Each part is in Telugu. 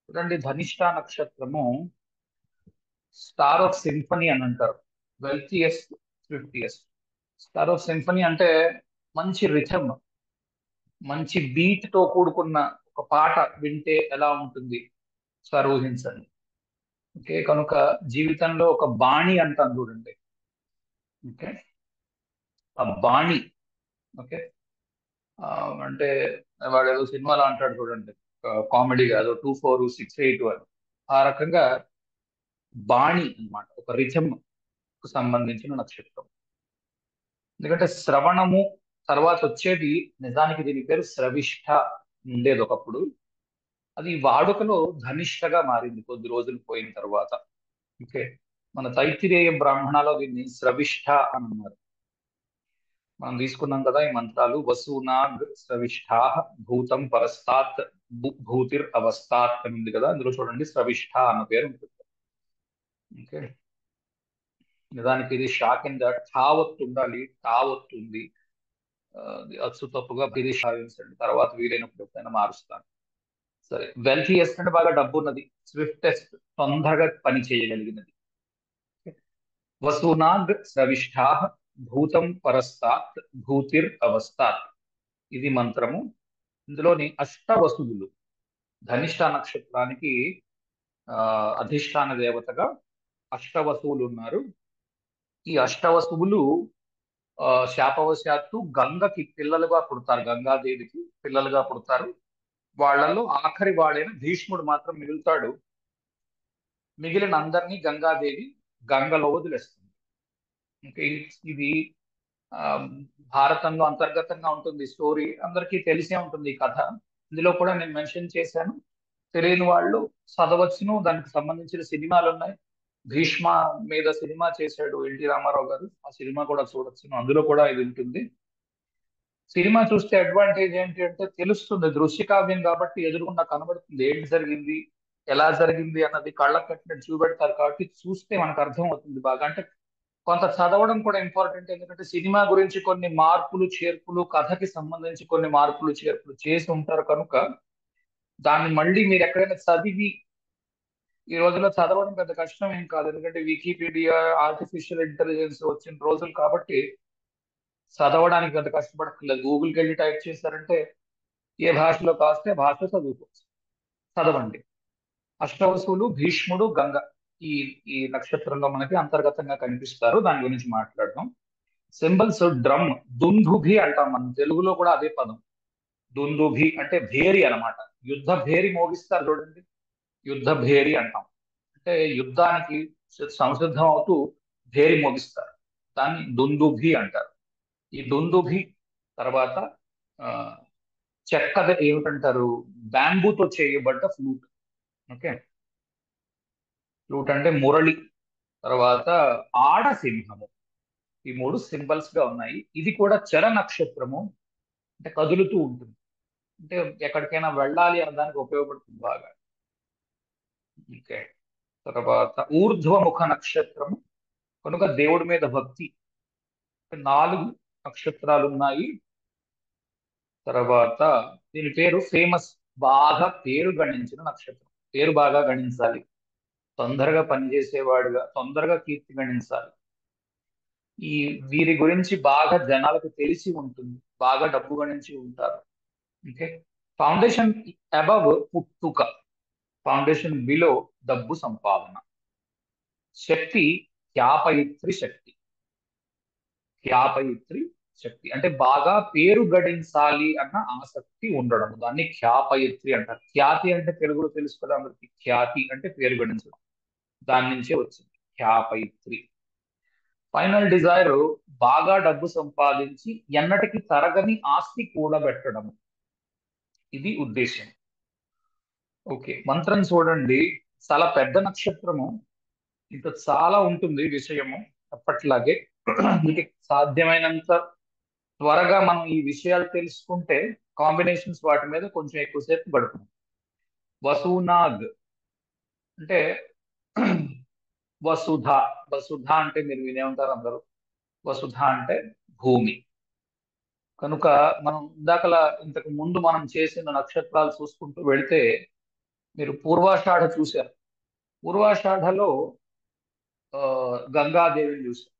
చూడండి, ధనిష్ట నక్షత్రము స్టార్ ఆఫ్ సింఫనీ అని అంటారు. వెల్తియెస్ట్, స్విఫ్టియెస్ట్. స్టార్ ఆఫ్ సింఫనీ అంటే మంచి రిథమ్, మంచి బీట్ తో కూడుకున్న ఒక పాట వింటే ఎలా ఉంటుంది సార్ ఊహించండి. ఓకే, కనుక జీవితంలో ఒక బాణి అంటాం చూడండి. ఓకే, ఆ బాణి. ఓకే, ఆ, అంటే వాడు ఏదో సినిమాలో అంటాడు చూడండి, కామెడీ కాదు, 2468 అని. ఆ రకంగా బాణి అన్నమాట, ఒక రిథమ్ కు సంబంధించిన నక్షత్రం. ఎందుకంటే శ్రవణము తర్వాత వచ్చేది, నిజానికి దీని పేరు శ్రవిష్ఠ ఉండేది ఒకప్పుడు. అది వాడుకలో ధనిష్టగా మారింది కొద్ది రోజులు పోయిన తర్వాత. ఓకే, మన తైత్తిరేయ బ్రాహ్మణాలో దీన్ని శ్రవిష్ఠ అని అన్నారు. మనం తీసుకున్నాం కదా ఈ మంత్రాలు: వసూనాగ్ శ్రవిష్ఠా, భూతం పరస్తాత్, భూతిర్ అవస్థాత్ అని ఉంది కదా, అందులో చూడండి శ్రవిష్ఠ అన్న పేరు ఉంటుంది. ఓకే, నిజానికి ఇది షా కింద ఠా ఒత్తు ఉండాలి, టా ఒత్తు ఉంది. అది అచ్చు తప్పుగా పరిష్కరించండి, తర్వాత వీలైనప్పుడు ఎప్పుడైనా మారుస్తాను. సరే, వెల్తీయెస్ట్ అంటే బాగా డబ్బు ఉన్నది. స్విఫ్టెస్ట్, తొందరగా పని చేయగలిగినది. వసూనాగ్ శ్రవిష్ఠా, భూతం పరస్తాత్, భూతిర్ అవస్థాత్. ఇది మంత్రము. ఇందులోని అష్టవసువులు, ధనిష్ట నక్షత్రానికి ఆ అధిష్టాన దేవతగా అష్టవసువులు ఉన్నారు. ఈ అష్టవసువులు శాపవశాత్తు గంగకి పిల్లలుగా పుడతారు, గంగాదేవికి పిల్లలుగా పుడతారు. వాళ్ళల్లో ఆఖరి వాడైన భీష్ముడు మాత్రం మిగులుతాడు. మిగిలిన అందరినీ గంగాదేవి గంగలో వదిలేస్తుంది. ఇంకా ఇది ఆ, భారతంలో అంతర్గతంగా ఉంటుంది. స్టోరీ అందరికీ తెలిసే ఉంటుంది ఈ కథ. ఇందులో కూడా నేను మెన్షన్ చేశాను, తెలియని వాళ్ళు చదవచ్చును. దానికి సంబంధించిన సినిమాలు ఉన్నాయి. భీష్మ మీద సినిమా చేశాడు రామారావు గారు, ఆ సినిమా కూడా చూడొచ్చును, అందులో కూడా ఇది ఉంటుంది. సినిమా చూస్తే అడ్వాంటేజ్ ఏంటి అంటే తెలుస్తుంది, దృశ్య కావ్యం కాబట్టి ఎదురుగుండా కనబడుతుంది ఏంటి జరిగింది, ఎలా జరిగింది అన్నది కళ్ళకు కట్టినట్టు చూపెడతారు కాబట్టి చూస్తే మనకు అర్థం అవుతుంది బాగా. అంటే కొంత చదవడం కూడా ఇంపార్టెంట్, ఎందుకంటే సినిమా గురించి కొన్ని మార్పులు చేర్పులు, కథకి సంబంధించి కొన్ని మార్పులు చేర్పులు చేసి ఉంటారు కనుక దాన్ని మళ్ళీ మీరు ఎక్కడైనా చదివి, ఈ రోజుల్లో చదవడం పెద్ద కష్టం ఏం కాదు, ఎందుకంటే వికీపీడియా, ఆర్టిఫిషియల్ ఇంటెలిజెన్స్ వచ్చిన రోజులు కాబట్టి చదవడానికి పెద్ద కష్టపడక్కర్లేదు. గూగుల్కి వెళ్ళి టైప్ చేశారంటే ఏ భాషలో కాస్తే భాష చదువుకోవచ్చు. చదవండి. అష్టవసువులు, భీష్ముడు, గంగ ఈ ఈ నక్షత్రంలో మనకి అంతర్గతంగా కనిపిస్తారు. దాని గురించి మాట్లాడదాం. సింబల్స్: డ్రమ్, దుందుభి అంటాం మనం తెలుగులో కూడా అదే పదం. దుందుభి అంటే భేరి అన్నమాట. యుద్ధ భేరి మోగిస్తారు చూడండి, యుద్ధ భేరి అంటాం. అంటే యుద్ధానికి సంసిద్ధం అవుతూ భేరి మోగిస్తారు, దాన్ని దుందుభి అంటారు. ఈ దుందుభి తర్వాత ఆ, చెక్కది ఏమిటంటారు, బ్యాంబూతో చేయబడ్డ ఫ్లూట్. ఓకే, ఫ్లూట్ అంటే మురళి. తర్వాత ఆడ సింహము. ఈ మూడు సింబల్స్ గా ఉన్నాయి. ఇది కూడా చర నక్షత్రము, అంటే కదులుతూ ఉంటుంది, అంటే ఎక్కడికైనా వెళ్ళాలి అన్న దానికి ఉపయోగపడుతుంది బాగా. ఓకే, తర్వాత ఊర్ధ్వముఖ నక్షత్రము, కనుక దేవుడి మీద భక్తి. నాలుగు నక్షత్రాలు ఉన్నాయి. తర్వాత దీని పేరు ఫేమస్, బాగా పేరు గణించిన నక్షత్రం. పేరు బాగా గణించాలి, తొందరగా పనిచేసేవాడుగా, తొందరగా కీర్తి గణించాలి. ఈ వీరి గురించి బాగా జనాలకు తెలిసి ఉంటుంది, బాగా డబ్బు గణించి ఉంటారు. ఓకే, ఫౌండేషన్ అబవ్ పుట్టుక, ఫౌండేషన్ బిలో డబ్బు సంపాదన. శక్తి ఖ్యాపయిత్రి శక్తి. ఖ్యాపయిత్రి శక్తి అంటే బాగా పేరు గడించాలి అన్న ఆసక్తి ఉండడం, దాన్ని ఖ్యాపయిత్రి అంటారు. ఖ్యాతి అంటే తెలుగులో తెలుసు కదా అందరికి, ఖ్యాతి అంటే పేరు గడించడం, దాని నుంచే వచ్చింది ఖ్యాపయిత్రి. ఫైనల్ డిజైర్, బాగా డబ్బు సంపాదించి ఎన్నటికి తరగని ఆస్తి కూడబెట్టడం, ఇది ఉద్దేశం. ఓకే, మంత్రం చూడండి, చాలా పెద్ద నక్షత్రము, ఇంకా చాలా ఉంటుంది విషయము. అప్పట్లాగే మీకు సాధ్యమైనంత త్వరగా మనం ఈ విషయాలు తెలుసుకుంటే కాంబినేషన్స్ వాటి మీద కొంచెం ఎక్కువసేపు గడుపుతాం. వసునాగ్ అంటే వసుధ. వసుధ అంటే మీరు వినే ఉంటారు అందరూ. వసుధ అంటే భూమి. కనుక మనం ఇంతకు ముందు మనం చేసిన నక్షత్రాలు చూసుకుంటూ వెళితే మీరు పూర్వాషాఢ చూశారు. పూర్వాషాఢలో గంగాదేవిని చూశారు.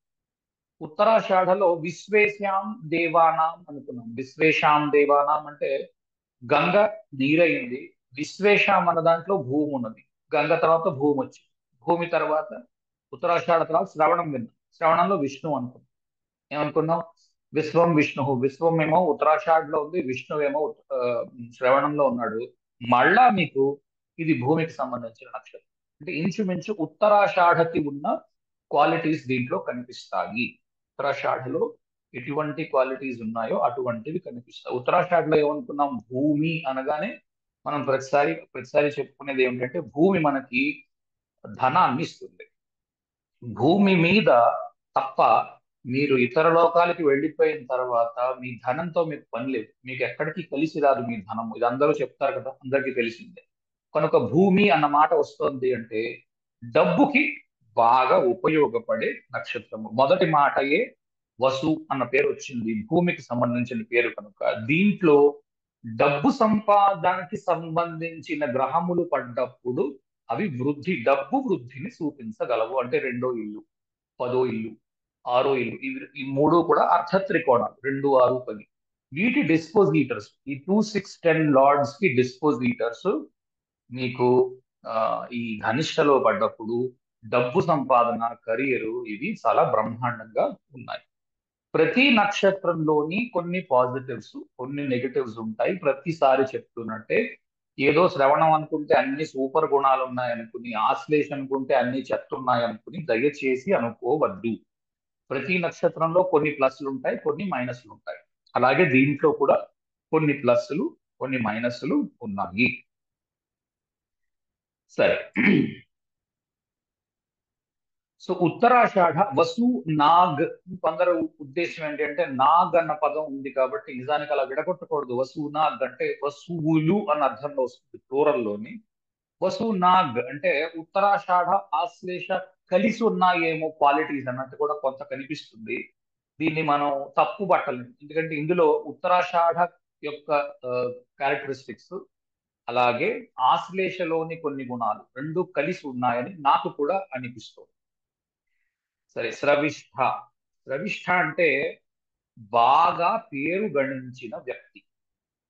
ఉత్తరాషాఢలో విశ్వేశాం దేవానాం అనుకున్నాం. విశ్వేశాం దేవానాం అంటే గంగ నీరైంది. విశ్వేశాం అన్న దాంట్లో భూమి ఉన్నది. గంగ తర్వాత భూమి వచ్చింది. భూమి తర్వాత ఉత్తరాషాఢ తర్వాత శ్రవణం విన్నాం. శ్రవణంలో విష్ణు అనుకున్నాం. ఏమనుకున్నాం? విశ్వం విష్ణు. విశ్వం ఏమో ఉత్తరాషాఢలో ఉంది, విష్ణు ఏమో శ్రవణంలో ఉన్నాడు. మళ్ళా మీకు ఇది భూమికి సంబంధించిన నక్షత్రం. అంటే ఇంచుమించు ఉత్తరాషాఢకి ఉన్న క్వాలిటీస్ దీంట్లో కనిపిస్తాయి. ఉత్తరాషాఢలో ఎటువంటి క్వాలిటీస్ ఉన్నాయో అటువంటివి కనిపిస్తాయి. ఉత్తరాషాఢలో ఏమనుకున్నాం? భూమి అనగానే మనం ప్రతిసారి చెప్పుకునేది ఏమిటంటే భూమి మనకి ధనాన్ని ఇస్తుంది. భూమి మీద తప్ప మీరు ఇతర లోకాలకి వెళ్ళిపోయిన తర్వాత మీ ధనంతో మీకు పని లేదు. మీకు ఎక్కడికి కలిసి రాదు మీ ధనము. ఇది అందరూ చెప్తారు కదా, అందరికీ తెలిసిందే. కనుక భూమి అన్న మాట వస్తుంది అంటే డబ్బుకి బాగా ఉపయోగపడే నక్షత్రము. మొదటి మాటయే వసు అన్న పేరు వచ్చింది, భూమికి సంబంధించిన పేరు. కనుక దీంట్లో డబ్బు సంపాదనకి సంబంధించిన గ్రహములు పడ్డప్పుడు అవి డబ్బు వృద్ధిని చూపించగలవు. అంటే రెండో ఇల్లు, పదో ఇల్లు, ఆరో ఇల్లు, ఈ మూడు కూడా అర్ధ త్రికోణాలు, 2, 6, 10. వీటి డిస్పోజిటర్స్, ఈ 2, 6, 10 లార్డ్స్ కి డిస్పోజిటర్స్ మీకు ఈ ధనిష్టలో పడ్డప్పుడు డబ్బు సంపాదన, కెరియర్ ఇవి చాలా బ్రహ్మాండంగా ఉన్నాయి. ప్రతి నక్షత్రంలోని కొన్ని పాజిటివ్స్, కొన్ని నెగటివ్స్ ఉంటాయి. ప్రతిసారి చెప్తున్నట్టే ఏదో శ్రవణం అనుకుంటే అన్ని సూపర్ గుణాలు ఉన్నాయనుకుని, ఆశ్లేష అనుకుంటే అన్ని చెత్త ఉన్నాయనుకుని దయచేసి అనుకోవద్దు. ప్రతి నక్షత్రంలో కొన్ని ప్లస్లు ఉంటాయి, కొన్ని మైనస్లు ఉంటాయి. అలాగే దీంట్లో కూడా కొన్ని ప్లస్లు, కొన్ని మైనస్లు ఉన్నాయి. సరే. సో ఉత్తరాషాఢ వసు నాగ్. కొందరు ఉద్దేశం ఏంటంటే నాగ్ అన్న పదం ఉంది కాబట్టి నిజానికి అలా విడగొట్టకూడదు. వసు నాగ్ అంటే వసువులు అన్న అర్థంలో వస్తుంది ప్లూరల్లోని. వసు నాగ్ అంటే ఉత్తరాషాఢ ఆశ్లేష కలిసి ఉన్నాయేమో క్వాలిటీస్ అన్నట్టు కూడా కొంత కనిపిస్తుంది. దీన్ని మనం తప్పు పట్టలేము. ఎందుకంటే ఇందులో ఉత్తరాషాఢ యొక్క క్యారెక్టరిస్టిక్స్ అలాగే ఆశ్లేషలోని కొన్ని గుణాలు రెండు కలిసి ఉన్నాయని నాకు కూడా అనిపిస్తుంది. సరే, శ్రవిష్ఠ. శ్రవిష్ఠ అంటే బాగా పేరు గణించిన వ్యక్తి.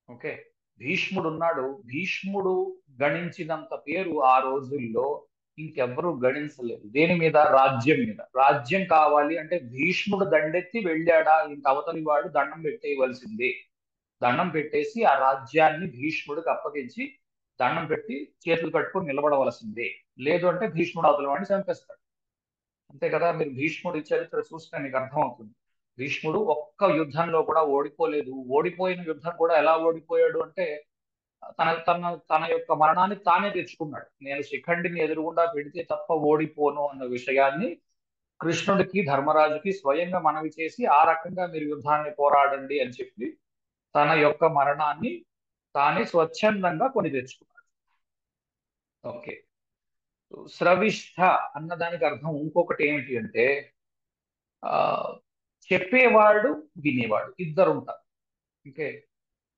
ఓకే, భీష్ముడు ఉన్నాడు. భీష్ముడు గణించినంత పేరు ఆ రోజుల్లో ఇంకెవ్వరూ గణించలేదు. దేని మీద? రాజ్యం మీద. రాజ్యం కావాలి అంటే భీష్ముడు దండెత్తి వెళ్ళాడా, ఇంక అవతలి వాడు దండం పెట్టేయవలసిందే. దండం పెట్టేసి ఆ రాజ్యాన్ని భీష్ముడికి అప్పగించి దండం పెట్టి చేతులు కట్టుకొని నిలబడవలసిందే. లేదు అంటే భీష్ముడు అవతల వాడిని చంపేస్తాడు. అంతే కదా. మీరు భీష్ముడి చరిత్ర చూస్తే మీకు అర్థమవుతుంది. భీష్ముడు ఒక్క యుద్ధంలో కూడా ఓడిపోలేదు. ఓడిపోయిన యుద్ధం కూడా ఎలా ఓడిపోయాడు అంటే తన తన తన యొక్క మరణాన్ని తానే తెచ్చుకున్నాడు. నేను శిఖండిని ఎదురుగుండా పెడితే తప్ప ఓడిపోను అన్న విషయాన్ని కృష్ణుడికి, ధర్మరాజుకి స్వయంగా మనవి చేసి ఆ రకంగా మీరు యుద్ధాన్ని పోరాడండి అని చెప్పి తన యొక్క మరణాన్ని తానే స్వచ్ఛందంగా కొని తెచ్చుకున్నాడు. ఓకే. స్రవిష్ఠ అన్నదానికి అర్థం ఇంకొకటి ఏమిటి అంటే ఆ చెప్పేవాడు, వినేవాడు, ఇద్దరు ఉంటారు. ఓకే.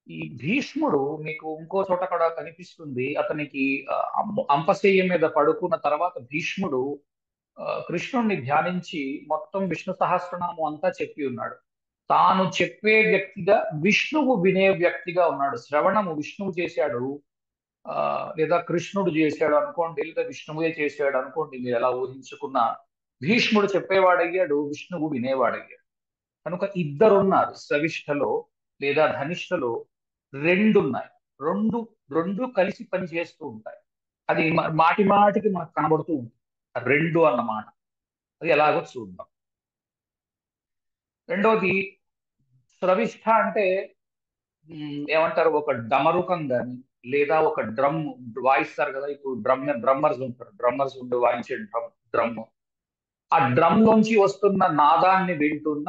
ఈ భీష్ముడు మీకు ఇంకో చోట కూడా కనిపిస్తుంది. అతనికి అంపశయ్య మీద పడుకున్న తర్వాత భీష్ముడు కృష్ణుణ్ణి ధ్యానించి మొత్తం విష్ణు సహస్రనామం అంతా చెప్పి ఉన్నాడు. తాను చెప్పే వ్యక్తిగా, విష్ణువు వినే వ్యక్తిగా ఉన్నాడు. శ్రవణము విష్ణువు చేశాడు, ఆ లేదా కృష్ణుడు చేశాడు అనుకోండి, లేదా విష్ణువే చేశాడు అనుకోండి, మీరు ఎలా ఊహించుకున్నా భీష్ముడు చెప్పేవాడయ్యాడు, విష్ణువు వినేవాడయ్యాడు. కనుక ఇద్దరున్నారు. సవిష్ఠలో లేదా ధనిష్టలో రెండు ఉన్నాయి. రెండు రెండు కలిసి పని చేస్తూ ఉంటాయి. అది మాటి మాటికి మనకు కనబడుతూ ఉంటుంది రెండు అన్నమాట. అది ఎలాగో చూద్దాం. రెండోది, స్రవిష్ఠ అంటే ఏమంటారు, ఒక డమరుకం కానీ లేదా ఒక డ్రమ్ వాయిస్తారు కదా. ఇప్పుడు డ్రమ్మర్స్ ఉంటారు. డ్రమ్మర్స్ ఉండి వాయించే డ్రమ్. ఆ డ్రమ్ లోంచి వస్తున్న నాదాన్ని వింటున్న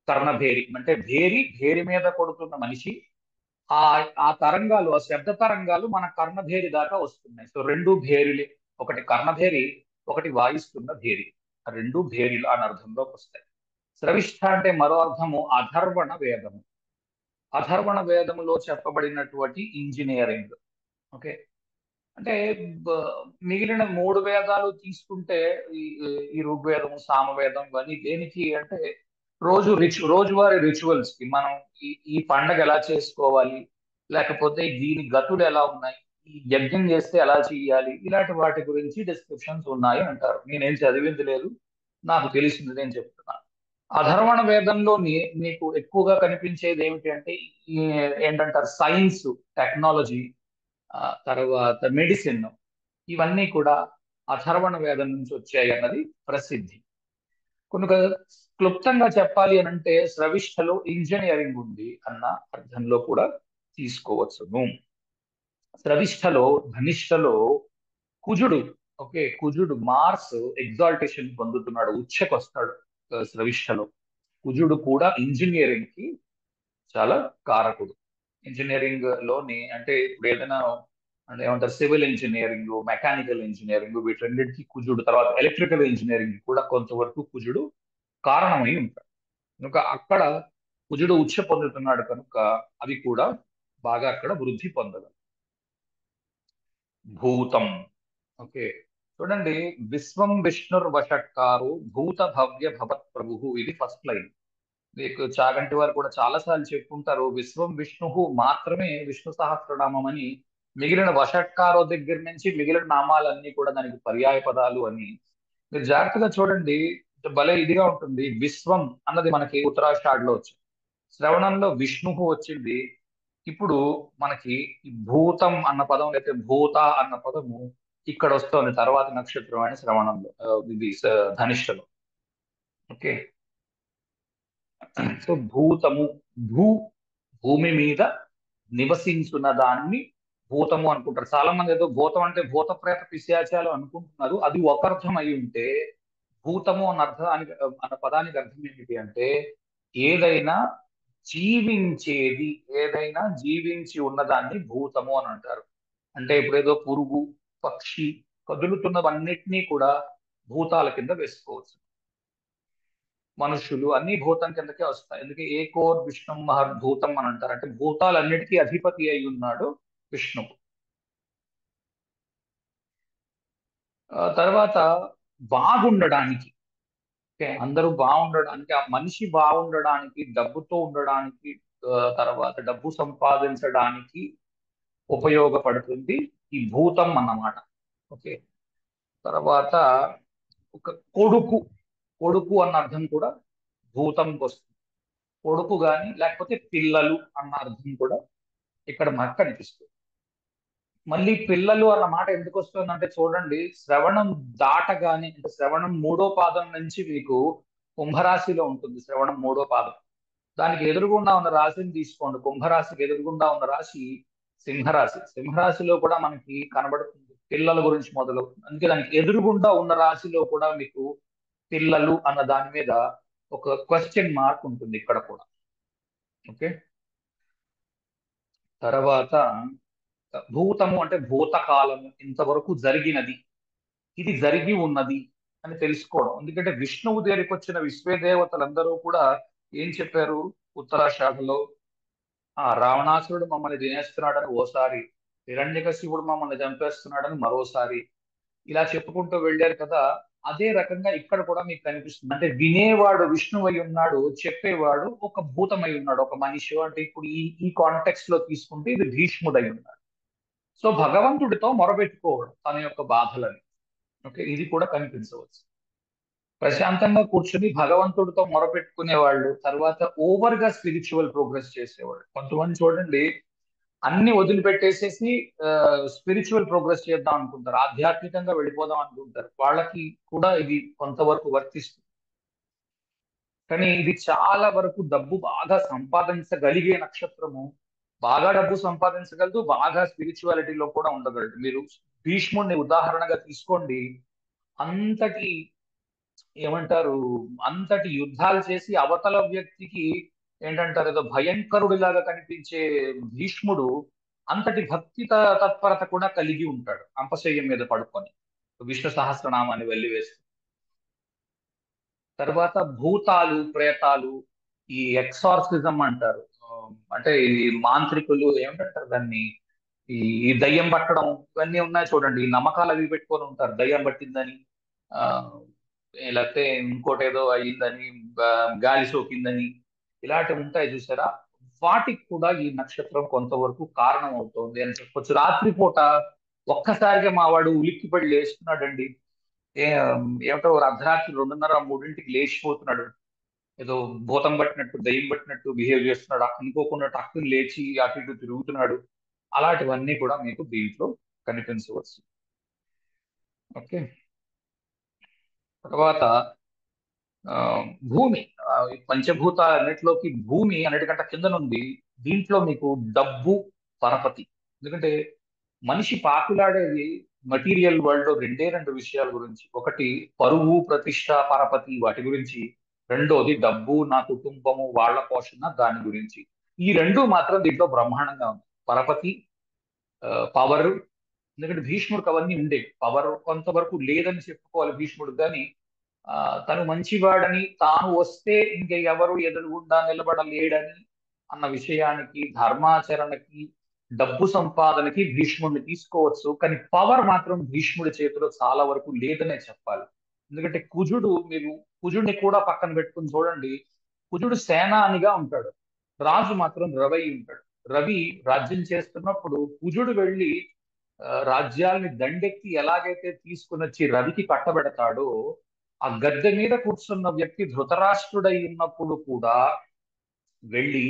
కర్ణభేరి. అంటే భేరి మీద కొడుతున్న మనిషి. ఆ ఆ తరంగాలు, ఆ శబ్ద తరంగాలు మన కర్ణభేరి దాకా వస్తున్నాయి. సో రెండు భేరిలే. ఒకటి కర్ణభేరి, ఒకటి వాయిస్తున్న భేరి. ఆ రెండు భేరిలు అని అర్థంలోకి వస్తాయి. స్రవిష్ఠ అంటే మరో అర్థము అధర్వణ వేదము. అధర్వణ వేదములో చెప్పబడినటువంటి ఇంజనీరింగ్. ఓకే. అంటే బ- మిగిలిన మూడు వేదాలు తీసుకుంటే ఈ ఈ ఋగ్వేదం సామవేదం ఇవన్నీ దేనికి అంటే రోజువారీ రిచువల్స్ కి మనం ఈ పండగ ఎలా చేసుకోవాలి, లేకపోతే దీని గతులు ఎలా ఉన్నాయి, ఈ యజ్ఞం చేస్తే ఎలా చేయాలి, ఇలాంటి వాటి గురించి డిస్క్రిప్షన్స్ ఉన్నాయి అంటారు. నేనేం చదివింది లేదు, నాకు తెలిసింది నేను చెప్తున్నాను. అధర్వణ వేదంలో మీకు ఎక్కువగా కనిపించేది ఏమిటి అంటే ఈ ఏంటంటారు సైన్స్, టెక్నాలజీ, తర్వాత మెడిసిన్, ఇవన్నీ కూడా అథర్వణ వేదం నుంచి వచ్చాయి అన్నది ప్రసిద్ధి. కనుక క్లుప్తంగా చెప్పాలి అని అంటే స్రవిష్ఠలో ఇంజనీరింగ్ ఉంది అన్న అర్థంలో కూడా తీసుకోవచ్చును. స్రవిష్ఠలో ధనిష్ఠలో కుజుడు, ఓకే, కుజుడు మార్స్ ఎగ్జాల్టేషన్ పొందుతున్నాడు, ఉచ్చకు వస్తాడు స్రవిష్ఠలో. కుజుడు కూడా ఇంజనీరింగ్ కి చాలా కారకుడు. ఇంజనీరింగ్ లోని అంటే ఇప్పుడు ఏదైనా అంటే ఏమంటారు సివిల్ ఇంజనీరింగ్, మెకానికల్ ఇంజనీరింగ్, వీటన్నిటికీ కుజుడు, తర్వాత ఎలక్ట్రికల్ ఇంజనీరింగ్ కూడా కొంతవరకు కుజుడు కారణమై ఉంటాడు. కనుక అక్కడ కుజుడు ఉచ్చ పొందుతున్నాడు కనుక అవి కూడా బాగా అక్కడ వృద్ధి పొందగలవు. భూతం, ఓకే, చూడండి, విశ్వం విష్ణుర్వషట్కారు భూత భవ్య భవత్ ప్రభు, ఇది ఫస్ట్ లైన్. మీకు చాగంటి వారు కూడా చాలా సార్లు చెప్పుకుంటారు విశ్వం విష్ణువు మాత్రమే విష్ణు సహస్రనామం అని, మిగిలిన వషట్కారో దగ్గర నుంచి మిగిలిన నామాలన్నీ కూడా దానికి పర్యాయ పదాలు అని. మీరు జాగ్రత్తగా చూడండి, భలే ఇదిగా ఉంటుంది. విశ్వం అన్నది మనకి ఉత్తరాషాఢలో వచ్చింది, శ్రవణంలో విష్ణువు వచ్చింది. ఇప్పుడు మనకి ఈ భూతం అన్న పదం లేకపోతే భూత అన్న పదము ఇక్కడ వస్తుంది తర్వాత నక్షత్రం అని శ్రవణంలో, ఇది ధనిష్టలో. ఓకే, సో భూతము, భూ భూమి మీద నివసించున్న దాన్ని భూతము అనుకుంటారు. చాలా మంది ఏదో భూతం అంటే భూత ప్రేత పిశాచాలు అనుకుంటున్నారు. అది ఒక అర్థం అయి ఉంటే భూతము అన్న అర్థానికి అన్న పదానికి అర్థం ఏమిటి అంటే ఏదైనా జీవించేది, ఏదైనా జీవించి ఉన్నదాన్ని భూతము అని అంటారు. అంటే ఇప్పుడు ఏదో పురుగు, పక్షి, కదులుతున్నవన్నిటినీ కూడా భూతాల కింద వేసుకోవచ్చు. మనుషులు అన్ని భూతం కిందకే వస్తాయి. ఎందుకే ఏకోర్ విష్ణు మహద్భూతం అని అంటారు, అంటే భూతాలన్నిటికీ అధిపతి అయి ఉన్నాడు విష్ణువు. తర్వాత బాగుండడానికి, ఓకే, అందరూ బాగుండడానికి, ఆ మనిషి బాగుండడానికి, డబ్బుతో ఉండడానికి, తర్వాత డబ్బు సంపాదించడానికి ఉపయోగపడుతుంది ఈ భూతం అన్నమాట. ఓకే, తర్వాత ఒక కొడుకు, కొడుకు అన్న అర్థం కూడా భూతంకి వస్తుంది. కొడుకు గాని లేకపోతే పిల్లలు అన్న అర్థం కూడా ఇక్కడ మనకు కనిపిస్తుంది. మళ్ళీ పిల్లలు అన్న మాట ఎందుకు వస్తుందంటే చూడండి, శ్రవణం దాటగానే అంటే శ్రవణం మూడో పాదం నుంచి మీకు కుంభరాశిలో ఉంటుంది శ్రవణం మూడో పాదం. దానికి ఎదురుగుండా ఉన్న రాశిని తీసుకోండి, కుంభరాశికి ఎదురుగుండా ఉన్న రాశి సింహరాశి. సింహరాశిలో కూడా మనకి కనబడుతుంది పిల్లల గురించి మొదలవుతుంది. అందుకే దానికి ఎదురుగుండా ఉన్న రాశిలో కూడా మీకు పిల్లలు అన్న దాని మీద ఒక క్వశ్చన్ మార్క్ ఉంటుంది ఇక్కడ కూడా. ఓకే, తర్వాత భూతము అంటే భూతకాలము, ఇంతవరకు జరిగినది, ఇది జరిగి ఉన్నది అని తెలుసుకోవడం. ఎందుకంటే విష్ణువు దగ్గరికి వచ్చిన విశ్వదేవతలందరూ కూడా ఏం చెప్పారు ఉత్తరాషాఢలో, ఆ రావణాసురుడు మమ్మల్ని తినేస్తున్నాడని ఓసారి, హిరణ్యకశిపుడు మమ్మల్ని చంపేస్తున్నాడని మరోసారి, ఇలా చెప్పుకుంటూ వెళ్ళారు కదా. అదే రకంగా ఇక్కడ కూడా మీకు కనిపిస్తుంది. అంటే వినేవాడు విష్ణువు అయి ఉన్నాడు, చెప్పేవాడు ఒక భూతమై ఉన్నాడు, ఒక మనిషి. అంటే ఇప్పుడు ఈ కాంటెక్స్ట్ లో తీసుకుంటే ఇది భీష్ముడై ఉన్నాడు. సో భగవంతుడితో మొరబెట్టుకోవడం తన యొక్క బాధలని, ఓకే, ఇది కూడా కనిపించవచ్చు. ప్రశాంతంగా కూర్చుని భగవంతుడితో మొరపెట్టుకునే వాళ్ళు, తర్వాత ఓవర్ గా స్పిరిచువల్ ప్రోగ్రెస్ చేసేవాళ్ళు. కొంతమంది చూడండి అన్ని వదిలిపెట్టేసేసి స్పిరిచువల్ ప్రోగ్రెస్ చేద్దాం అనుకుంటారు, ఆధ్యాత్మికంగా వెళ్ళిపోదాం అనుకుంటారు. వాళ్ళకి కూడా ఇది కొంతవరకు వర్తిస్తుంది. కానీ ఇది చాలా వరకు డబ్బు బాగా సంపాదించగలిగే నక్షత్రము, బాగా డబ్బు సంపాదించగలదు, బాగా స్పిరిచువాలిటీలో కూడా ఉండగలదు. మీరు భీష్ముడిని ఉదాహరణగా తీసుకోండి. అంతటి ఏమంటారు, అంతటి యుద్ధాలు చేసి అవతల వ్యక్తికి ఏంటంటారు ఏదో భయంకరుడిలాగా కనిపించే భీష్ముడు అంతటి భక్తి తత్పరత కూడా కలిగి ఉంటాడు అంపశయ్యం మీద పడుకొని విష్ణు సహస్రనామాన్ని వెల్లివేస్తూ. తర్వాత భూతాలు, ప్రేతాలు, ఈ ఎక్సార్సిజం అంటారు. అంటే ఈ మాంత్రికులు ఏమంటారు దాన్ని, ఈ ఈ దయ్యం పట్టడం ఇవన్నీ ఉన్నాయి చూడండి. ఈ నమ్మకాలు అవి పెట్టుకొని ఉంటారు, దయ్యం పట్టిందని, ఆ లేకపోతే ఇంకోటి ఏదో అయ్యిందని, గాలి సోకిందని, ఇలాంటివి ఉంటాయి చూసారా. వాటికి కూడా ఈ నక్షత్రం కొంతవరకు కారణం అవుతోంది అని చెప్పొచ్చు. రాత్రిపూట ఒక్కసారిగా మా వాడు ఉలిక్కిపడి లేస్తున్నాడండి. ఏ ఏమిటో అర్ధరాత్రి 2:30 3ంటికి లేచిపోతున్నాడు. ఏదో భూతం పట్టినట్టు, దయ్యం పట్టినట్టు బిహేవ్ చేస్తున్నాడు. అనుకోకుండా టక్కుని లేచి అటు ఇటు తిరుగుతున్నాడు. అలాంటివన్నీ కూడా మీకు దీంట్లో కనిపించవచ్చు. ఓకే. తర్వాత ఆ, భూమి, ఈ పంచభూతాలన్నిటిలోకి భూమి అన్నిటికంటే కింద నుండి దీంట్లో మీకు డబ్బు, పరపతి. ఎందుకంటే మనిషి పాకులాడేది మటీరియల్ వరల్డ్ లో రెండే రెండు విషయాల గురించి. ఒకటి పరువు, ప్రతిష్ట, పరపతి, వాటి గురించి. రెండోది డబ్బు, నా కుటుంబము, వాళ్ళ పోషణ, దాని గురించి. ఈ రెండు మాత్రం దీంట్లో బ్రహ్మాండంగా ఉంది. పరపతి, పవర్. ఎందుకంటే భీష్ముడికి అవన్నీ ఉండేవి. పవర్ కొంతవరకు లేదని చెప్పుకోవాలి భీష్ముడు, కానీ ఆ తను మంచివాడని, తాను వస్తే ఇంక ఎవరు ఎదురుగుండా నిలబడలేడని అన్న విషయానికి, ధర్మాచరణకి, డబ్బు సంపాదనకి భీష్ముడిని తీసుకోవచ్చు. కానీ పవర్ మాత్రం భీష్ముడి చేతిలో చాలా వరకు లేదనే చెప్పాలి. ఎందుకంటే కుజుడు, మీరు కుజుడిని కూడా పక్కన పెట్టుకుని చూడండి. కుజుడు సేనానిగా ఉంటాడు, రాజు మాత్రం రవి అయి ఉంటాడు. రవి రాజ్యం చేస్తున్నప్పుడు కుజుడు వెళ్ళి రాజ్యాల్ని దండెత్తి ఎలాగైతే తీసుకుని వచ్చి రవికి కట్టబెడతాడో, ఆ గద్దె మీద కూర్చున్న వ్యక్తి ధృతరాష్ట్రుడై ఉన్నప్పుడు కూడా వెళ్ళి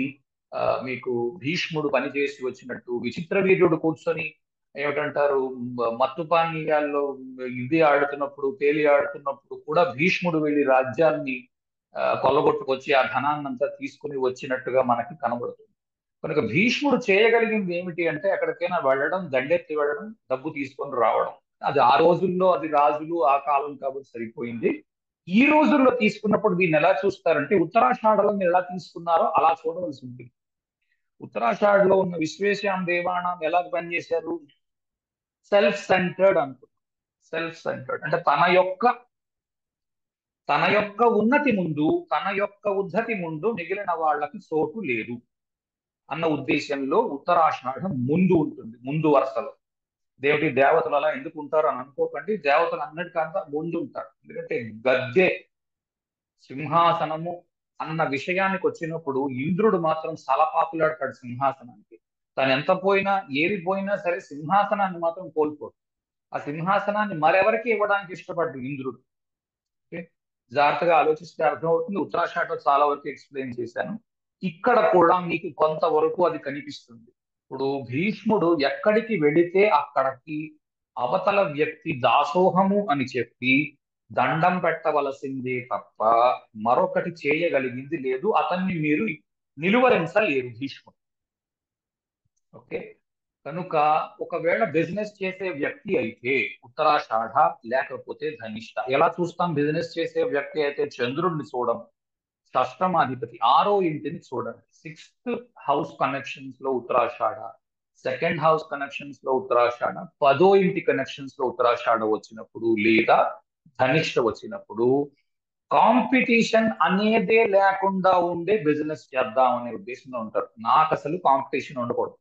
మీకు భీష్ముడు పనిచేసి వచ్చినట్టు, విచిత్ర వీర్యుడు కూర్చొని ఏమిటంటారు, మత్తు పానీయాల్లో ఇది ఆడుతున్నప్పుడు, తేలి ఆడుతున్నప్పుడు కూడా భీష్ముడు వెళ్ళి రాజ్యాన్ని కొల్లగొట్టుకొచ్చి ఆ ధనాన్నంతా తీసుకుని వచ్చినట్టుగా మనకి కనబడుతుంది. కనుక భీష్ముడు చేయగలిగింది ఏమిటి అంటే ఎక్కడికైనా వెళ్ళడం, దండెత్తి వెళ్ళడం, డబ్బు తీసుకొని రావడం. అది ఆ రోజుల్లో, అది రాజులు ఆ కాలం కాబట్టి సరిపోయింది. ఈ రోజుల్లో తీసుకున్నప్పుడు దీన్ని ఎలా చూస్తారంటే, ఉత్తరాషాఢలో మీరు ఎలా తీసుకున్నారో అలా చూడవలసి ఉంటుంది. ఉత్తరాషాఢలో ఉన్న విశ్వేశ్యాం దేవాణం ఎలా పనిచేశారు? సెల్ఫ్ సెంటర్డ్ అనుకుంటారు. సెల్ఫ్ సెంటర్డ్ అంటే తన యొక్క ఉన్నతి ముందు, తన యొక్క ఉద్ధతి ముందు మిగిలిన వాళ్ళకి చోటు లేదు అన్న ఉద్దేశంలో ఉత్తరాషాఢం ముందు ఉంటుంది, ముందు వరుసలో. దేవతలు అలా ఎందుకు ఉంటారు అని అనుకోకండి. దేవతలు అన్నిటికంతా ముందు ఉంటారు. ఎందుకంటే గద్దె, సింహాసనము అన్న విషయానికి వచ్చినప్పుడు ఇంద్రుడు మాత్రం చాలా పాపులాడతాడు సింహాసనానికి. తను ఎంత పోయినా, ఏది పోయినా సరే సింహాసనాన్ని మాత్రం కోల్పోడు. ఆ సింహాసనాన్ని మరెవరికి ఇవ్వడానికి ఇష్టపడ్డు ఇంద్రుడు. ఓకే. జాగ్రత్తగా ఆలోచిస్తే అర్థమవుతుంది. ఉత్తరాషాఢలో చాలా వరకు ఎక్స్ప్లెయిన్ చేశాను. ఇక్కడ కూడా మీకు కొంతవరకు అది కనిపిస్తుంది. ఇప్పుడు భీష్ముడు ఎక్కడికి వెళితే అక్కడికి అవతల వ్యక్తి దాసోహము అని చెప్పి దండం పెట్టవలసిందే తప్ప మరొకటి చేయగలిగింది లేదు. అతన్ని మీరు నిలువరించలేరు భీష్ముడు. ఓకే. కనుక ఒకవేళ బిజినెస్ చేసే వ్యక్తి అయితే ఉత్తరాషాఢ, లేకపోతే ధనిష్ట. ఎలా చూస్తాం? బిజినెస్ చేసే వ్యక్తి అయితే చంద్రుడిని చూడం, షష్టమాధిపతి 6వ ఇంటిని చూడండి. 6th హౌస్ కనెక్షన్స్ లో ఉత్తరాషాఢ, సెకండ్ హౌస్ కనెక్షన్స్ లో ఉత్తరాషాఢ, 10వ ఇంటి కనెక్షన్స్ లో ఉత్తరాషాఢ వచ్చినప్పుడు, లేదా ధనిష్ట వచ్చినప్పుడు కాంపిటీషన్ అనేదే లేకుండా ఉండే బిజినెస్ చేద్దాం అనే ఉద్దేశంలో ఉంటారు. నాకు అసలు కాంపిటీషన్ ఉండకూడదు.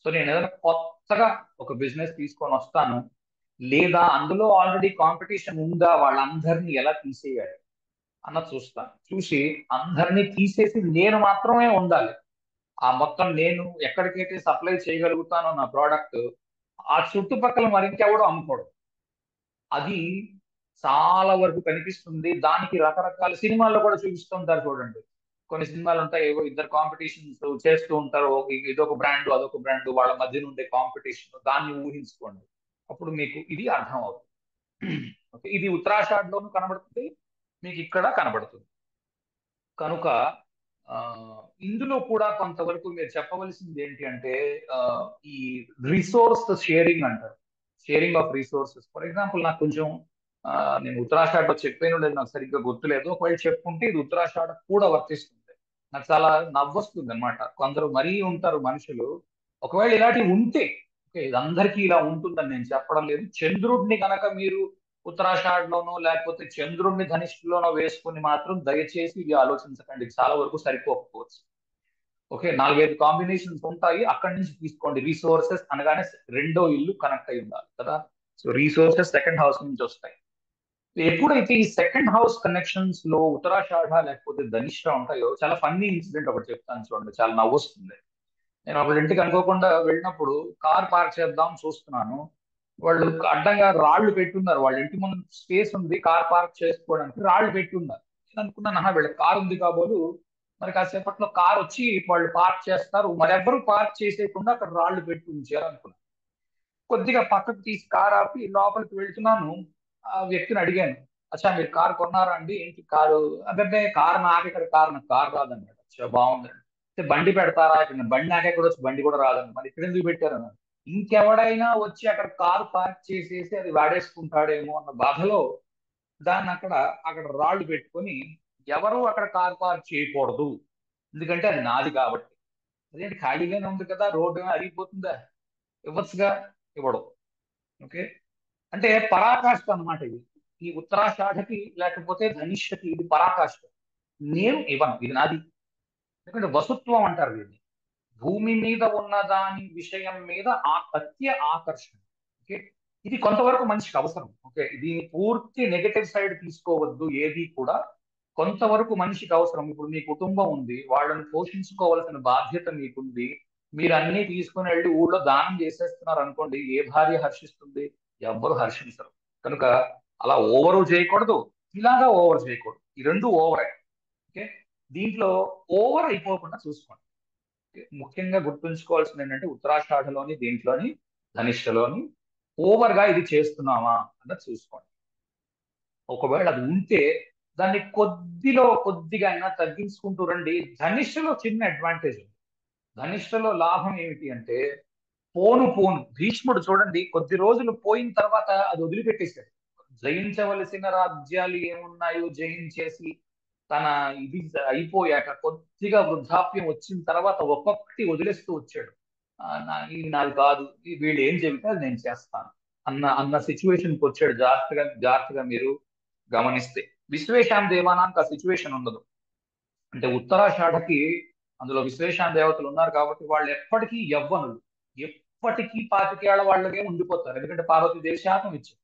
సో నేను ఏదైనా కొత్తగా ఒక బిజినెస్ తీసుకొని వస్తాను, లేదా అందులో ఆల్రెడీ కాంపిటీషన్ ఉందా, వాళ్ళందరినీ ఎలా తీసేయాలి అన్నది చూస్తాను. చూసి అందరినీ తీసేసి నేను మాత్రమే ఉండాలి. ఆ మొత్తం నేను ఎక్కడికైతే సప్లై చేయగలుగుతానో నా ప్రోడక్ట్, ఆ చుట్టుపక్కల మరింకెవడో అమ్ముకోవడం. అది చాలా వరకు కనిపిస్తుంది. దానికి రకరకాల సినిమాల్లో కూడా చూపిస్తుంటారు చూడండి. కొన్ని సినిమాలు ఉంటాయి, ఏవో ఇద్దరు కాంపిటీషన్స్ చేస్తూ ఉంటారు. ఇదొక బ్రాండ్, అదొక బ్రాండ్, వాళ్ళ మధ్య ఉండే కాంపిటీషన్, దాన్ని ఊహించుకోండి. అప్పుడు మీకు ఇది అర్థం అవుతుంది. ఓకే. ఇది ఉత్తరాషాఢలోనూ కనబడుతుంది, మీకు ఇక్కడ కనబడుతుంది. కనుక ఆ ఇందులో కూడా కొంతవరకు మీరు చెప్పవలసింది ఏంటి అంటే, ఆ, ఈ రిసోర్స్ షేరింగ్ అంటారు. Sharing of resources. For example నాకు కొంచెం ఆ, నేను ఉత్తరాషాఢలో చెప్పాను లేదు, నాకు సరిగ్గా గుర్తులేదు. ఒకవేళ చెప్పుకుంటే ఇది ఉత్తరాషాఢ కూడా వర్తిస్తుంది. నాకు చాలా నవ్వొస్తుంది అనమాట. కొందరు మరీ ఉంటారు మనుషులు, ఒకవేళ ఇలాంటివి ఉంటే, ఓకే, ఇది అందరికీ ఇలా ఉంటుందని నేను చెప్పడం లేదు. చంద్రుడిని కనుక మీరు ఉత్తరాషాఢలోనో లేకపోతే చంద్రుడిని ధనిష్ఠలోనో వేసుకుని మాత్రం దయచేసి ఇది ఆలోచించకండి. చాలా వరకు సరిపోకపోవచ్చు. ఓకే, 4-5 కాంబినేషన్స్ ఉంటాయి, అక్కడి నుంచి తీసుకోండి. రిసోర్సెస్ అనగానే రెండో ఇల్లు కనెక్ట్ అయి ఉండాలి కదా. సో రిసోర్సెస్ సెకండ్ హౌస్ నుంచి వస్తాయి. ఎప్పుడైతే ఈ సెకండ్ హౌస్ కనెక్షన్స్ లో ఉత్తరాషాఢ లేకపోతే ధనిష్ట ఉంటాయో, చాలా ఫన్నీ ఇన్సిడెంట్ ఒకటి చెప్తాను చూడండి, చాలా నవ్వొస్తుంది. నేను ఒకళ్ళ ఇంటికి అనుకోకుండా వెళ్ళినప్పుడు కార్ పార్క్ చేద్దాం చూస్తున్నాను. వాళ్ళు అడ్డంగా రాళ్లు పెట్టున్నారు, వాళ్ళ ఇంటి ముందు స్పేస్ ఉంది, కార్ పార్క్ చేసుకోవడానికి రాళ్లు పెట్టున్నారు. నేను అనుకున్నాను, వీళ్ళ కార్ ఉంది కాబోలు, మరి కాసేపట్లో కార్ వచ్చి వాళ్ళు పార్క్ చేస్తారు, మరి ఎవ్వరు పార్క్ చేసేయకుండా అక్కడ రాళ్లు పెట్టి ఉంచారు అనుకున్నాను. కొద్దిగా పక్కకు తీసి కార్ ఆపి లోపలికి వెళ్తున్నాను. ఆ వ్యక్తిని అడిగాను, అచ్చా మీరు కార్ కొన్నారా అండి, ఏంటి కారు? అదే కారు నాకు ఇక్కడ, కారు నాకు కారు రాదన్నాడు. అచ్చా బాగుందండి. "అయితే బండి పెడతారా ఇక్కడ?" "బండి నాకెక్కడ వచ్చి, బండి కూడా రాదండి." "మరి ఇక్కడ ఎందుకు పెట్టారు?" అన్నాడు. ఇంకెవడైనా వచ్చి అక్కడ కారు పార్క్ చేసేసి అది వాడేసుకుంటాడేమో అన్న బాధలో దాన్ని అక్కడ రాళ్లు పెట్టుకొని, ఎవరు అక్కడ కార్ పార్క్ చేయకూడదు, ఎందుకంటే అది నాది కాబట్టి. అదేంటి ఖాళీగానే ఉంది కదా, రోడ్డు అరిగిపోతుందా, ఇవ్వచ్చుగా, ఇవ్వడం. ఓకే, అంటే పరాకాష్ఠ అన్నమాట ఇది. ఈ ఉత్తరాషాఢకి లేకపోతే ధనిష్ఠకి ఇది పరాకాష్ఠ. నేను ఇవ్వను, ఇది నాది. ఎందుకంటే వసుత్వం అంటారు దీన్ని. భూమి మీద ఉన్న దాని విషయం మీద అత్య ఆకర్షణ. ఓకే, ఇది కొంతవరకు మనిషికి అవసరం. ఓకే, దీని పూర్తి నెగటివ్ సైడ్ తీసుకోవద్దు ఏది కూడా. కొంతవరకు మనిషికి అవసరం. ఇప్పుడు మీ కుటుంబం ఉంది, వాళ్ళని పోషించుకోవాల్సిన బాధ్యత మీకుంది. మీరు అన్ని తీసుకుని వెళ్ళి ఊళ్ళో దానం చేసేస్తున్నారు అనుకోండి, ఏ భార్య హర్షిస్తుంది? ఎవ్వరు హర్షించరు. కనుక అలా ఓవరు చేయకూడదు, ఇలాగా ఓవర్ చేయకూడదు. ఈ రెండు ఓవరే. ఓకే, దీంట్లో ఓవర్ అయిపోకుండా చూసుకోండి. ముఖ్యంగా గుర్తుంచుకోవాల్సింది ఏంటంటే, ఉత్తరాషాఢలోని దీంట్లోని ధనిష్టలోని ఓవర్ గా ఇది చేస్తున్నామా అన్నది చూసుకోండి. ఒకవేళ అది ఉంటే దాన్ని కొద్దిగా అయినా తగ్గించుకుంటూ రండి. ధనిష్టలో చిన్న అడ్వాంటేజ్ ఉంది. ధనిష్టలో లాభం ఏమిటి అంటే, పోను పోను భీష్ముడు చూడండి, కొద్ది రోజులు పోయిన తర్వాత అది వదిలిపెట్టేశాడు. జయించవలసిన రాజ్యాలు ఏమున్నాయో జయించేసి, తన ఇది అయిపోయాక కొద్దిగా వృద్ధాప్యం వచ్చిన తర్వాత ఒక్కొక్కటి వదిలేస్తూ వచ్చాడు. ఇది నాది కాదు, వీళ్ళు ఏం చెబితే అది నేను చేస్తాను అన్న సిచ్యువేషన్కి వచ్చాడు. జాగ్రత్తగా జాగ్రత్తగా మీరు గమనిస్తే విశ్వేశాం దేవానానికి ఆ సిచ్యువేషన్ ఉండదు. అంటే ఉత్తరాషాఢకి అందులో విశ్వేశాం దేవతలు ఉన్నారు కాబట్టి వాళ్ళు ఎప్పటికీ యవ్వనులు, ఎప్పటికీ 25 ఏళ్ల వాళ్ళకే ఉండిపోతారు. ఎందుకంటే పార్వతీదేవి శాపం ఇచ్చింది,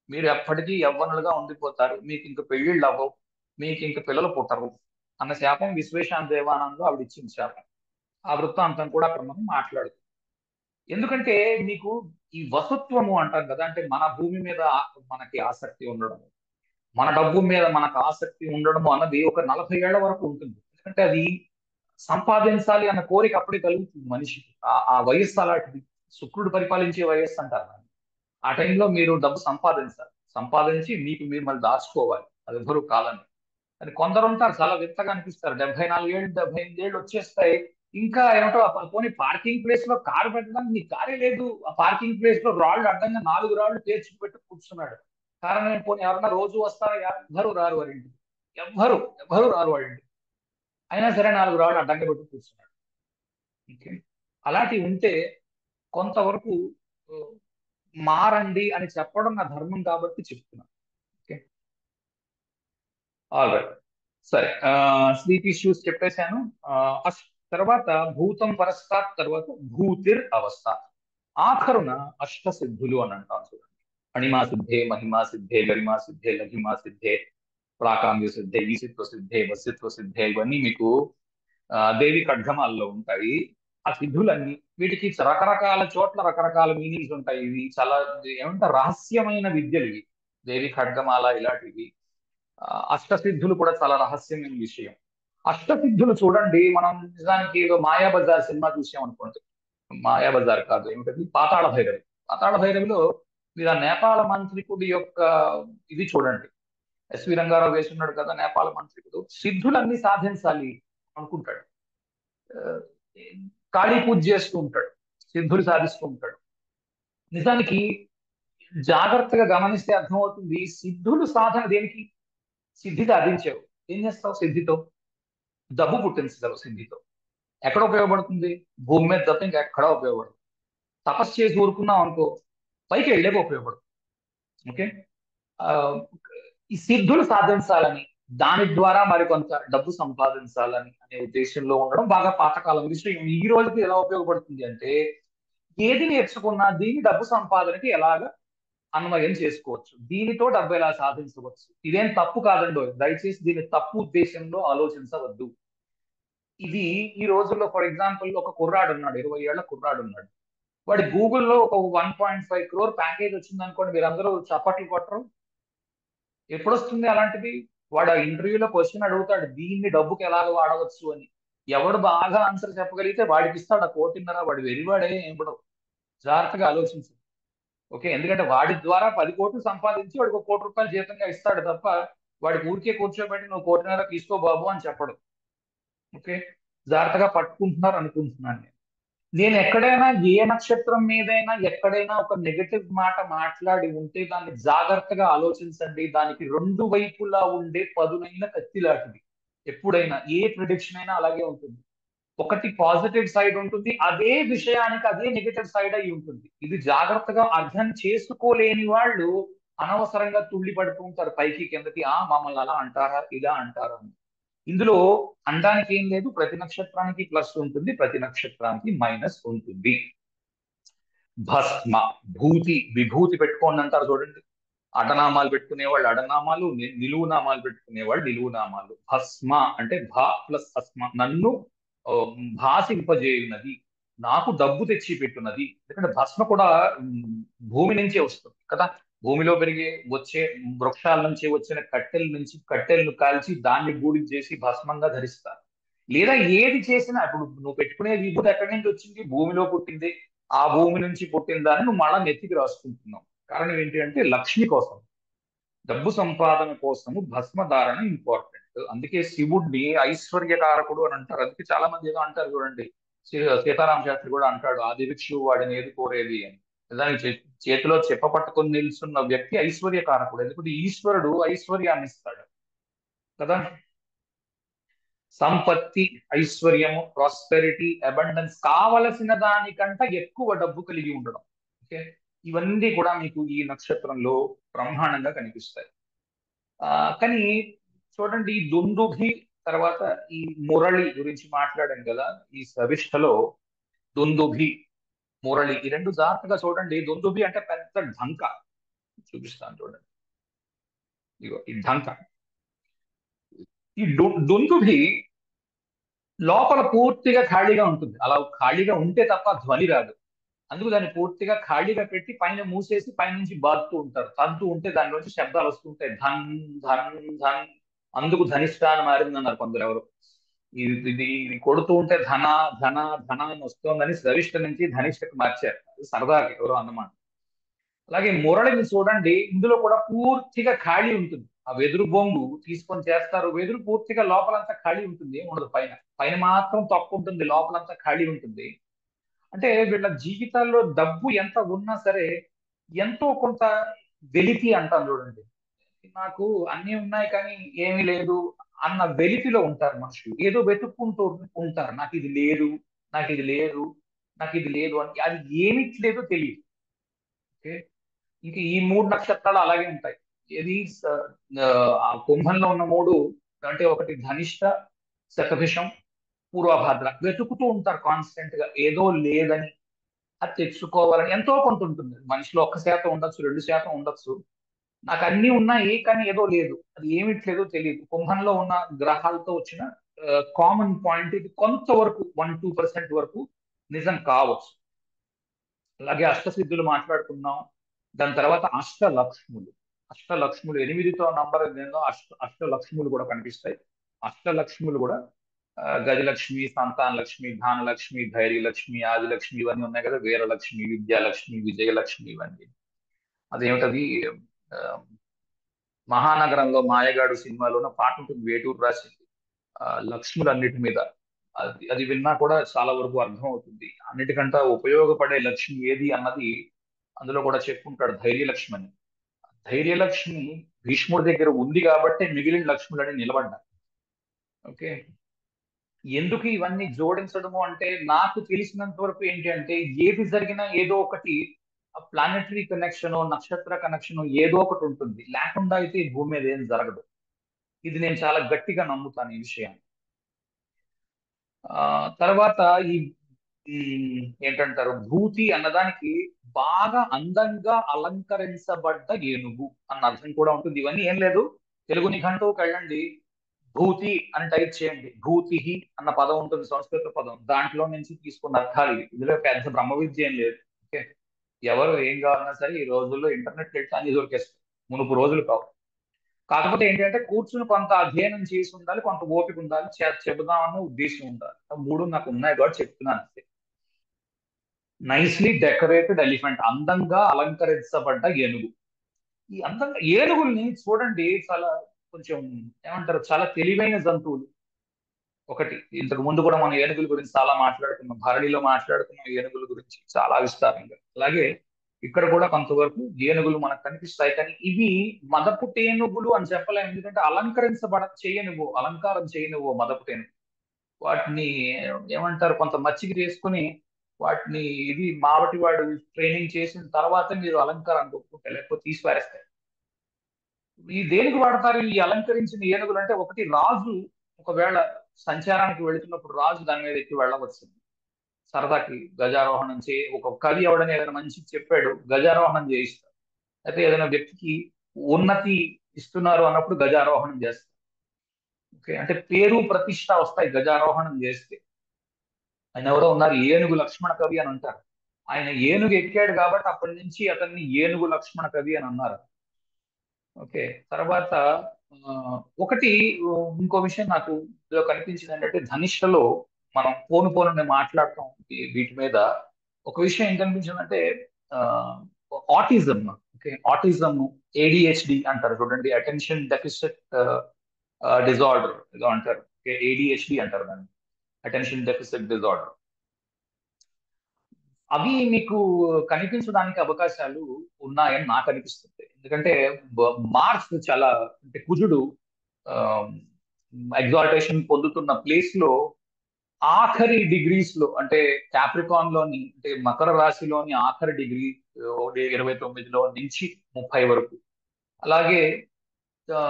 మీరు ఎప్పటికీ యవ్వనులుగా ఉండిపోతారు, మీకు ఇంక పెళ్లిళ్ళు అవ్వవు, మీకు ఇంక పిల్లలు పుట్టరు అన్న శాపం విశ్వేశాం దేవానంలో ఆవిడ ఇచ్చిన శాపం. ఆ వృత్తాంతం కూడా అక్కడ మనం మాట్లాడుతాం. ఎందుకంటే మీకు ఈ వసుత్వము అంటాం కదా, అంటే మన భూమి మీద మనకి ఆసక్తి ఉండడం, మన డబ్బు మీద మనకు ఆసక్తి ఉండడం అన్నది ఒక 40 ఏళ్ల వరకు ఉంటుంది. ఎందుకంటే అది సంపాదించాలి అన్న కోరిక అప్పుడే కలుగుతుంది మనిషికి. ఆ వయస్సు అలాంటిది. శుక్రుడు పరిపాలించే వయస్సు అంటారు దాన్ని. ఆ టైంలో మీరు డబ్బు సంపాదించాలి, సంపాదించి మీకు మీరు మళ్ళీ దాచుకోవాలి, అది ఎవ్వరూ కాదని. అని కొందరు ఉంటారు, చాలా వింతగా అనిపిస్తారు. 74 ఏళ్ళు 75 ఏళ్ళు వచ్చేస్తాయి, ఇంకా ఏమిటో పోనీ పార్కింగ్ ప్లేస్ లో కారు పెట్టడానికి నీ కారే లేదు, ఆ పార్కింగ్ ప్లేస్ లో రాళ్ళు అడ్డంగా 4 రాళ్ళు పేర్చి పెట్టి కూర్చున్నాడు. కారణం ఏంటి? పోనీ ఎవరన్నా రోజు వస్తారా? ఎవ్వరు రారు వారి ఇంటికి, ఎవ్వరు ఎవ్వరు రారు వాళ్ళ ఇంటికి. అయినా సరే 4 రాళ్ళు అడ్డంగా పెట్టి కూర్చున్నాడు. ఓకే, అలాంటివి ఉంటే కొంతవరకు ఆ, మారండి అని చెప్పడం నా ధర్మం కాబట్టి చెప్తున్నాను. Okay, all right. సరే, స్లీప్ ఇష్యూస్ చెప్పేశాను. ఆ, తర్వాత భూతం పరస్తాత్, తర్వాత భూతిర్ అవస్థ. ఆఖరున అష్ట సిద్ధులు అని అంటాం చూడండి. అణిమా సిద్ధే, మహిమా సిద్ధే, గరిమా సిద్ధే, లఘిమా సిద్ధే, ప్రాకామ్య సిద్ధే, ఈసిత్వ సిద్ధే, వసిత్వ సిద్ధే, ఇవన్నీ మీకు దేవి ఖడ్గమాల్లో ఉంటాయి. ఆ సిద్ధులన్నీ, వీటికి రకరకాల చోట్ల రకరకాల మీనింగ్స్ ఉంటాయి. ఇవి చాలా ఏమంటారు, రహస్యమైన విద్యలు ఇవి. దేవి ఖడ్గమాల ఇలాంటివి. అష్టసిద్ధులు కూడా చాలా రహస్యమైన విషయం. అష్టసిద్ధులు చూడండి, మనం నిజానికి ఏదో మాయాబజార్ సినిమా చూసాం అనుకోండి. మాయాబజార్ కాదు, ఏమిటది, పాతాళ భైరవి. పాతాళ భైరవిలో మీరు ఆ నేపాల మంత్రికుడి యొక్క ఇది చూడండి. ఎస్వి రంగారావు వేసి ఉన్నాడు కదా నేపాల మంత్రికుడు, సిద్ధులన్నీ సాధించాలి అనుకుంటాడు. ఆ, కాళీ పూజ చేస్తూ ఉంటాడు, సిద్ధులు సాధిస్తూ ఉంటాడు. నిజానికి జాగ్రత్తగా గమనిస్తే అర్థమవుతుంది, సిద్ధులు సాధన దేనికి? సిద్ధి సాధించావు, ఏం చేస్తావు సిద్ధితో? డబ్బు పుట్టించగలవు సిద్ధితో. ఎక్కడ ఉపయోగపడుతుంది? భూమి మీద తప్ప ఇంకా ఎక్కడ ఉపయోగపడదు. తపస్సు చేసి ఊరుకున్నాం అనుకో, పైకి వెళ్ళేకి ఉపయోగపడుతుంది. ఓకే, ఆ, ఈ సిద్ధులు సాధించాలని దాని ద్వారా మరికొంత డబ్బు సంపాదించాలని అనే ఉద్దేశంలో ఉండడం బాగా పాతకాలం విషయం. ఈ రోజుకి ఎలా ఉపయోగపడుతుంది అంటే ఏది నేర్చుకున్నా దీని డబ్బు సంపాదనకి ఎలాగ అన్వయం చేసుకోవచ్చు, దీనితో డబ్బు ఎలా సాధించవచ్చు. ఇదేం తప్పు కాదండి, దయచేసి దీన్ని తప్పు ఉద్దేశంలో ఆలోచించవద్దు. ఇది ఈ రోజుల్లో ఫర్ ఎగ్జాంపుల్ ఒక కుర్రాడు ఉన్నాడు, 20 ఏళ్ల కుర్రాడు ఉన్నాడు. వాడి గూగుల్లో ఒక 1.5 crore ప్యాకేజ్ వచ్చింది అనుకోండి, మీరందరూ చప్పట్లు కొట్టరు. ఎప్పుడు వస్తుంది అలాంటిది? వాడు ఆ ఇంటర్వ్యూలో క్వశ్చన్ అడుగుతాడు, దీన్ని డబ్బుకి ఎలాగ వాడవచ్చు అని. ఎవడు బాగా ఆన్సర్ చెప్పగలిగితే వాడికి ఇస్తాడు ఆ 1.5 కోటి. వాడు వెరివాడే ఇప్పుడు. జాగ్రత్తగా ఆలోచించు. ఓకే, ఎందుకంటే వాడి ద్వారా 10 కోట్లు సంపాదించి వాడికి 1 కోటి రూపాయలు జీతంగా ఇస్తాడు తప్ప వాడికి ఊరికే కూర్చోబెట్టి నువ్వు 1.5 కోటి తీసుకో బాబు అని చెప్పడు. ఓకే, జాగ్రత్తగా పట్టుకుంటున్నారు అనుకుంటున్నాను నేను. నేను ఎక్కడైనా ఏ నక్షత్రం మీదైనా ఎక్కడైనా ఒక నెగటివ్ మాట మాట్లాడి ఉంటే దాన్ని జాగ్రత్తగా ఆలోచించండి. దానికి రెండు వైపులా ఉండే పదునైన కత్తిలాంటిది. ఎప్పుడైనా ఏ ప్రిడిక్షన్ అయినా అలాగే ఉంటుంది. ఒకటి పాజిటివ్ సైడ్ ఉంటుంది, అదే విషయానికి అదే నెగటివ్ సైడ్ అయి ఉంటుంది. ఇది జాగ్రత్తగా అర్థం చేసుకోలేని వాళ్ళు అనవసరంగా తుళ్ళి పడుతూ ఉంటారు పైకి కిందకి. మమ్మల్ని అలా అంటారా ఇలా అంటారా అని. ఇందులో అనడానికి ఏం లేదు. ప్రతి నక్షత్రానికి ప్లస్ ఉంటుంది, ప్రతి నక్షత్రానికి మైనస్ ఉంటుంది. భస్మ, భూతి, విభూతి పెట్టుకోండి అంటారు చూడండి. అడనామాలు పెట్టుకునేవాళ్ళు అడనామాలు, నిలువు నామాలు పెట్టుకునేవాళ్ళు నిలువు నామాలు. భస్మ అంటే భా ప్లస్ అస్మ, నన్ను ఆ, భాసింపజేయున్నది, నాకు డబ్బు తెచ్చి పెట్టున్నది. ఎందుకంటే భస్మ కూడా భూమి నుంచే వస్తుంది కదా. భూమిలో పెరిగే వచ్చే వృక్షాల నుంచి వచ్చిన కట్టెల నుంచి కట్టెలను కాల్చి దాన్ని బూడిద చేసి భస్మంగా ధరిస్తారు. లేదా ఏది చేసినా ఇప్పుడు నువ్వు పెట్టుకునే విభూతి ఎక్కడి నుంచి వచ్చింది? భూమిలో పుట్టింది. ఆ భూమి నుంచి పుట్టిన దాన్ని నువ్వు మళ్ళా నెత్తికి రాసుకుంటున్నావు. కారణం ఏంటి అంటే లక్ష్మి కోసం, డబ్బు సంపాదన కోసము భస్మధారణ ఇంపార్టెంట్. అందుకే శివుడిని ఐశ్వర్యకారకుడు అని అంటారు. అందుకే చాలా మంది ఏదో అంటారు చూడండి. సీతారామ శాస్త్రి కూడా అంటాడు, ఆదివిక్షు వాడిని ఏది కోరేది అని. దానికి చేతిలో చెప్ప పట్టుకొని నిల్చున్న వ్యక్తి ఐశ్వర్యకారకుడు. ఎందుకంటే ఈశ్వరుడు ఐశ్వర్యాన్ని ఇస్తాడు కదా. సంపత్తి, ఐశ్వర్యము, ప్రాస్పెరిటీ, అబండెన్స్, కావలసిన దానికంటే ఎక్కువ డబ్బు కలిగి ఉండడం. ఓకే, ఇవన్నీ కూడా మీకు ఈ నక్షత్రంలో బ్రహ్మాండంగా కనిపిస్తాయి. ఆ కానీ చూడండి, ఈ దుందుభి తర్వాత ఈ మురళి గురించి మాట్లాడాం కదా ఈ సవిష్టలో. దుందుభి, మురళి ఈ రెండు జాగ్రత్తగా చూడండి. దుందుభి అంటే పెద్ద ఢంక. చూపిస్తాను చూడండి. ఇగో ఈ ఢంక. ఈ దుందుభి లోపల పూర్తిగా ఖాళీగా ఉంటుంది. అలా ఖాళీగా ఉంటే తప్ప ధ్వని రాదు. అందుకు దాన్ని పూర్తిగా ఖాళీగా పెట్టి పైన మూసేసి పైనుంచి బాదుతూ ఉంటారు. తంతూ ఉంటే దాని నుంచి శబ్దాలు వస్తుంటాయి, ధన్ ధన్ ధన్. అందుకు ధనిష్ట అని మారిందన్నారు కొందరు ఎవరు. ఇది కొడుతూ ఉంటే ధన ధన ధన అని వస్తుందని స్రవిష్ట నుంచి ధనిష్టకు మార్చారు. అది సరదాగా ఎవరో అన్నమాట. అలాగే మురళిని చూడండి, ఇందులో కూడా పూర్తిగా ఖాళీ ఉంటుంది. ఆ వెదురు బొంగు తీసుకొని చేస్తారు. వెదురు పూర్తిగా లోపలంతా ఖాళీ ఉంటుంది, ఏం ఉండదు. పైన పైన మాత్రం తప్పు ఉంటుంది, లోపలంతా ఖాళీ ఉంటుంది. అంటే వీళ్ళ జీవితాల్లో డబ్బు ఎంత ఉన్నా సరే ఎంతో కొంత వెలితి అంటాం చూడండి. నాకు అన్ని ఉన్నాయి కానీ ఏమీ లేదు అన్న వెలితిలో ఉంటారు మనుషులు. ఏదో వెతుక్కుంటూ ఉంటారు, నాకు ఇది లేదు, నాకు ఇది లేదు, నాకు ఇది లేదు అని. అది ఏమిటి లేదో తెలియదు. ఓకే, ఇంకా ఈ మూడు నక్షత్రాలు అలాగే ఉంటాయి. ఏది ఆ కుంభంలో ఉన్న మూడు అంటే ఒకటి ధనిష్ట, శతభిషం, పూర్వభాద్ర. వెతుకుతూ ఉంటారు కాన్స్టెంట్ గా ఏదో లేదని. అది తెచ్చుకోవాలని ఎంతో కొంత ఉంటుంది. మనిషిలో 1% ఉండొచ్చు, 2% ఉండొచ్చు. నాకు అన్ని ఉన్నాయి కానీ ఏదో లేదు, అది ఏమిట్లేదో తెలియదు. కుంభంలో ఉన్న గ్రహాలతో వచ్చిన కామన్ పాయింట్ ఇది. కొంతవరకు 1-2% వరకు నిజం కావచ్చు. అలాగే అష్టసిద్ధులు మాట్లాడుకున్నాం. దాని తర్వాత అష్టలక్ష్ములు. అష్టలక్ష్ములు 8తో నంబర్ ఏదో అష్టలక్ష్ములు కూడా కనిపిస్తాయి. అష్టలక్ష్ములు కూడా గజలక్ష్మి, సంతాన లక్ష్మి, ధానలక్ష్మి, ధైర్యలక్ష్మి, ఆదిలక్ష్మి ఇవన్నీ ఉన్నాయి కదా. వీరలక్ష్మి, విద్యాలక్ష్మి, విజయలక్ష్మి ఇవన్నీ. అదేమిటది ఆ, మహానగరంలో మాయగాడు సినిమాలోన పాట ఉంటుంది, వేటూరు రాసింది. లక్ష్ములన్నిటి మీద. అది విన్నా కూడా చాలా వరకు అర్థం అవుతుంది. అన్నిటికంటే ఉపయోగపడే లక్ష్మి ఏది అన్నది అందులో కూడా చెప్పుకుంటాడు, ధైర్యలక్ష్మి అని. ధైర్యలక్ష్మి భీష్ముడి దగ్గర ఉంది కాబట్టి మిగిలిన లక్ష్ములని నిలబడ్డారు. ఓకే, ఎందుకు ఇవన్నీ జోడించడము అంటే నాకు తెలిసినంత వరకు ఏంటి అంటే ఏది జరిగినా ఏదో ఒకటి ప్లానెటరీ కనెక్షన్, నక్షత్ర కనెక్షన్ ఏదో ఒకటి ఉంటుంది. లేకుండా అయితే ఈ భూమి మీద ఏం జరగదు. ఇది నేను చాలా గట్టిగా నమ్ముతాను ఈ విషయాన్ని. ఆ తర్వాత ఈ ఈ ఏంటంటారు, భూతి అన్నదానికి బాగా అందంగా అలంకరించబడ్డ ఏనుగు అన్న అర్థం కూడా ఉంటుంది. ఇవన్నీ ఏం లేదు, తెలుగు నిఘంటువుకి వెళ్ళండి, భూతి అని టైప్ చేయండి, భూతి అన్న పదం ఉంటుంది, సంస్కృత పదం, దాంట్లో నుంచి తీసుకున్న అర్థాలు ఇవి. ఇందులో పెద్ద బ్రహ్మ విద్య ఏం లేదు. ఓకే, ఎవరు ఏం కావాలన్నా సరే ఈ రోజుల్లో ఇంటర్నెట్ పెడితే అన్ని దొరికేస్తాయి, మునుపు రోజులు కావు. కాకపోతే ఏంటంటే కూర్చుని కొంత అధ్యయనం చేసి ఉండాలి, కొంత ఓపిక ఉండాలి, చెబుదామన్న ఉద్దేశం ఉండాలి. ఆ మూడు నాకు ఉన్నాయి కాబట్టి చెప్తున్నాను అంతే. నైస్లీ డెకరేటెడ్ ఎలిఫెంట్, అందంగా అలంకరించబడ్డ ఏనుగు. ఈ అందంగా ఏనుగుల్ని చూడండి, చాలా కొంచెం ఏమంటారు, చాలా తెలివైన జంతువులు. ఒకటి, ఇంతకు ముందు కూడా మనం ఏనుగుల గురించి చాలా మాట్లాడుకున్నాం, భరణిలో మాట్లాడుకున్నాం ఏనుగుల గురించి చాలా విస్తారంగా. అలాగే ఇక్కడ కూడా కొంతవరకు ఏనుగులు మనకు కనిపిస్తాయి, కానీ ఇవి మదపుటేనుగులు అని చెప్పలేము, ఎందుకంటే చేయనివ్వు, అలంకారం చేయనివ్వు మదపుటేనుగు. వాటిని ఏమంటారు, కొంత మచ్చిక చేసుకుని వాటిని ఇది మావటి వాడు ట్రైనింగ్ చేసిన తర్వాత మీరు అలంకారానికి ఒప్పుకుంటే, లేకపోతే తీసి పారేస్తాయి. ఈ దేనికి వాడతారు ఈ అలంకరించిన ఏనుగులు అంటే, ఒకటి రాజు ఒకవేళ సంచారానికి వెళుతున్నప్పుడు రాజు దాని మీద ఎక్కి వెళ్ళవచ్చు, సరదాకి గజారోహణం ఒక కవి ఎవడని ఏదైనా మంచి చెప్పాడు, గజారోహణం చేయిస్తారు. అయితే ఏదైనా వ్యక్తికి ఉన్నతి ఇస్తున్నారు అన్నప్పుడు గజారోహణం చేస్తారు. ఓకే, అంటే పేరు ప్రతిష్ట వస్తాయి గజారోహణం చేస్తే. ఆయన ఎవరో ఉన్నారు, ఏనుగు లక్ష్మణ కవి అని అంటారు. ఆయన ఏనుగు ఎక్కాడు కాబట్టి అప్పటి నుంచి అతన్ని ఏనుగు లక్ష్మణ కవి అని అన్నారు. ఓకే, తర్వాత ఆ, ఒకటి ఇంకో విషయం నాకు ఇందులో కనిపించింది ఏంటంటే, ధనిష్టలో మనం పోను పోను నేను మాట్లాడతాం వీటి మీద. ఒక విషయం ఏం కనిపించిందంటే, ఆటిజం. ఓకే, ఆటిజం, ఏడిహెచ్డి అంటారు చూడండి, అటెన్షన్ డెఫిసిట్ డిజార్డర్ ఏదో అంటారు. ఏడిహెచ్డి అంటారు దాన్ని, అటెన్షన్ డెఫిసిట్ డిజార్డర్. అవి మీకు కనిపించడానికి అవకాశాలు ఉన్నాయని నాకు అనిపిస్తుంది. ఎందుకంటే మార్స్ చాలా, అంటే కుజుడు ఎగ్జాల్టేషన్ పొందుతున్న ప్లేస్ లో ఆఖరి డిగ్రీస్ లో, అంటే క్యాప్రికాన్ లోని, అంటే మకర రాశిలోని ఆఖరి డిగ్రీ 29లో నుంచి 30 వరకు. అలాగే ఆ,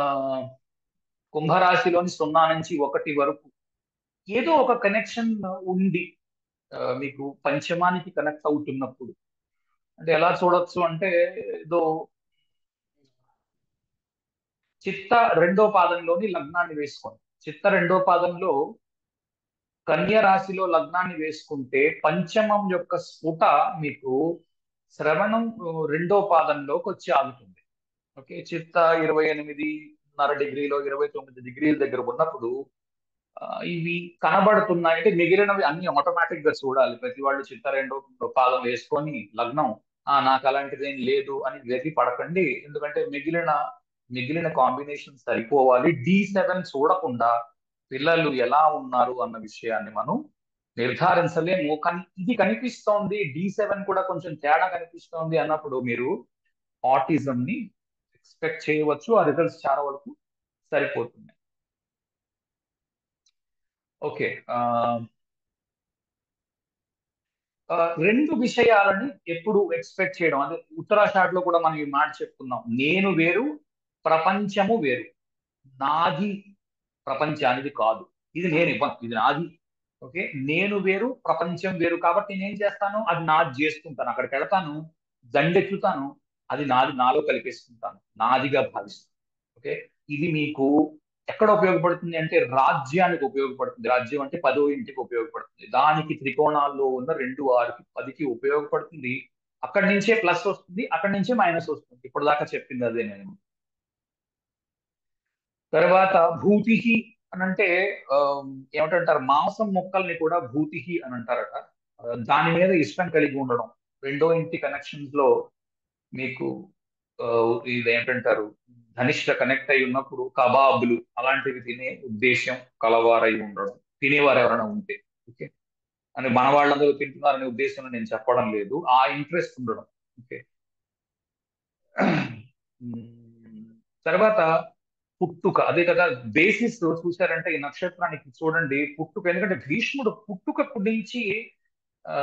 కుంభరాశిలోని 0 నుంచి 1 వరకు ఏదో ఒక కనెక్షన్ ఉంది. మీకు పంచమానికి కనెక్ట్ అవుతున్నప్పుడు, అంటే ఎలా చూడొచ్చు అంటే, ఏదో చిత్త రెండో పాదంలోని లగ్నాన్ని వేసుకోండి. చిత్త రెండో పాదంలో కన్య రాశిలో లగ్నాన్ని వేసుకుంటే పంచమం యొక్క స్ఫుట మీకు శ్రవణం రెండో పాదంలోకి వచ్చి ఆగుతుంది. ఓకే, చిత్త 28.5 డిగ్రీలో 29 డిగ్రీల దగ్గర ఉన్నప్పుడు ఇవి కనబడుతున్నాయి అంటే, మిగిలినవి అన్ని ఆటోమేటిక్ గా చూడాలి. ప్రతి వాళ్ళు చిత్త రెండో పాదం వేసుకొని లగ్నం, నాకు అలాంటిది ఏం లేదు అని వెతి పడకండి. ఎందుకంటే మిగిలిన కాంబినేషన్ సరిపోవాలి. D7 చూడకుండా పిల్లలు ఎలా ఉన్నారు అన్న విషయాన్ని మనం నిర్ధారించలేము. కానీ ఇది కనిపిస్తోంది, D7 కూడా కొంచెం తేడా కనిపిస్తోంది అన్నప్పుడు మీరు ఆటిజం ని ఎక్స్పెక్ట్ చేయవచ్చు. ఆ రిజల్ట్స్ చాలా వరకు సరిపోతుంది. ఓకే, ఆ, రెండు విషయాలని ఎప్పుడు ఎక్స్పెక్ట్ చేయడం, అంటే ఉత్తరాషాఢ్ లో కూడా మనం ఈ మాట చెప్పుకున్నాం, నేను వేరు, ప్రపంచము వేరు. నాది ప్రపంచానికి కాదు, ఇది నేను ఇవ్వను, ఇది నాది. ఓకే, నేను వేరు, ప్రపంచం వేరు, కాబట్టి నేను ఏం చేస్తాను, అది నాది చేసుకుంటాను, అక్కడికి వెళ్తాను, దండెత్తుతాను, అది నాది, నాలో కలిపేసుకుంటాను, నాదిగా భావిస్తాను. ఓకే, ఇది మీకు ఎక్కడ ఉపయోగపడుతుంది అంటే, రాజ్యానికి ఉపయోగపడుతుంది. రాజ్యం అంటే 10వ ఇంటికి ఉపయోగపడుతుంది, దానికి త్రికోణాల్లో ఉన్న 2, 6కి 10కి ఉపయోగపడుతుంది. అక్కడి నుంచే ప్లస్ వస్తుంది, అక్కడి నుంచే మైనస్ వస్తుంది. ఇప్పుడు దాకా చెప్పింది అదే నేను. తర్వాత భూతిహి అని అంటే, ఆ, ఏమిటంటారు, మాంసం మొక్కల్ని కూడా భూతిహి అని అంటారట. దాని మీద ఇష్టం కలిగి ఉండడం, రెండో ఇంటి కనెక్షన్స్ లో మీకు ఆ, ఇది ఏంటంటారు, ధనిష్ట కనెక్ట్ అయి ఉన్నప్పుడు కబాబులు అలాంటివి తినే ఉద్దేశం కలవారై ఉండడం, తినేవారు ఎవరైనా ఉంటే. ఓకే, అని మన వాళ్ళందరూ తింటున్నారనే ఉద్దేశంలో నేను చెప్పడం లేదు, ఆ ఇంట్రెస్ట్ ఉండడం. ఓకే, తర్వాత పుట్టుక, అదే కదా బేసిస్. చూసారంటే ఈ నక్షత్రానికి చూడండి పుట్టుక, ఎందుకంటే భీష్ముడు పుట్టుక నుంచి ఆ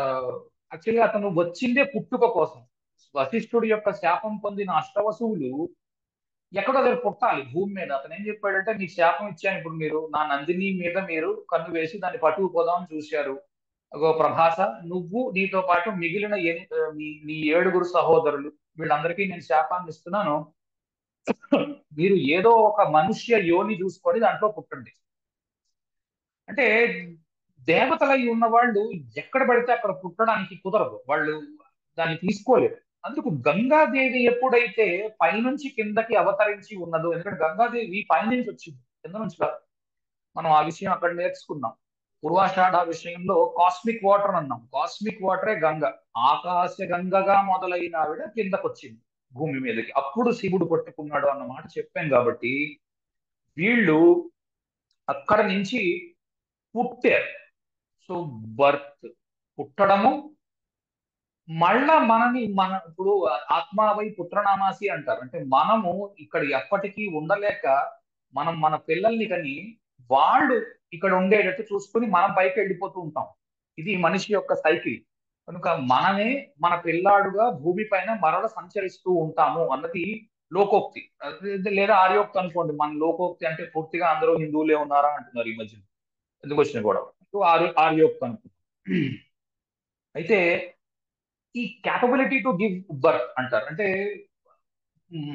యాక్చువల్గా అతను వచ్చిందే పుట్టుక కోసం. వశిష్ఠుడి యొక్క శాపం పొందిన అష్టవసువులు ఎక్కడో దగ్గర పుట్టాలి భూమి మీద. అతను ఏం చెప్పాడంటే, నీకు శాపం ఇచ్చాను, ఇప్పుడు మీరు నా నందిని మీద మీరు కన్ను వేసి దాన్ని పట్టుకుపోదామని చూశారు. అగో ప్రభాస, నువ్వు నీతో పాటు మిగిలిన నీ 7గురు సహోదరులు, వీళ్ళందరికీ నేను శాపాన్ని ఇస్తున్నాను. మీరు ఏదో ఒక మనుష్య యోని చూసుకొని దాంట్లో పుట్టండి. అంటే దేవతలై ఉన్న వాళ్ళు ఎక్కడ పడితే అక్కడ పుట్టడానికి కుదరదు, వాళ్ళు దాన్ని తీసుకోలేరు. అందుకు గంగాదేవి ఎప్పుడైతే పైనుంచి కిందకి అవతరించి ఉన్నదో, ఎందుకంటే గంగాదేవి పైనుంచి వచ్చింది, కింద నుంచి కాదు. మనం ఆ విషయం అక్కడ నేర్చుకున్నాం. పూర్వాషాఢ విషయంలో కాస్మిక్ వాటర్ అన్నాం. కాస్మిక్ వాటరే గంగ. ఆకాశ గంగగా మొదలైన ఆవిడ కిందకు వచ్చింది భూమి మీదకి, అప్పుడు శివుడు పట్టుకున్నాడు అన్నమాట చెప్పాం. కాబట్టి వీళ్ళు అక్కడ నుంచి పుట్టారు. సో బర్త్, పుట్టడము, మళ్ళా ఇప్పుడు ఆత్మావై పుత్రనామాసి అంటారు. అంటే మనము ఇక్కడ ఎప్పటికీ ఉండలేక మనం మన పిల్లల్ని కని వాళ్ళు ఇక్కడ ఉండేటట్టు చూసుకుని మనం పైకి వెళ్ళిపోతూ ఉంటాం. ఇది మనిషి యొక్క సైకిల్. కనుక మనమే మన పిల్లాడుగా భూమి పైన మరల సంచరిస్తూ ఉంటాము అన్నది లోకోక్తి. లేదా ఆర్యోక్తి అనుకోండి. మన లోకోక్తి అంటే పూర్తిగా అందరూ హిందువులే ఉన్నారా అంటున్నారు ఈ మధ్యన, ఎందుకు వచ్చిన గొడవ. సో ఆర్యోక్తి అనుకుంటాం. అయితే ఈ క్యాపబిలిటీ టు గివ్ బర్త్ అంటారు. అంటే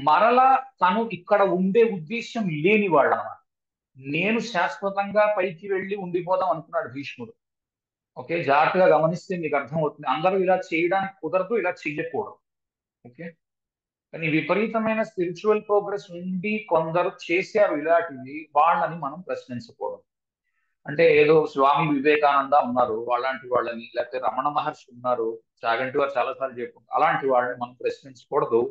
మరలా తను ఇక్కడ ఉండే ఉద్దేశం లేని వాళ్ళ అన్నమాట. నేను శాశ్వతంగా పైకి వెళ్ళి ఉండిపోదాం అనుకున్నాడు భీష్ముడు. ఓకే, జాగ్రత్తగా గమనిస్తే మీకు అర్థమవుతుంది. అందరూ ఇలా చేయడానికి కుదరదు, ఇలా చెయ్యకూడదు. ఓకే, కానీ విపరీతమైన స్పిరిచువల్ ప్రోగ్రెస్ ఉండి కొందరు చేశారు ఇలాంటివి, వాళ్ళని మనం ప్రశ్నించకూడదు. అంటే ఏదో స్వామి వివేకానంద ఉన్నారు వాళ్ళంటి వాళ్ళని, లేకపోతే రమణ మహర్షి ఉన్నారు, చాగంటి వారు చాలాసార్లు చెప్పుకుంటారు, అలాంటి వాళ్ళని మనం ప్రశ్నించకూడదు.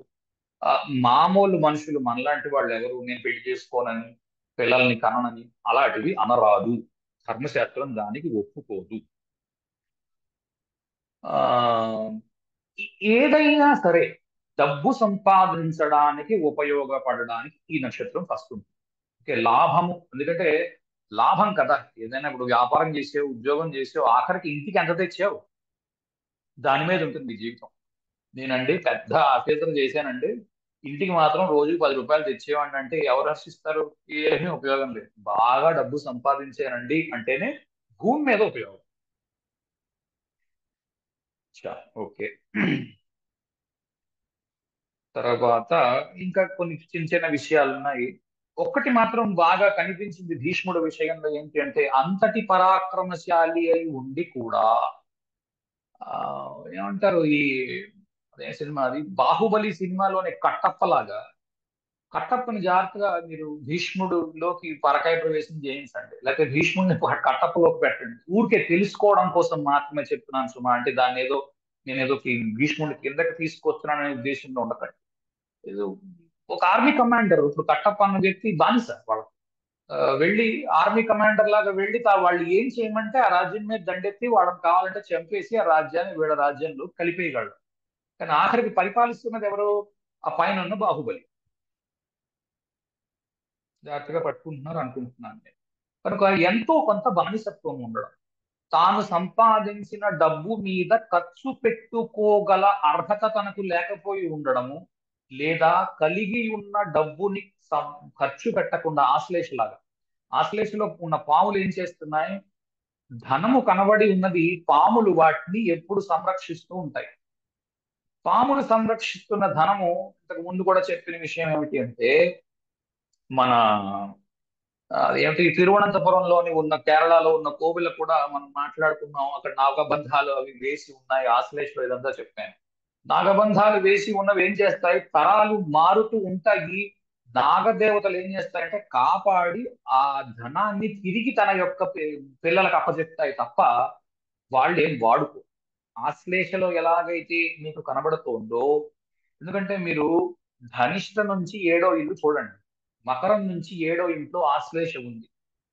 ఆ, మామూలు మనుషులు మనలాంటి వాళ్ళు ఎవరు, నేను పెళ్లి చేసుకోనని, పిల్లల్ని కననని అలాంటివి అనరాదు. ధర్మశాస్త్రం దానికి ఒప్పుకోదు. ఆ ఏదైనా సరే డబ్బు సంపాదించడానికి ఉపయోగపడడానికి ఈ నక్షత్రం ఫస్ట్ ఉంటుంది. ఓకే, లాభము, ఎందుకంటే లాభం కదా. ఏదైనా ఇప్పుడు వ్యాపారం చేసావు, ఉద్యోగం చేసావు, ఆఖరికి ఇంటికి ఎంత తెచ్చావు దాని మీద ఉంటుంది నీ జీవితం. నేనండి పెద్ద ఆఫీసర్ చేశానండి, ఇంటికి మాత్రం రోజు 10 రూపాయలు తెచ్చేవాడిని అంటే ఎవరు హర్షిస్తారు? ఏమీ ఉపయోగం లేదు. బాగా డబ్బు సంపాదించానండి అంటేనే భూమి మీద ఉపయోగం. ఓకే, తర్వాత ఇంకా కొన్ని చిన్న చిన్న విషయాలు ఉన్నాయి. ఒక్కటి మాత్రం బాగా కనిపించింది భీష్ముడు విషయంలో, ఏంటి అంటే అంతటి పరాక్రమశాలి అయి ఉండి కూడా ఆ ఏమంటారు ఈ అదే సినిమా, అది బాహుబలి సినిమాలోని కట్టప్పలాగా, కట్టప్పని జాగ్రత్తగా మీరు భీష్ముడులోకి పరకాయ ప్రవేశం చేయించండి, లేకపోతే భీష్ముడిని కట్టప్పలోకి పెట్టండి. ఊరికే తెలుసుకోవడం కోసం మాత్రమే చెప్తున్నాను సుమా. అంటే దాన్ని ఏదో నేనేదో భీష్ముడిని కిందకి తీసుకొస్తున్నాననే ఉద్దేశంలో ఉండకండి. ఏదో ఒక ఆర్మీ కమాండర్, ఇప్పుడు కట్టప్ప అన్న వ్యక్తి బానిస వాళ్ళ, వెళ్ళి ఆర్మీ కమాండర్ లాగా వెళ్ళి వాళ్ళు ఏం చేయమంటే ఆ రాజ్యం మీద దండెత్తి వాళ్ళని కావాలంటే చంపేసి ఆ రాజ్యాన్ని వీళ్ళ రాజ్యంలో కలిపేయగలడు. కానీ ఆఖరికి పరిపాలిస్తున్నది ఎవరు? ఆ పైన ఉన్న బాహుబలి. జాగ్రత్తగా పట్టుకుంటున్నారు అనుకుంటున్నాను నేను. కనుక ఎంతో కొంత బానిసత్వం ఉండడం, తాను సంపాదించిన డబ్బు మీద ఖర్చు పెట్టుకోగల అర్హత తనకు లేకపోయి ఉండడము, లేదా కలిగి ఉన్న డబ్బుని ఖర్చు పెట్టకుండా ఆశ్లేషలాగా, ఆశ్లేషలో ఉన్న పాములు ఏం చేస్తున్నాయి? ధనము కనబడి ఉన్నది, పాములు వాటిని ఎప్పుడు సంరక్షిస్తూ ఉంటాయి. పాములు సంరక్షిస్తున్న ధనము, ఇంతకు ముందు కూడా చెప్పిన విషయం ఏమిటి అంటే, మన ఏమిటి తిరువనంతపురంలోని ఉన్న కేరళలో ఉన్న కోవిల కూడా మనం మాట్లాడుకున్నాం. అక్కడ నాగబంధాలు అవి వేసి ఉన్నాయి, ఆశ్లేషలో ఇదంతా చెప్పాను. నాగబంధాలు వేసి ఉన్నవి ఏం చేస్తాయి? తరాలు మారుతూ ఉంటాయి. నాగదేవతలు ఏం చేస్తాయంటే కాపాడి ఆ ధనాన్ని తిరిగి తన యొక్క పిల్లలకు అప్పచెప్తాయి తప్ప వాళ్ళు ఏం వాడుకో. ఆశ్లేషలో ఎలాగైతే మీకు కనబడుతోందో, ఎందుకంటే మీరు ధనిష్ట నుంచి 7వ ఇల్లు చూడండి, మకరం నుంచి 7వ ఇంట్లో ఆశ్లేష ఉంది.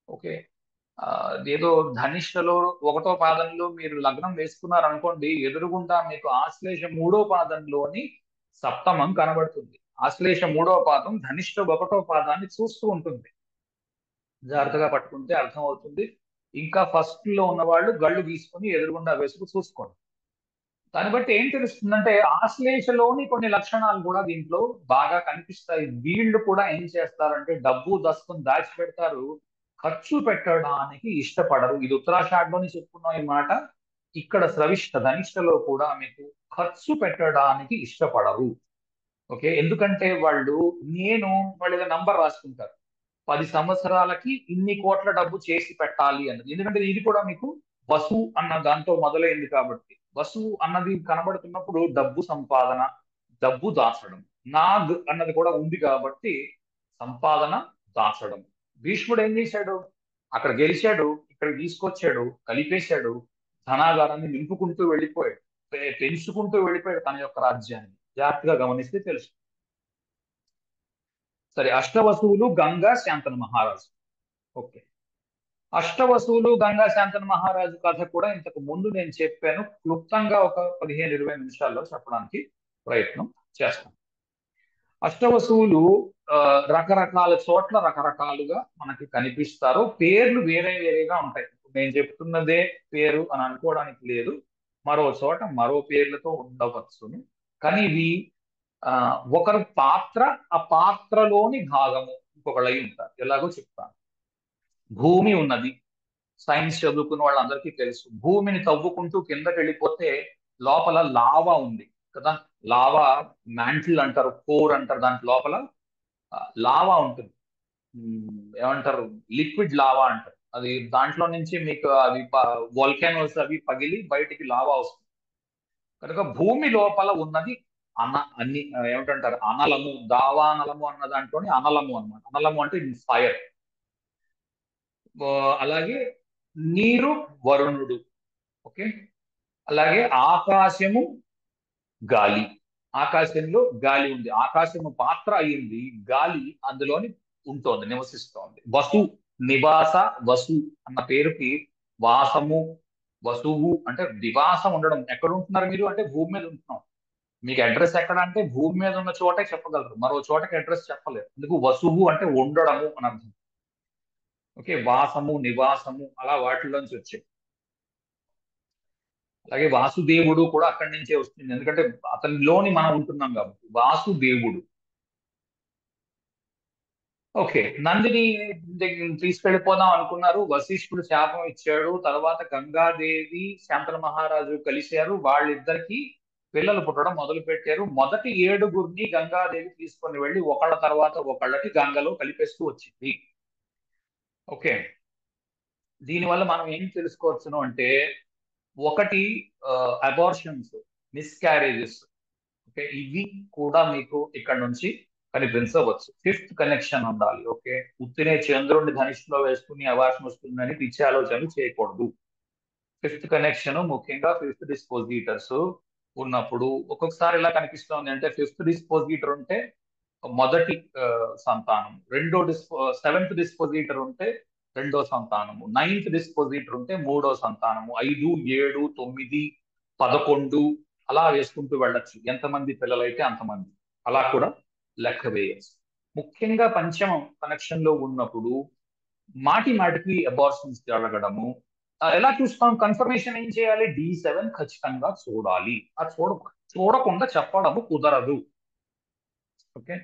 ఓకే, ఏదో ధనిష్టలో 1వ పాదంలో మీరు లగ్నం వేసుకున్నారు అనుకోండి, ఎదురుగుండా మీకు ఆశ్లేష 3వ పాదంలోని సప్తమం కనబడుతుంది. ఆశ్లేష 3వ పాదం ధనిష్ట 1వ పాదాన్ని చూస్తూ ఉంటుంది. జాగ్రత్తగా పట్టుకుంటే అర్థమవుతుంది. ఇంకా ఫస్ట్ లో ఉన్న వాళ్ళు గళ్ళు తీసుకుని ఎదురుగుండా వేసుకు చూసుకోండి. దాన్ని బట్టి ఏం తెలుస్తుందంటే ఆశ్లేషలోని కొన్ని లక్షణాలు కూడా దీంట్లో బాగా కనిపిస్తాయి. వీళ్ళు కూడా ఏం చేస్తారంటే డబ్బు దస్తం దాచిపెడతారు, ఖర్చు పెట్టడానికి ఇష్టపడరు. ఇది ఉత్తరాషాఢలోని చెప్పుకున్నాం ఈ మాట. ఇక్కడ శ్రవిష్ట ధనిష్టలో కూడా మీకు ఖర్చు పెట్టడానికి ఇష్టపడరు. ఓకే, ఎందుకంటే వాళ్ళు ఏదో నంబర్ రాసుకుంటారు, 10 సంవత్సరాలకి ఇన్ని కోట్ల డబ్బు చేసి పెట్టాలి అన్నది. ఎందుకంటే ఇది కూడా మీకు వసు అన్న దాంతో మొదలైంది కాబట్టి, వసు అన్నది కనబడుతున్నప్పుడు డబ్బు సంపాదన, డబ్బు దాచడం. నాగ్ అన్నది కూడా ఉంది కాబట్టి సంపాదన, దాచడం. భీష్ముడు ఏం చేశాడు? అక్కడ గెలిచాడు, ఇక్కడ తీసుకొచ్చాడు, కలిపేశాడు, ధనాగారాన్ని నింపుకుంటూ వెళ్ళిపోయాడు, పెంచుకుంటూ వెళ్ళిపోయాడు తన యొక్క రాజ్యాన్ని. జాగ్రత్తగా గమనిస్తే తెలుసు. సరే, అష్టవసువులు, గంగా, శాంతను మహారాజు. ఓకే, అష్టవసువులు, గంగా శాంతను మహారాజు కథ కూడా ఇంతకు ముందు నేను చెప్పాను. క్లుప్తంగా ఒక 15-20 నిమిషాల్లో చెప్పడానికి ప్రయత్నం చేస్తాను. అష్టవసువులు ఆ, రకరకాల చోట్ల రకరకాలుగా మనకి కనిపిస్తారు. పేర్లు వేరే వేరేగా ఉంటాయి. ఇప్పుడు నేను చెప్తున్నదే పేరు అని అనుకోవడానికి లేదు, మరో చోట మరో పేర్లతో ఉండవచ్చును. కానీ ఇవి ఆ, ఒకరు పాత్ర, ఆ పాత్రలోని భాగము ఇంకొకళ్ళై ఉంటారు. ఎలాగో చెప్తాను. భూమి ఉన్నది. సైన్స్ చదువుకున్న వాళ్ళందరికీ తెలుసు, భూమిని తవ్వుకుంటూ కిందకి వెళ్ళిపోతే లోపల లావా ఉంది కదా. లావా మ్యాంటిల్ అంటారు, కోర్ అంటారు. దాంట్ లోపల లావా ఉంటుంది. ఏమంటారు, లిక్విడ్ లావా అంటారు. అది దాంట్లో నుంచి మీకు అవి వోల్కానోస్ అవి పగిలి బయటికి లావా వస్తుంది. కనుక భూమి లోపల ఉన్నది అన్ని ఏమిటంటారు, అనలము, దావానలము అన్న దాంట్లోని అనలము అన్నమాట. అనలము అంటే ఫైర్. అలాగే నీరు, వరుణుడు. ఓకే, అలాగే ఆకాశము, గాలి. ఆకాశంలో గాలి ఉంది, ఆకాశము పాత్ర అయింది, గాలి అందులోని ఉంటోంది, నివసిస్తోంది. వసు, నివాస, వసు అన్న పేరుకి వాసము, వసువు అంటే నివాసం ఉండడం. ఎక్కడ ఉంటున్నారు మీరు అంటే భూమి మీద ఉంటున్నాం. మీకు అడ్రస్ ఎక్కడ అంటే భూమి మీద ఉన్న చోటే చెప్పగలరు, మరో చోటకి అడ్రస్ చెప్పలేరు. ఎందుకు, వసువు అంటే ఉండడము అని అర్థం. ఓకే, వాసము, నివాసము అలా వాటిలోంచి వచ్చాయి. అలాగే వాసుదేవుడు కూడా అక్కడి నుంచే వస్తుంది, ఎందుకంటే అతనిలోని మనం ఉంటున్నాం కాబట్టి వాసుదేవుడు. ఓకే, నందిని తీసుకెళ్ళిపోదాం అనుకున్నారు, వశిష్ఠుడు శాపం ఇచ్చాడు. తర్వాత గంగాదేవి, శాంతన మహారాజు కలిశారు, వాళ్ళిద్దరికి పిల్లలు పుట్టడం మొదలు పెట్టారు. మొదటి 7గురిని గంగాదేవి తీసుకొని వెళ్ళి ఒకళ్ళ తర్వాత ఒకళ్ళకి గంగలో కలిపేస్తూ వచ్చింది. ఓకే, దీనివల్ల మనం ఏం తెలుసుకోవచ్చును అంటే, ఒకటి అబార్షన్స్, మిస్క్యారేజెస్. ఓకే, ఇవి కూడా మీకు ఇక్కడ నుంచి కనిపించవచ్చు. ఫిఫ్త్ కనెక్షన్ ఉండాలి. ఓకే, ఉత్తినే చంద్రుడిని ధనిష్లో వేసుకుని అవార్షన్ వస్తుందని పిచ్చి ఆలోచనలు చేయకూడదు. ఫిఫ్త్ కనెక్షన్, ముఖ్యంగా ఫిఫ్త్ డిస్పోజిటర్స్ ఉన్నప్పుడు ఒక్కొక్కసారి ఎలా కనిపిస్తుంది అంటే, ఫిఫ్త్ డిస్పోజిటర్ ఉంటే మొదటి సంతానం, సెవెంత్ డిస్పోజిటర్ ఉంటే రెండో సంతానము, నైన్త్ డిస్పోజిటర్ ఉంటే మూడో సంతానము, 5, 7, 9, 11 అలా వేసుకుంటూ వెళ్ళొచ్చు. ఎంతమంది పిల్లలైతే అంతమంది అలా కూడా లెక్క వేయచ్చు. ముఖ్యంగా పంచమం కనెక్షన్ లో ఉన్నప్పుడు మాటి మాటికి అబార్షన్స్ జరగడము. ఎలా చూస్తాం, కన్ఫర్మేషన్ ఏం చేయాలి, D7 ఖచ్చితంగా చూడాలి. ఆ చూడకుండా చెప్పడము కుదరదు. ఓకే,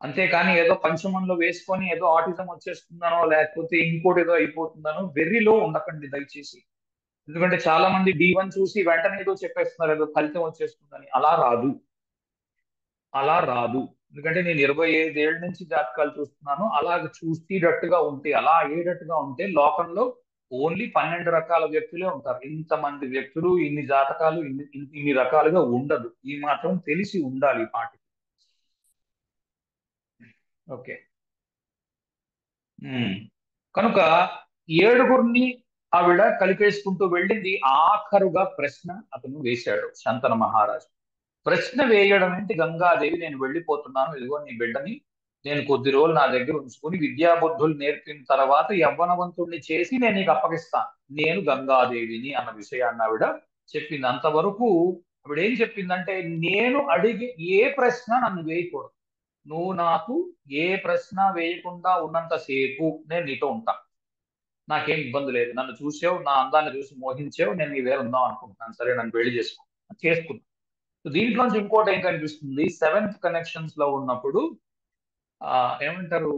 అంతేకాని ఏదో పంచమంలో వేసుకొని ఏదో ఆటిజం వచ్చేస్తుందనో లేకపోతే ఇంకోటి ఏదో అయిపోతుందనో వెర్రిలో ఉండకండి దయచేసి. ఎందుకంటే చాలా మంది D1 చూసి వెంటనే ఏదో చెప్పేస్తున్నారు, ఏదో ఫలితం వచ్చేస్తుందని. అలా రాదు, అలా రాదు. ఎందుకంటే నేను 25 ఏళ్ల నుంచి జాతకాలు చూస్తున్నాను. అలా చూసేటట్టుగా ఉంటే, అలా అయ్యేటట్టుగా ఉంటే లోకంలో ఓన్లీ 12 రకాల వ్యక్తులే ఉంటారు. ఇంతమంది వ్యక్తులు, ఇన్ని జాతకాలు, ఇన్ని రకాలుగా ఉండదు. ఈ మాత్రం తెలిసి ఉండాలి ఈ పాటికి. ఓకే. ఉమ్. కనుక 7గురిని ఆవిడ కలిపేసుకుంటూ వెళ్ళింది. ఆఖరుగా ప్రశ్న అతను వేశాడు శంతన మహారాజు. ప్రశ్న వేయడం ఏంటి, గంగాదేవి నేను వెళ్ళిపోతున్నాను, ఇదిగో నీ బిడ్డని నేను కొద్ది రోజులు నా దగ్గర ఉంచుకుని విద్యాబుద్ధులు నేర్పిన తర్వాత యవ్వనవంతుణ్ణి చేసి నేను నీకు అప్పగిస్తాను, నేను గంగాదేవిని అన్న విషయాన్ని ఆవిడ చెప్పింది. అంతవరకు ఆవిడ ఏం చెప్పిందంటే, నేను అడిగి ఏ ప్రశ్న నన్ను వేయకూడదు, నువ్వు నాకు ఏ ప్రశ్న వేయకుండా ఉన్నంత సేపు నేను నీతో ఉంటా, నాకేం ఇబ్బంది లేదు. నన్ను చూసావు, నా అందాన్ని చూసి మోహించావు, నేను నీ వేరు ఉందాం అనుకుంటున్నాను, సరే నన్ను పెళ్లి చేసుకో. చేసుకున్నాం. సో దీంట్లోంచి ఇంకోటి ఏం కనిపిస్తుంది, సెవెంత్ కనెక్షన్స్ లో ఉన్నప్పుడు ఏమంటారు,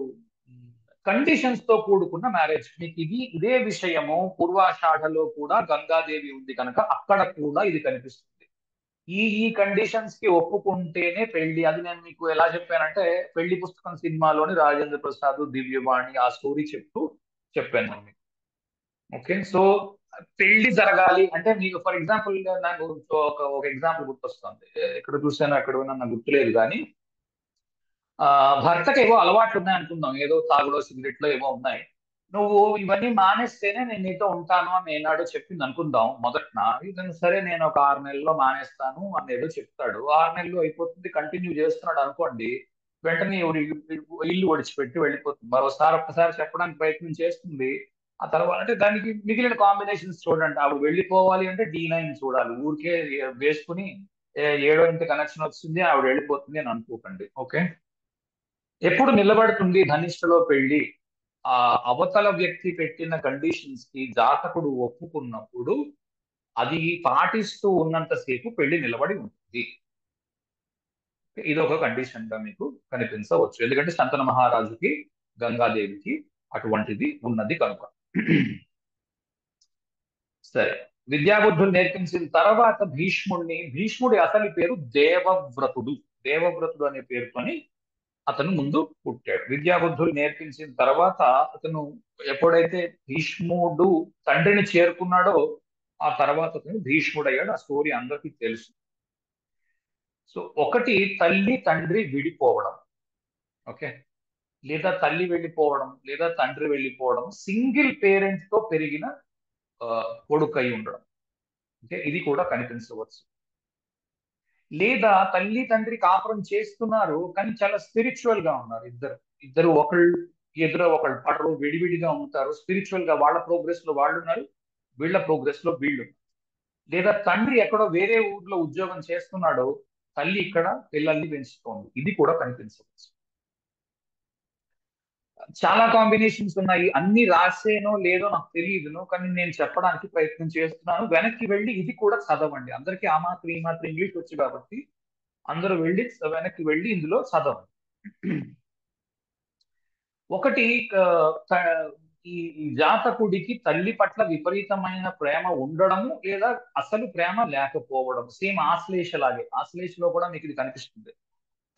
కండిషన్స్ తో కూడుకున్న మ్యారేజ్. మీకు ఇదే విషయము పూర్వాషాఢలో కూడా గంగాదేవి ఉంది కనుక అక్కడ కూడా ఇది కనిపిస్తుంది. ఈ కండిషన్స్ కి ఒప్పుకుంటేనే పెళ్లి. అది నేను మీకు ఎలా చెప్పానంటే, పెళ్లి పుస్తకం సినిమాలోని రాజేంద్ర ప్రసాద్ దివ్యవాణి ఆ స్టోరీ చెప్పాను నేను మీకు. ఓకే, సో పెళ్లి జరగాలి అంటే మీకు ఫర్ ఎగ్జాంపుల్ నాకు ఒక ఎగ్జాంపుల్ గుర్తొస్తుంది. ఎక్కడ చూసానో ఎక్కడ విన్నా నాకు గుర్తులేదు కానీ, భర్తకి ఏవో అలవాట్లు ఉన్నాయి అనుకుందాం, ఏదో తాగుడో సిగరెట్లో ఏవో ఉన్నాయి. నువ్వు ఇవన్నీ మానేస్తేనే నేను నీతో ఉంటాను అని ఏనాడో చెప్పింది అనుకుందాం మొదట్న. ఇతను సరే నేను ఒక 6 నెలల్లో మానేస్తాను అని ఏదో చెప్తాడు. 6 నెలలు అయిపోతుంది, కంటిన్యూ చేస్తున్నాడు అనుకోండి. వెంటనే ఇల్లు ఒడిచిపెట్టి వెళ్ళిపోతుంది. ఒక్కసారి చెప్పడానికి ప్రయత్నం చేస్తుంది. ఆ తర్వాత అంటే దానికి మిగిలిన కాంబినేషన్స్ చూడండి. ఆవిడ వెళ్ళిపోవాలి అంటే D9 చూడాలి. ఊరికే వేసుకుని ఏడో ఇంటి కనెక్షన్ వచ్చింది ఆవిడ వెళ్ళిపోతుంది అని అనుకోకండి. ఓకే, ఎప్పుడు నిలబడుతుంది ధనిష్టలో పెళ్లి? ఆ అవతల వ్యక్తి పెట్టిన కండిషన్స్ కి జాతకుడు ఒప్పుకున్నప్పుడు అది పాటిస్తూ ఉన్నంతసేపు పెళ్లి నిలబడి ఉంటుంది. ఇది ఒక కండిషన్ గా మీకు కనిపించవచ్చు, ఎందుకంటే శంతన మహారాజుకి గంగాదేవికి అటువంటిది ఉన్నది కనుక. సరే, విద్యాబుద్ధులు నేర్పించిన తర్వాత భీష్ముడి అసలు పేరు దేవవ్రతుడు. దేవవ్రతుడు అనే పేరుతోని అతను ముందు పుట్టాడు. విద్యాబుద్ధులు నేర్పించిన తర్వాత అతను ఎప్పుడైతే భీష్ముడు తండ్రిని చేరుకున్నాడో ఆ తర్వాత అతను భీష్ముడయ్యాడు. ఆ స్టోరీ అందరికీ తెలుసు. సో ఒకటి, తల్లి తండ్రి విడిపోవడం. ఓకే, లేదా తల్లి వెళ్ళిపోవడం లేదా తండ్రి వెళ్ళిపోవడం, సింగిల్ పేరెంట్ తో పెరిగిన కొడుకై ఉండడం. ఓకే, ఇది కూడా కనిపించవచ్చు. లేదా తల్లి తండ్రి కాపురం చేస్తున్నారు కానీ చాలా స్పిరిచువల్ గా ఉన్నారు. ఇద్దరు ఇద్దరు ఒకళ్ళు ఎదురు ఒకళ్ళు పడరు, విడివిడిగా ఉంటారు. స్పిరిచువల్ గా వాళ్ళ ప్రోగ్రెస్ లో వాళ్ళు ఉన్నారు, వీళ్ళ ప్రోగ్రెస్ లో వీళ్ళు. లేదా తండ్రి ఎక్కడో వేరే ఊర్లో ఉద్యోగం చేస్తున్నాడు, తల్లి ఇక్కడ పిల్లల్ని పెంచుతోంది. ఇది కూడా కనిపించవచ్చు. చాలా కాంబినేషన్స్ ఉన్నాయి. అన్ని రాసేనో లేదో నాకు తెలియదును, కానీ నేను చెప్పడానికి ప్రయత్నం చేస్తున్నాను. వెనక్కి వెళ్ళి ఇది కూడా చదవండి. అందరికీ ఆ మాత్రం ఈ మాత్రం ఇంగ్లీష్ వచ్చు కాబట్టి అందరూ వెనక్కి వెళ్ళి ఇందులో చదవండి. ఒకటి, ఈ జాతకుడికి తల్లి పట్ల విపరీతమైన ప్రేమ ఉండడము లేదా అసలు ప్రేమ లేకపోవడం. సేమ్ ఆశ్లేష లాగే, ఆశ్లేషలో కూడా మీకు ఇది కనిపిస్తుంది.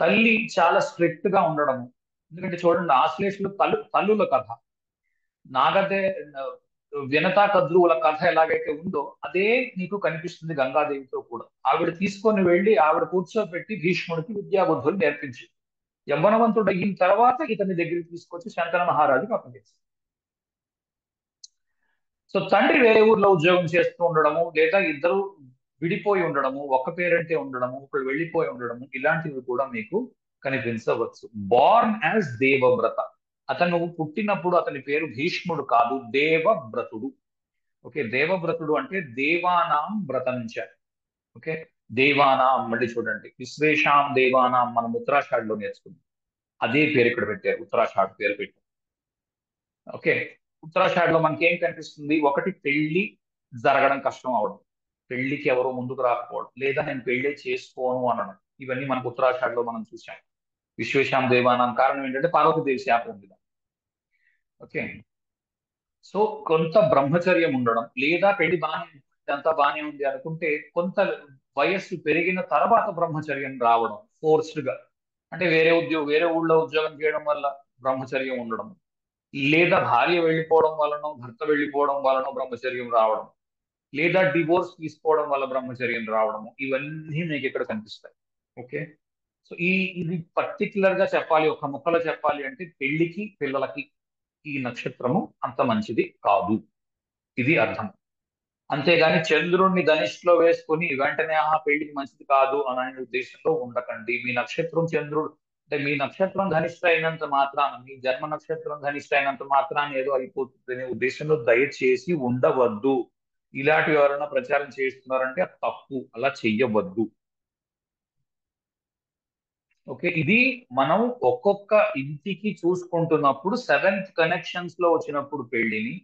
తల్లి చాలా స్ట్రిక్ట్ గా ఉండడము. ఎందుకంటే చూడండి, ఆశ్లేషలో తల్లుల కథ, నాగదే వినతా కద్రువుల కథ ఎలాగైతే ఉందో అదే నీకు కనిపిస్తుంది గంగాదేవితో కూడా. ఆవిడ తీసుకొని వెళ్ళి ఆవిడ కూర్చోబెట్టి భీష్ముడికి విద్యాబుద్ధులు నేర్పించి యవ్వనవంతుడు అయిన తర్వాత ఇతని దగ్గరికి తీసుకొచ్చి శంకర మహారాజుకి అప్పగించింది. సో తండ్రి వేరే ఊర్లో ఉద్యోగం చేస్తూ ఉండడము లేదా ఇద్దరు విడిపోయి ఉండడము, ఒక్క పేరెంటే ఉండడము, ఒకళ్ళు వెళ్ళిపోయి ఉండడము, ఇలాంటివి కూడా మీకు కనిపించవచ్చు. Born as Devavrata. అతను పుట్టినప్పుడు అతని పేరు భీష్ముడు కాదు, దేవవ్రతుడు. ఓకే, దేవవ్రతుడు అంటే దేవానాం వ్రతంచ. ఓకే, దేవానాం మళ్ళీ చూడండి, విశ్వేషాం దేవానాం మనం ఉత్తరాషాఢలో నేర్చుకున్నాం. అదే పేరు ఇక్కడ పెట్టారు, ఉత్తరాషాఢ పేరు పెట్టారు. ఓకే, ఉత్తరాషాఢలో మనకి ఏం కనిపిస్తుంది? ఒకటి, పెళ్లి జరగడం కష్టం అవడం, పెళ్లికి ఎవరో ముందుకు రాకపోవడం, లేదా నేను పెళ్లి చేసుకోను అనడం. ఇవన్నీ మనకు ఉత్తరాషాఢలో మనం చూసాం. విశ్వేషాం దేవానాం కారణం ఏంటంటే పార్వతీదేవి శాపం ఉంది. ఓకే, సో కొంత బ్రహ్మచర్యం ఉండడం, లేదా పెళ్లి అంతా బాగానే ఉంది అనుకుంటే కొంత వయస్సు పెరిగిన తర్వాత బ్రహ్మచర్యం రావడం ఫోర్స్డ్ గా. అంటే వేరే ఊళ్ళో ఉద్యోగం చేయడం వల్ల బ్రహ్మచర్యం ఉండడం, లేదా భార్య వెళ్ళిపోవడం వలన భర్త వెళ్ళిపోవడం వలన బ్రహ్మచర్యం రావడం, లేదా డివోర్స్ తీసుకోవడం వల్ల బ్రహ్మచర్యం రావడము, ఇవన్నీ మీకు ఇక్కడ కనిపిస్తాయి. ఓకే, సో ఇది పర్టికులర్ గా చెప్పాలి, ఒక ముక్కలో చెప్పాలి అంటే పెళ్లికి పిల్లలకి ఈ నక్షత్రము అంత మంచిది కాదు, ఇది అర్థం. అంతేగాని చంద్రుణ్ణి ధనిష్లో వేసుకొని వెంటనే పెళ్లికి మంచిది కాదు అనే ఉద్దేశంలో ఉండకండి. మీ నక్షత్రం చంద్రుడు అంటే మీ నక్షత్రం ధనిష్ట అయినంత మాత్రాన, మీ జన్మ నక్షత్రం ధనిష్ట అయినంత మాత్రాన ఏదో అయిపోతుంది అనే ఉద్దేశంలో దయచేసి ఉండవద్దు. ఇలాంటి ఎవరైనా ప్రచారం చేస్తున్నారంటే అది తప్పు, అలా చెయ్యవద్దు. ఓకే, ఇది మనం ఒక్కొక్క ఇంటికి చూసుకుంటున్నప్పుడు సెవెంత్ కనెక్షన్స్ లో వచ్చినప్పుడు పెళ్లిని,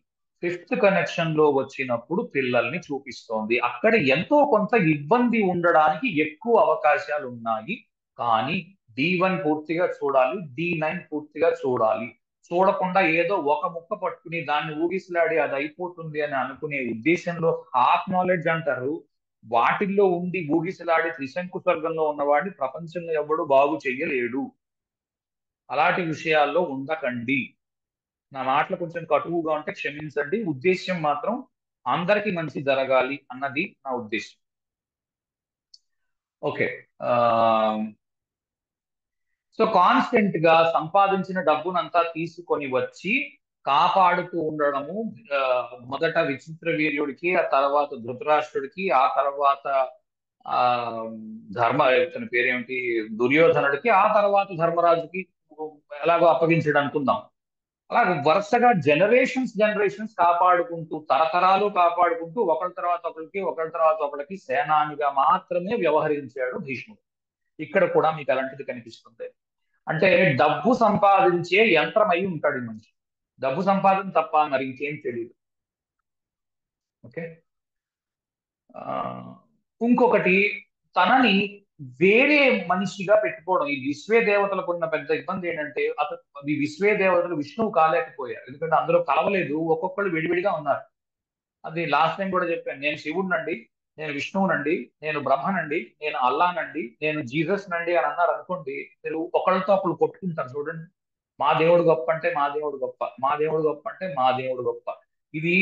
ఫిఫ్త్ కనెక్షన్ లో వచ్చినప్పుడు పిల్లల్ని చూపిస్తోంది. అక్కడ ఎంతో కొంత ఇబ్బంది ఉండడానికి ఎక్కువ అవకాశాలు ఉన్నాయి. కానీ D1 పూర్తిగా చూడాలి, D9 పూర్తిగా చూడాలి. చూడకుండా ఏదో ఒక ముక్క పట్టుకుని దాన్ని ఊగిసలాడి అది అయిపోతుంది అని అనుకునే ఉద్దేశంలో హాఫ్ నాలెడ్జ్ అంటారు. వాటిల్లో ఉండి ఊగిసలాడి త్రిశంకు స్వర్గంలో ఉన్నవాడిని ప్రపంచంలో ఎవడు బాగు చెయ్యలేడు. అలాంటి విషయాల్లో ఉండకండి. నా మాటలు కొంచెం కటువుగా ఉంటే క్షమించండి. ఉద్దేశ్యం మాత్రం అందరికీ మంచి జరగాలి అన్నది నా ఉద్దేశం. ఓకే. సో కాన్స్టెంట్ గా సంపాదించిన డబ్బునంతా తీసుకొని వచ్చి కాపాడుతూ ఉండడము, ఆ, మొదట విచిత్ర వీర్యుడికి, ఆ తర్వాత ధృతరాష్ట్రుడికి, ఆ తర్వాత ఆ ఇతని పేరేమిటి, దుర్యోధనుడికి, ఆ తర్వాత ధర్మరాజుకి ఎలాగో అప్పగించడం అనుకుందాం. అలాగే వరుసగా జనరేషన్స్ కాపాడుకుంటూ, తరతరాలు కాపాడుకుంటూ, ఒకరి తర్వాత ఒకరికి సేనానిగా మాత్రమే వ్యవహరించాడు భీష్ముడు. ఇక్కడ కూడా మీకు అలాంటిది కనిపిస్తుంది. అంటే డబ్బు సంపాదించే యంత్రం అయి ఉంటాడు ఈ మనిషి. డబ్బు సంపాదన తప్ప మరి ఇంకేం తెలియదు. ఓకే. ఆ, ఇంకొకటి, తనని వేరే మనిషిగా పెట్టుకోవడం. ఈ విశ్వే దేవతలకు ఉన్న పెద్ద ఇబ్బంది ఏంటంటే, అతను ఈ విశ్వే దేవతలు విష్ణువు కాలేకపోయారు. ఎందుకంటే అందరూ కలవలేదు, ఒక్కొక్కళ్ళు విడివిడిగా ఉన్నారు. అది లాస్ట్ టైం కూడా చెప్పాను. నేను శివుడినండి, నేను విష్ణువునండి, నేను బ్రహ్మనండి, నేను అల్లానండి, నేను జీసస్ నండి అని అన్నారు అనుకోండి, మీరు ఒకళ్ళతో ఒకళ్ళు కొట్టుకుంటారు. చూడండి, మా దేవుడు గొప్ప అంటే మా దేవుడు గొప్ప, మా దేవుడు గొప్ప అంటే మా దేవుడు గొప్ప. ఇది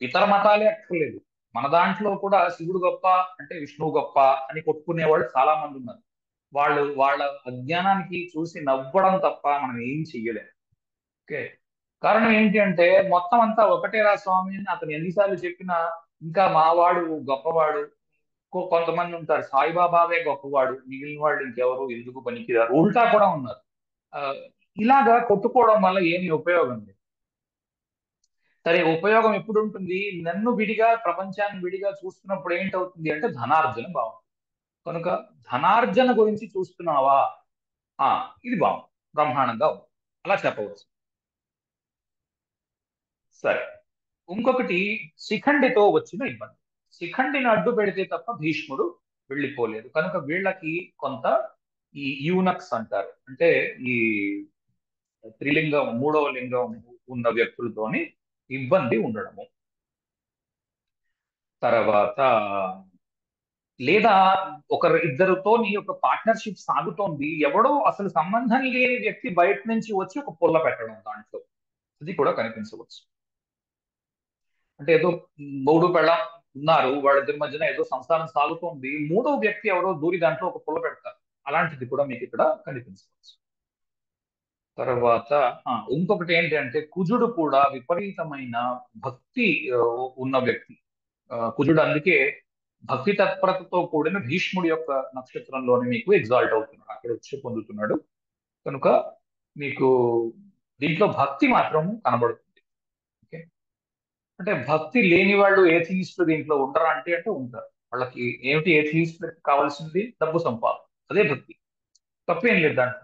ఇతర మతాలే అక్కర్లేదు, మన దాంట్లో కూడా శివుడు గొప్ప అంటే విష్ణువు గొప్ప అని కొట్టుకునే వాళ్ళు చాలా మంది ఉన్నారు. వాళ్ళ అజ్ఞానానికి చూసి నవ్వడం తప్ప మనం ఏం చెయ్యలేం. ఓకే. కారణం ఏంటి అంటే, మొత్తం అంతా ఒకటేరా స్వామి అని అతను ఎన్నిసార్లు చెప్పినా ఇంకా మావాడు గొప్పవాడు. కొంతమంది ఉంటారు, సాయిబాబావే గొప్పవాడు, మిగిలిన వాళ్ళు ఇంకెవరు ఎందుకు పనికిరారు, ఉల్టా కూడా ఉన్నారు. ఆ, ఇలాగా కొట్టుకోవడం వల్ల ఏమి ఉపయోగం లేదు. సరే, ఉపయోగం ఎప్పుడు ఉంటుంది? నన్ను విడిగా, ప్రపంచాన్ని విడిగా చూస్తున్నప్పుడు ఏంటవుతుంది అంటే ధనార్జన బాగుంటుంది. కనుక ధనార్జన గురించి చూస్తున్నావా? ఆ, ఇది బాగుంది, బ్రహ్మాండంగా ఉంది, అలా చెప్పవచ్చు. సరే, ఇంకొకటి, శిఖండితో వచ్చిన ఇబ్బంది. శిఖండిని అడ్డు పెడితే తప్ప భీష్ముడు వెళ్ళిపోలేదు. కనుక వీళ్ళకి కొంత ఈ యూనక్స్ అంటారు, అంటే ఈ త్రిలింగం, మూడవ లింగం ఉన్న వ్యక్తులతోని ఇబ్బంది ఉండడము. తర్వాత లేదా ఒకరు ఇద్దరితో నీ యొక్క పార్ట్నర్షిప్ సాగుతోంది, ఎవడో అసలు సంబంధం లేని వ్యక్తి బయట నుంచి వచ్చి ఒక పుల్ల పెట్టడం దాంట్లో, అది కూడా కనిపించవచ్చు. అంటే ఏదో మూడు పెళ్ళాం ఉన్నారు, వాళ్ళిద్దరి మధ్యన ఏదో సంసారం సాగుతోంది, మూడో వ్యక్తి ఎవరో దూరి దాంట్లో ఒక పుల్ల పెడతారు. అలాంటిది కూడా మీకు ఇక్కడ కనిపించవచ్చు. తర్వాత ఇంకొకటి ఏంటి అంటే, కుజుడు కూడా విపరీతమైన భక్తి ఉన్న వ్యక్తి. కుజుడు అందుకే భక్తి తత్పరతతో కూడిన భీష్ముడి యొక్క నక్షత్రంలోని మీకు ఎగ్జాల్ట్ అవుతున్నాడు, అక్కడ వచ్చి పొందుతున్నాడు. కనుక మీకు దీంట్లో భక్తి మాత్రం కనబడుతుంది. ఓకే. అంటే భక్తి లేని వాళ్ళు ఏథీయిస్టులు దీంట్లో ఉండరా అంటే అంటే ఉంటారు. వాళ్ళకి ఏమిటి ఏథీయిస్టులకు కావాల్సింది? డబ్బు సంపాదన, అదే భక్తి, తప్పేం లేదు దాంట్లో.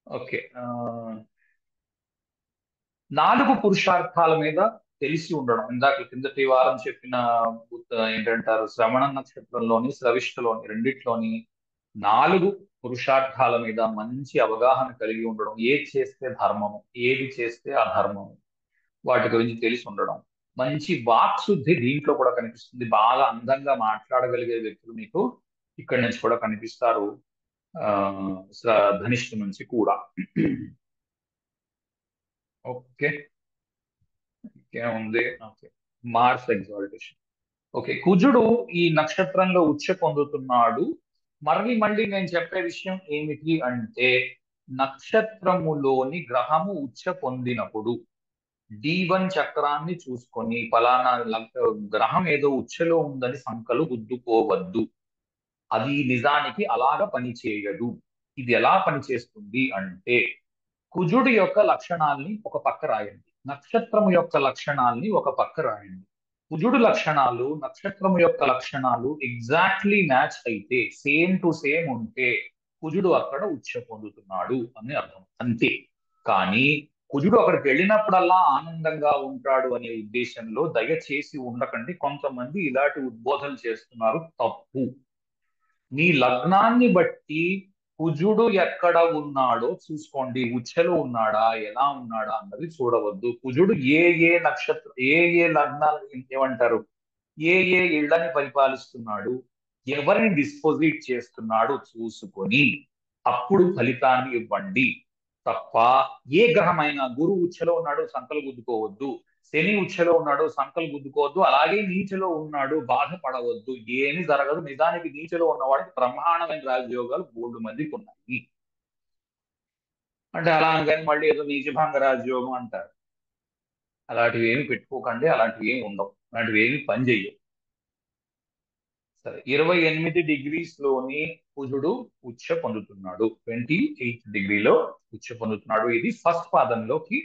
ఓకే. నాలుగు పురుషార్థాల మీద తెలిసి ఉండడం, ఇందాక కిందటి వారం చెప్పిన ఏంటంటారు, శ్రవణ నక్షత్రంలోని, శ్రవిష్ఠలోని, రెండిట్లోని నాలుగు పురుషార్థాల మీద మంచి అవగాహన కలిగి ఉండడం. ఏది చేస్తే ధర్మము, ఏది చేస్తే అధర్మము, వాటి గురించి తెలిసి ఉండడం. మంచి వాక్శుద్ధి దీంట్లో కూడా కనిపిస్తుంది. బాగా అందంగా మాట్లాడగలిగే వ్యక్తులు మీకు ఇక్కడి నుంచి కూడా కనిపిస్తారు, ఆ ధనిష్ఠ నుంచి కూడా. ఓకే. ఇంకేముంది? ఓకే. Mars exaltation. ఓకే, కుజుడు ఈ నక్షత్రంలో ఉచ్చ పొందుతున్నాడు. మళ్ళీ నేను చెప్పే విషయం ఏమిటి అంటే, నక్షత్రములోని గ్రహము ఉచ్చ పొందినప్పుడు D1 చక్రాన్ని చూసుకొని ఫలానా గ్రహం ఏదో ఉచ్చలో ఉందని సంకలు గుద్దుకోవద్దు. అది నిజానికి అలాగ పనిచేయదు. ఇది ఎలా పనిచేస్తుంది అంటే, కుజుడి యొక్క లక్షణాల్ని ఒక పక్క రాయండి, నక్షత్రము యొక్క లక్షణాల్ని ఒక పక్క రాయండి. కుజుడు లక్షణాలు నక్షత్రము యొక్క లక్షణాలు ఎగ్జాక్ట్లీ మ్యాచ్ అయితే, సేమ్ టు సేమ్ ఉంటే కుజుడు అక్కడ ఉచ్చ పొందుతున్నాడు అని అర్థం, అంతే. కానీ కుజుడు అక్కడికి వెళ్ళినప్పుడల్లా ఆనందంగా ఉంటాడు అనే ఉద్దేశంలో దయచేసి ఉండకండి. కొంతమంది ఇలాంటి ఉద్బోధనలు చేస్తున్నారు, తప్పు. మీ లగ్నాన్ని బట్టి కుజుడు ఎక్కడ ఉన్నాడో చూసుకోండి. ఉచ్చలో ఉన్నాడా, ఎలా ఉన్నాడా అన్నది చూడవద్దు. కుజుడు ఏ నక్షత్ర, ఏ లగ్నాలు ఏమంటారు, ఏ ఇళ్లని పరిపాలిస్తున్నాడు, ఎవరిని డిస్పోజిట్ చేస్తున్నాడు చూసుకొని అప్పుడు ఫలితాన్ని ఇవ్వండి. తప్ప ఏ గ్రహమైనా, గురువు ఉచ్చలో ఉన్నాడు సంకలు గుద్దుకోవద్దు, శని ఉచ్చలో ఉన్నాడు సంకలు గుద్దుకోవద్దు, అలాగే నీచలో ఉన్నాడు బాధపడవద్దు. ఏమి జరగదు. నిజానికి నీచలో ఉన్నవాడికి బ్రహ్మాండమైన రాజయోగాలు 3 మందికి ఉన్నాయి. అంటే అలా అనగానే మళ్ళీ ఏదో నీచభంగ రాజయోగం అంటారు. అలాంటివి ఏమి పెట్టుకోకండి, అలాంటివి ఏమి ఉండవు, అలాంటివి ఏమి పని చేయవు. సరే, 28 డిగ్రీస్లోని కుజుడు ఉచ్చ పొందుతున్నాడు. 28 డిగ్రీలో ఉచ్చ పొందుతున్నాడు. ఇది ఫస్ట్ పాదంలోకి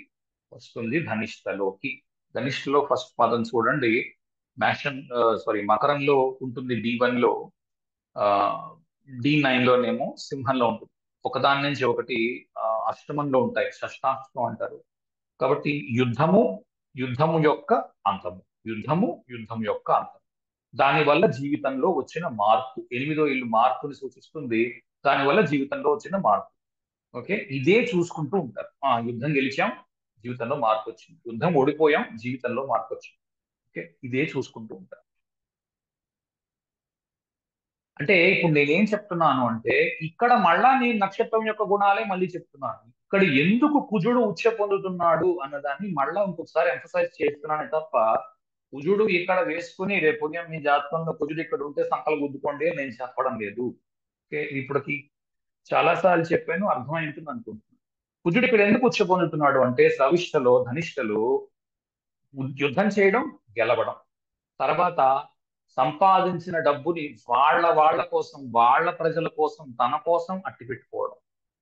వస్తుంది, ధనిష్టలోకి. ధనిష్టలో ఫస్ట్ పాదం చూడండి. మేషం, సారీ, మకరంలో ఉంటుంది D1లో, D9లోనేమో సింహంలో ఉంటుంది. ఒకదాని నుంచి ఒకటి అష్టమంలో ఉంటాయి, షష్టాష్టమం అంటారు. కాబట్టి యుద్ధము యొక్క అంతము, యుద్ధం యొక్క అంతం. దానివల్ల జీవితంలో వచ్చిన మార్పు, 8వ ఇల్లు మార్పుని సూచిస్తుంది. దానివల్ల జీవితంలో వచ్చిన మార్పు. ఓకే, ఇదే చూసుకుంటూ ఉంటారు. యుద్ధం గెలిచాం, జీవితంలో మార్పు వచ్చింది. యుద్ధం ఓడిపోయాం, జీవితంలో మార్పు వచ్చింది. ఓకే, ఇదే చూసుకుంటూ ఉంటారు. అంటే ఇప్పుడు నేనేం చెప్తున్నాను అంటే, ఇక్కడ మళ్ళా నేను నక్షత్రం యొక్క గుణాలే మళ్ళీ చెప్తున్నాను. ఇక్కడ ఎందుకు కుజుడు ఉచ్చ పొందుతున్నాడు అన్నదాన్ని మళ్ళా ఇంకొకసారి ఎంఫసైజ్ చేస్తున్నాను తప్ప, కుజుడు ఇక్కడ వేసుకుని రేపు ఉదయం మీ జాతకంలో కుజుడు ఇక్కడ ఉంటే సంకలు గుద్దుకోండి అని నేను చెప్పడం లేదు. ఓకే, ఇప్పటికి చాలా సార్లు చెప్పాను, అర్థమైంటుంది అనుకుంటున్నాను. కుజుడు ఇక్కడ ఎందుకు ఉచ్చ పొందుతున్నాడు అంటే, సవిష్టలో ధనిష్టలో యుద్ధం చేయడం, గెలవడం, తర్వాత సంపాదించిన డబ్బుని వాళ్ళ కోసం, వాళ్ళ ప్రజల కోసం, తన కోసం అట్టి పెట్టుకోవడం.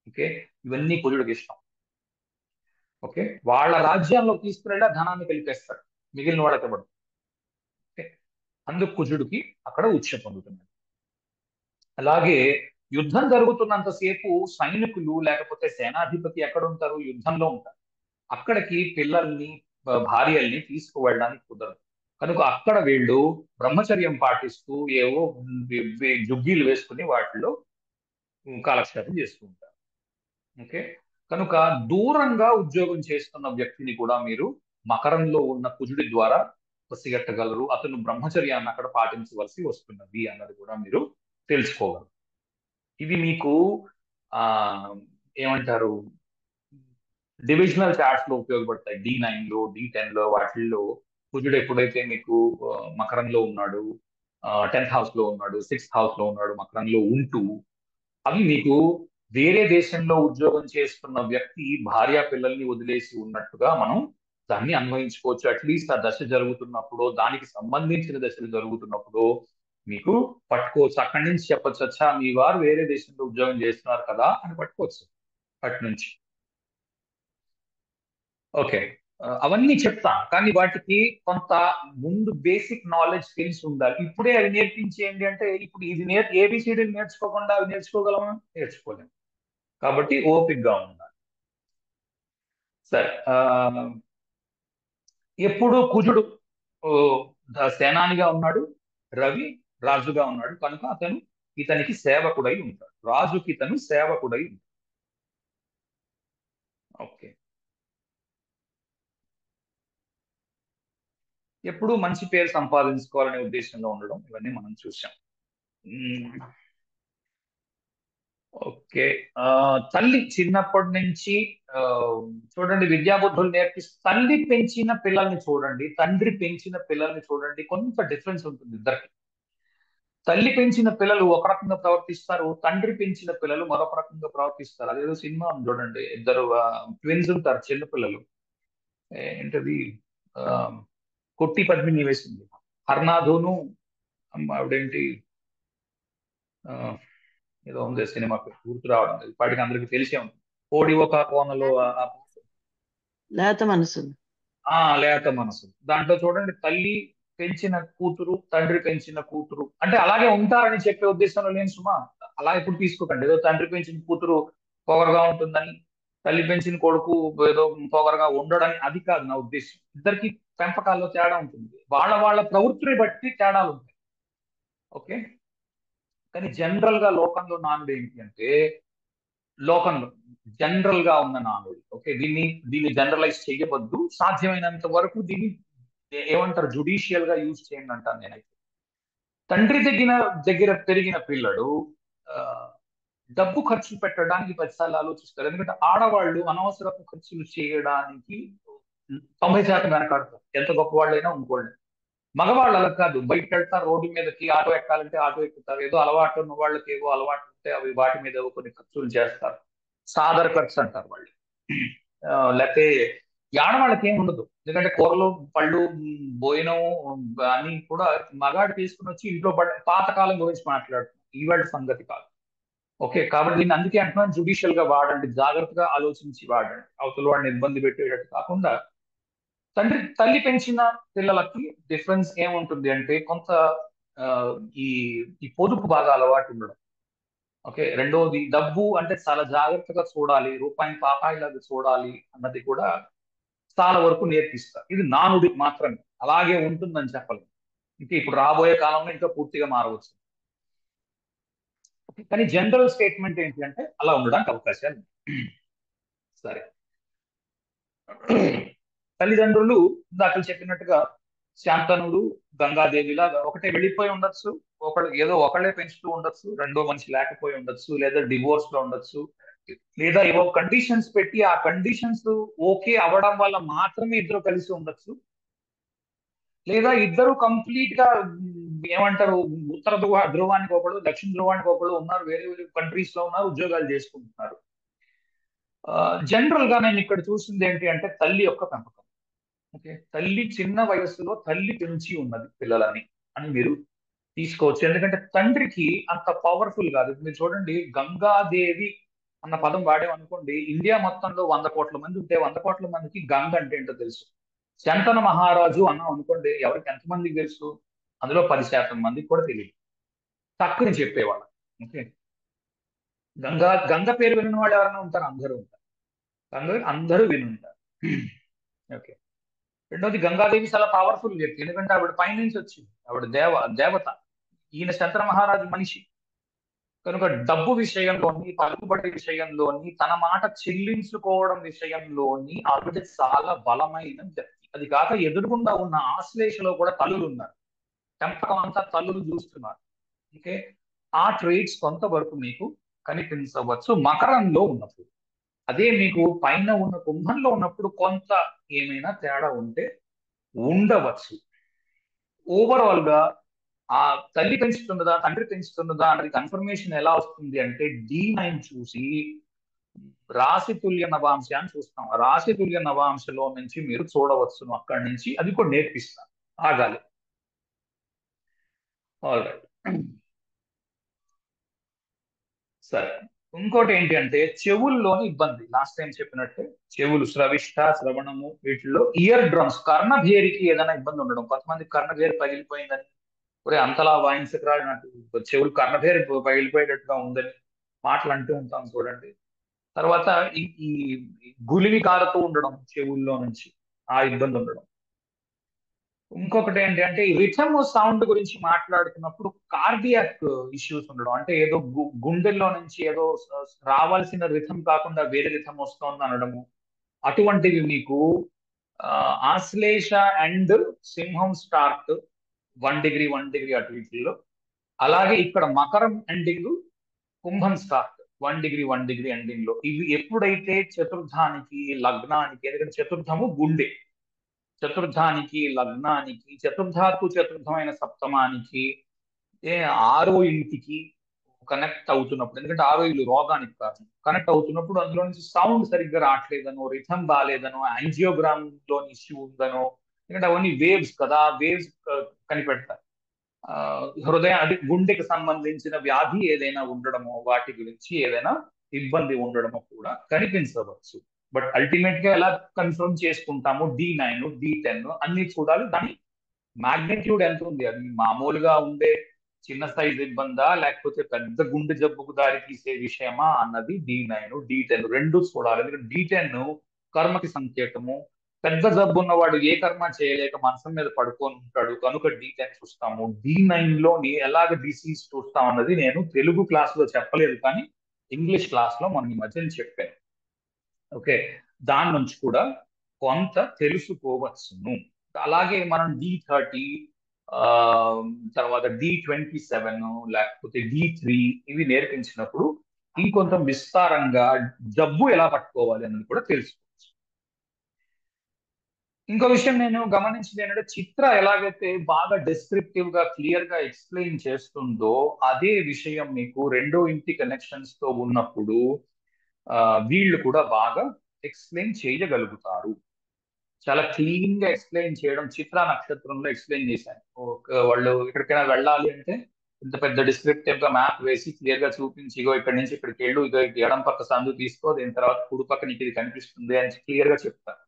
ఓకే, ఇవన్నీ కుజుడికి ఇష్టం. ఓకే, వాళ్ళ రాజ్యాల్లో తీసుకునేలా ధనాన్ని కలిపేస్తాడు, మిగిలిన వాళ్ళకి ఇవ్వడం. ఓకే, అందుకు కుజుడికి అక్కడ ఉచ్చ పొందుతున్నాడు. అలాగే యుద్ధం జరుగుతున్నంతసేపు సైనికులు లేకపోతే సేనాధిపతి ఎక్కడ ఉంటారు, యుద్ధంలో ఉంటారు. అక్కడికి పిల్లల్ని, భార్యల్ని తీసుకువెళ్ళడానికి కుదరదు. కనుక అక్కడ వీళ్ళు బ్రహ్మచర్యం పాటిస్తూ ఏవో జుగ్గీలు వేసుకుని వాటిలో కాలక్షేపం చేస్తూ ఉంటారు. ఓకే, కనుక దూరంగా ఉద్యోగం చేస్తున్న వ్యక్తిని కూడా మీరు మకరంలో ఉన్న కుజుడి ద్వారా పసిగట్టగలరు. అతను బ్రహ్మచర్యాన్ని అక్కడ పాటించవలసి వస్తున్నది అన్నది కూడా మీరు తెలుసుకోగలరు. ఇవి మీకు ఆ ఏమంటారు, డివిజనల్ చార్ట్స్ లో ఉపయోగపడతాయి. D9లో, D10లో, వాటిల్లో కుజుడు ఎప్పుడైతే మీకు మకరంలో ఉన్నాడు, 10th హౌస్ లో ఉన్నాడు, 6th హౌస్ లో ఉన్నాడు, మకరంలో ఉంటూ, అవి మీకు వేరే దేశంలో ఉద్యోగం చేస్తున్న వ్యక్తి భార్య పిల్లల్ని వదిలేసి ఉన్నట్టుగా మనం దాన్ని అన్వయించుకోవచ్చు. అట్లీస్ట్ ఆ దశ జరుగుతున్నప్పుడు, దానికి సంబంధించిన దశలు జరుగుతున్నప్పుడు మీకు పట్టుకోవచ్చు. అక్కడి నుంచి చెప్పొచ్చు, అచ్చా మీ వారు వేరే దేశంలో ఉద్యోగం చేస్తున్నారు కదా అని పట్టుకోవచ్చు అటు నుంచి. ఓకే, అవన్నీ చెప్తా, కానీ వాటికి కొంత ముందు బేసిక్ నాలెడ్జ్ తెలిసి ఉండాలి. ఇప్పుడే అవి నేర్పించేయండి అంటే, ఇప్పుడు ఇది ఏబిసిడీలు నేర్చుకోకుండా అవి నేర్చుకోగలమా? నేర్చుకోలేము. కాబట్టి ఓపికగా ఉండాలి. సరే, ఎప్పుడు కుజుడు ఓ, సేనానిగా ఉన్నాడు, రవి రాజుగా ఉన్నాడు, కనుక ఇతనికి సేవకుడై ఉంటాడు. రాజుకి ఇతను సేవకుడై ఉంటాడు. ఓకే, ఎప్పుడు మంచి పేరు సంపాదించుకోవాలనే ఉద్దేశంలో ఉండడం, ఇవన్నీ మనం చూసాం. మ్మ్. ఓకే, ఆ, తల్లి చిన్నప్పటి నుంచి ఆ, చూడండి, విద్యాబుద్ధులు తల్లి పెంచిన పిల్లల్ని చూడండి, తండ్రి పెంచిన పిల్లల్ని చూడండి, కొంత డిఫరెన్స్ ఉంటుంది ఇద్దరికి. తల్లి పెంచిన పిల్లలు ఒక రకంగా ప్రవర్తిస్తారు, తండ్రి పెంచిన పిల్లలు మరొక రకంగా ప్రవర్తిస్తారు. అదేదో సినిమా ఉంది చూడండి, ఇద్దరు ట్విన్స్ ఉంటారు, చిన్న పిల్లలు. ఏంటది, ఆ, కొట్టి పద్మిని వేసింది, హర్నాథును, ఆవిడేంటి, ఆ, ఏదో ఉంది సినిమా పేరు, గుర్తు రావడం లేదు. ఇప్పటికి అందరికి తెలిసే ఉంది. కోడి ఒక కోనలో లేత మనసు. లేత మనసు. దాంట్లో చూడండి, తల్లి పెంచిన కూతురు, తండ్రి పెంచిన కూతురు అంటే అలాగే ఉంటారని చెప్పే ఉద్దేశంలో లేని సుమా. అలా ఎప్పుడు తీసుకోకండి, ఏదో తండ్రి పెంచిన కూతురు పొగరుగా ఉంటుందని, తల్లి పెంచిన కొడుకు ఏదో పొగరగా ఉండడని అది కాదు నా ఉద్దేశం. ఇద్దరికి పెంపకాల్లో తేడా ఉంటుంది, వాళ్ళ వాళ్ళ ప్రవృత్తిని బట్టి తేడాలు ఉంటాయి. ఓకే. కానీ జనరల్ గా లోకంలో నానుడు ఏంటి అంటే, లోకంలో జనరల్ గా ఉన్న నానుడు, ఓకే, దీన్ని జనరలైజ్ చేయవద్దు, సాధ్యమైనంత వరకు దీన్ని ఏమంటారు జుడిషియల్ గా యూజ్ చేయండి అంటాను నేనైతే. తండ్రి దగ్గర పెరిగిన పిల్లడు ఆ, డబ్బు ఖర్చు పెట్టడానికి 10 సార్లు ఆలోచిస్తారు. ఎందుకంటే ఆడవాళ్ళు అనవసరపు ఖర్చులు చేయడానికి 90% వెనకాడతారు, ఎంత గొప్ప వాళ్ళైనా ఇంకోళ్ళు. మగవాళ్ళు అలా కాదు, బయట వెళ్తారు, రోడ్డు మీదకి ఆటో ఎక్కాలంటే ఆటో ఎక్కుతారు, ఏదో అలవాటు ఉన్న వాళ్ళకి ఏవో అలవాటు ఉంటే అవి వాటి మీద ఏవో కొన్ని ఖర్చులు చేస్తారు, సాదర ఖర్చు అంటారు వాళ్ళు. లేకపోతే ఈ ఆడవాళ్ళకి ఏమి ఉండదు, ఎందుకంటే కూరలు పళ్ళు భోజనం అని కూడా మగాడు తీసుకుని వచ్చి ఇంట్లో పాతకాలం గురించి మాట్లాడుతున్నాం, ఈవేళ సంగతి కాదు. ఓకే, కాబట్టి దీన్ని అందుకే అంటున్నాను, జుడిషియల్ గా వాడండి, జాగ్రత్తగా ఆలోచించి వాడండి, అవతల వాడిని ఇబ్బంది పెట్టేటట్టు కాకుండా. తల్లి పెంచిన పిల్లలకి డిఫరెన్స్ ఏముంటుంది అంటే కొంత ఆ, ఈ ఈ పొదుపు బాగా అలవాటు ఉండడం. ఓకే, రెండవది డబ్బు అంటే చాలా జాగ్రత్తగా చూడాలి, రూపాయి పాపాయిలాగా చూడాలి అన్నది కూడా చాలా వరకు నేర్పిస్తారు. ఇది నానుడి మాత్రమే, అలాగే ఉంటుందని చెప్పలేము. ఇంకా ఇప్పుడు రాబోయే కాలంలో ఇంకా పూర్తిగా మారవచ్చు. కానీ జనరల్ స్టేట్మెంట్ ఏంటి అంటే అలా ఉండడానికి అవకాశాలు ఉన్నాయి. సరే. తల్లిదండ్రులు ఇందాక చెప్పినట్టుగా శాంతనుడు గంగాదేవిలాగా ఒకటే వెళ్ళిపోయి ఉండొచ్చు, ఒకళ్ళే పెంచుతూ ఉండొచ్చు, రెండో మనిషి లేకపోయి ఉండొచ్చు, లేదా డివోర్స్ లో ఉండొచ్చు, లేదా ఏవో కండిషన్స్ పెట్టి ఆ కండిషన్స్ ఓకే అవడం వల్ల మాత్రమే ఇద్దరు కలిసి ఉండొచ్చు, లేదా ఇద్దరు కంప్లీట్ గా ఏమంటారు ఉత్తర ధ్రువానికి ఒకళ్ళు దక్షిణ ధ్రువానికి ఒకళ్ళు ఉన్నారు, వేరే వేరే కంట్రీస్ లో ఉన్నారు, ఉద్యోగాలు చేసుకుంటున్నారు. జనరల్ గా నేను ఇక్కడ చూసింది ఏంటి అంటే తల్లి యొక్క పెంపకం. ఓకే, తల్లి చిన్న వయస్సులో తల్లి పెంచి ఉన్నది పిల్లలని అని మీరు తీసుకోవచ్చు. ఎందుకంటే తండ్రికి అంత పవర్ఫుల్ కాదు. మీరు చూడండి, గంగాదేవి అన్న పదం వాడేమనుకోండి, ఇండియా మొత్తంలో 100 కోట్ల మంది ఉంటే 100 కోట్ల మందికి గంగ అంటే ఏంటో తెలుసు. శంతన మహారాజు అన్నాం అనుకోండి, ఎవరికి ఎంతమందికి తెలుసు? అందులో 10% మందికి కూడా తెలియదు, తక్కువ చెప్పేవాళ్ళు. ఓకే, గంగ పేరు విన్న వాళ్ళు ఎవరైనా ఉంటారు? అందరూ ఉంటారు. అందరూ విని ఉంటారు. ఓకే. రెండోది, గంగాదేవి చాలా పవర్ఫుల్ వ్యక్తి, ఎందుకంటే ఆవిడ పైనుంచి వచ్చింది, ఆవిడ దేవత. ఈయన శంకర మహారాజు మనిషి కనుక డబ్బు విషయంలోని, పలుకుబడి విషయంలోని, తన మాట చెల్లించుకోవడం విషయంలోని ఆవిడ చాలా బలమైన వ్యక్తి. అది కాక ఎదురుగుండా ఉన్న ఆశ్లేషలో కూడా తల్లులు ఉన్నారు, పెంపకం అంతా తల్లులు చూస్తున్నారు. ఓకే, ఆ ట్రేడ్స్ కొంతవరకు మీకు కనిపించవచ్చు మకరంలో ఉన్నప్పుడు. అదే మీకు పైన ఉన్న కుంభంలో ఉన్నప్పుడు కొంత ఏమైనా తేడా ఉంటే ఉండవచ్చు. ఓవరాల్ గా ఆ తల్లి పెంచుతున్నదా తండ్రి పెంచుతున్నదా అన్నది కన్ఫర్మేషన్ ఎలా వస్తుంది అంటే D9 చూసి రాశి తుల్య నవాంశాన్ని చూస్తాం. రాశి తుల్య నవాంశలో నుంచి మీరు చూడవచ్చును, అక్కడి నుంచి అది కూడా నేర్పిస్తాం. ఆగాలి. All right. సరే. ఇంకోటి ఏంటి అంటే చెవుల్లోని ఇబ్బంది, లాస్ట్ టైం చెప్పినట్టే చెవులు శ్రవిష్ట శ్రవణము వీటిల్లో ఇయర్ డ్రమ్స్ కర్ణభేరికి ఏదైనా ఇబ్బంది ఉండడం. కొంతమంది కర్ణభేరి పగిలిపోయిందని, ఒరే అంతలా వాయించకరా, నాకు చెవులు కర్ణభేరి పగిలిపోయేటట్టుగా ఉందని మాటలు అంటూ ఉంటాం చూడండి. తర్వాత ఈ గులిమి కారుతూ ఉండడం చెవుల్లో నుంచి, ఆ ఇబ్బంది ఉండడం. ఇంకొకటి ఏంటి అంటే ఈ రిథమ్ సౌండ్ గురించి మాట్లాడుతున్నప్పుడు కార్డియాక్ ఇష్యూస్ ఉండడం, అంటే ఏదో గుండెల్లో నుంచి ఏదో రావాల్సిన రిథమ్ కాకుండా వేరే రిథమ్ వస్తోంది అనడము. అటువంటివి మీకు ఆశ్లేష అండ్ సింహం స్టార్ట్ 1 డిగ్రీ 1 డిగ్రీ అటు ఇటులో, అలాగే ఇక్కడ మకరం ఎండింగ్, కుంభం స్టార్ట్ 1 డిగ్రీ 1 డిగ్రీ ఎండింగ్ లో. ఇవి ఎప్పుడైతే చతుర్థానికి లగ్నానికి, ఎందుకంటే చతుర్థము గుండె, చతుర్థానికి లగ్నానికి, చతుర్థాత్తు చతుర్థమైన సప్తమానికి, ఏ ఆరో ఇంటికి కనెక్ట్ అవుతున్నప్పుడు, ఎందుకంటే ఆరో ఇల్లు రోగానికి కారణం, కనెక్ట్ అవుతున్నప్పుడు అందులో నుంచి సౌండ్ సరిగ్గా రావట్లేదనో, రిథమ్ బాగాలేదనో, యాంజియోగ్రామ్ లోని ఇష్యూ ఉందనో, ఎందుకంటే అవన్నీ వేవ్స్ కదా, వేవ్స్ కనిపెడతారు. ఆ, అది గుండెకి సంబంధించిన వ్యాధి ఏదైనా ఉండడమో, వాటి గురించి ఏదైనా ఇబ్బంది ఉండడమో కూడా కనిపించవచ్చు. బట్ అల్టిమేట్ గా ఎలా కన్ఫర్మ్ చేసుకుంటాము? D9 D10 అన్ని చూడాలి, దాని మాగ్నిట్యూడ్ ఎంత ఉంది. అది మామూలుగా ఉండే చిన్న సైజ్ ఇబ్బందా లేకపోతే పెద్ద గుండె జబ్బుకు దారి తీసే విషయమా అన్నది D9 D10 రెండు చూడాలి. ఎందుకంటే D10 కర్మకి సంకేతము. పెద్ద జబ్బు ఉన్నవాడు ఏ కర్మ చేయలేక మంచం మీద పడుకొని ఉంటాడు కనుక D10 చూస్తాము. D9 లోని ఎలాగ డిసీజ్ చూస్తాం అన్నది నేను తెలుగు క్లాస్ లో చెప్పలేదు, కానీ ఇంగ్లీష్ క్లాస్ లో మనం ఈ మధ్యన చెప్పాను. ఓకే, దాని నుంచి కూడా కొంత తెలుసుకోవచ్చును. అలాగే మనం D30 తర్వాత D27 లేకపోతే D3 ఇవి నేర్పించినప్పుడు ఇంకొంత విస్తారంగా జబ్బు ఎలా పట్టుకోవాలి అన్నది కూడా తెలుసుకోవచ్చు. ఇంకో విషయం నేను గమనించింది ఏంటంటే చిత్ర ఎలాగైతే బాగా డిస్క్రిప్టివ్ గా క్లియర్ గా ఎక్స్ప్లెయిన్ చేస్తుందో అదే విషయం మీకు రెండో ఇంటి కనెక్షన్స్ తో ఉన్నప్పుడు వీళ్ళు కూడా బాగా ఎక్స్ప్లెయిన్ చేయగలుగుతారు. చాలా క్లీన్ గా ఎక్స్ప్లెయిన్ చేయడం చిత్ర నక్షత్రంలో ఎక్స్ప్లెయిన్ చేశాను. వాళ్ళు ఎక్కడికైనా వెళ్ళాలి అంటే ఇంత పెద్ద డిస్క్రిప్టివ్ గా మ్యాప్ వేసి క్లియర్ గా చూపించి ఇగో ఇక్కడ నుంచి ఇక్కడికి వెళ్ళు, ఇగో ఎడం పక్క సందు తీసుకో, దీని తర్వాత కుడి పక్క నీకు ఇది కనిపిస్తుంది అని క్లియర్ గా చెప్తారు.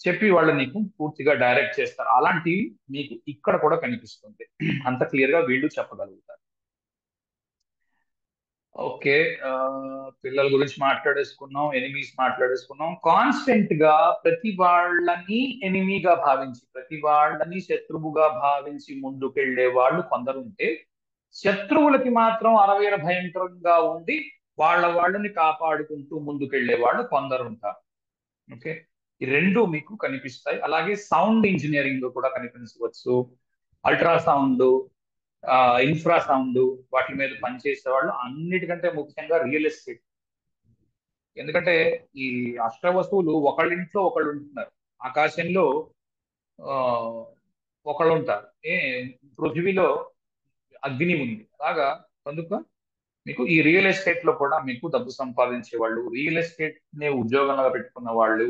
చెప్పి వాళ్ళు నీకు పూర్తిగా డైరెక్ట్ చేస్తారు. అలాంటివి మీకు ఇక్కడ కూడా కనిపిస్తుంది. అంత క్లియర్ గా వీళ్ళు చెప్పగలుగుతారు. ఓకే, ఆ, పిల్లల గురించి మాట్లాడేసుకున్నాం, ఎనిమీస్ మాట్లాడేసుకున్నాం. కాన్స్టెంట్ గా ప్రతి వాళ్ళని ఎనిమీగా భావించి ప్రతి వాళ్ళని శత్రువుగా భావించి ముందుకెళ్లే వాళ్ళు కొందరు ఉంటే, శత్రువులకి మాత్రం అరవీర భయంకరంగా ఉండి వాళ్ళని కాపాడుకుంటూ ముందుకెళ్లే వాళ్ళు కొందరు ఉంటారు. ఓకే, ఈ రెండు మీకు కనిపిస్తాయి. అలాగే సౌండ్ ఇంజనీరింగ్ లో కూడా కనిపించవచ్చు. అల్ట్రాసౌండ్, ఇన్ఫ్రాసౌండ్ వాటి మీద పనిచేసే వాళ్ళు, అన్నిటికంటే ముఖ్యంగా రియల్ ఎస్టేట్. ఎందుకంటే ఈ అష్ట వస్తువులు ఒకళ్ళింట్లో ఒకళ్ళు ఉంటున్నారు. ఆకాశంలో ఆ ఒకళ్ళు ఉంటారు, పృథివీలో అగ్ని ఉంది. అలాగా కనుక మీకు ఈ రియల్ ఎస్టేట్ లో కూడా మీకు డబ్బు సంపాదించే వాళ్ళు, రియల్ ఎస్టేట్ నే ఉద్యోగంగా పెట్టుకున్న వాళ్ళు,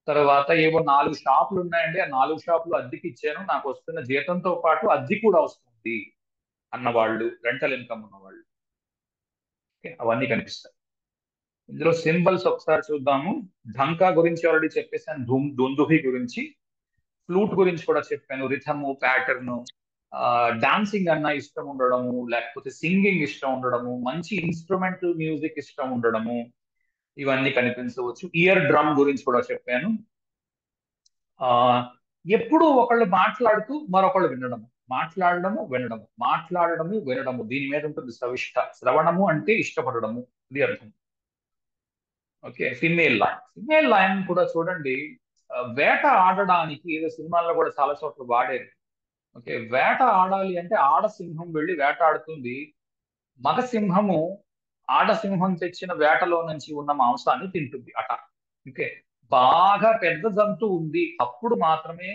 తర్వాత ఏవో 4 షాపులు ఉన్నాయండి, ఆ 4 షాపులు అద్దెకి ఇచ్చాను, నాకు వస్తున్న జీతంతో పాటు అద్దె కూడా వస్తుంది అన్నవాళ్ళు, రెంటల్ ఇన్కమ్ ఉన్నవాళ్ళు. ఓకే, అవన్నీ కనిపిస్తాయి. ఇందులో సింబల్స్ ఒకసారి చూద్దాము. ఢంకా గురించి ఆల్రెడీ చెప్పేసాను, దుందుభి గురించి, ఫ్లూట్ గురించి కూడా చెప్పాను, రిథము, ప్యాటర్న్, డాన్సింగ్ అన్న ఇష్టం ఉండడము, లేకపోతే సింగింగ్ ఇష్టం ఉండడము, మంచి ఇన్స్ట్రుమెంటల్ మ్యూజిక్ ఇష్టం ఉండడము, ఇవన్నీ కనిపించవచ్చు. ఇయర్ డ్రమ్ గురించి కూడా చెప్పాను. ఆ ఎప్పుడు ఒకళ్ళు మాట్లాడుతూ మరొకళ్ళు వినడము, మాట్లాడడము వినడము, మాట్లాడడము వినడము, దీని మీద ఉంటుంది సవిష్ట. శ్రవణము అంటే ఇష్టపడడము, ఇది అర్థం. ఓకే, ఫిమేల్ లయన్ కూడా చూడండి, వేట ఆడడానికి ఏదో సినిమాల్లో కూడా చాలా చోట్ల వాడేది. ఓకే, వేట ఆడాలి అంటే ఆడ సింహం వెళ్ళి వేట ఆడుతుంది, మగ సింహము ఆడ సింహం తెచ్చిన వేటలో నుంచి ఉన్న మాంసాన్ని తింటుంది అట. ఓకే, బాగా పెద్ద జంతువు ఉంది అప్పుడు మాత్రమే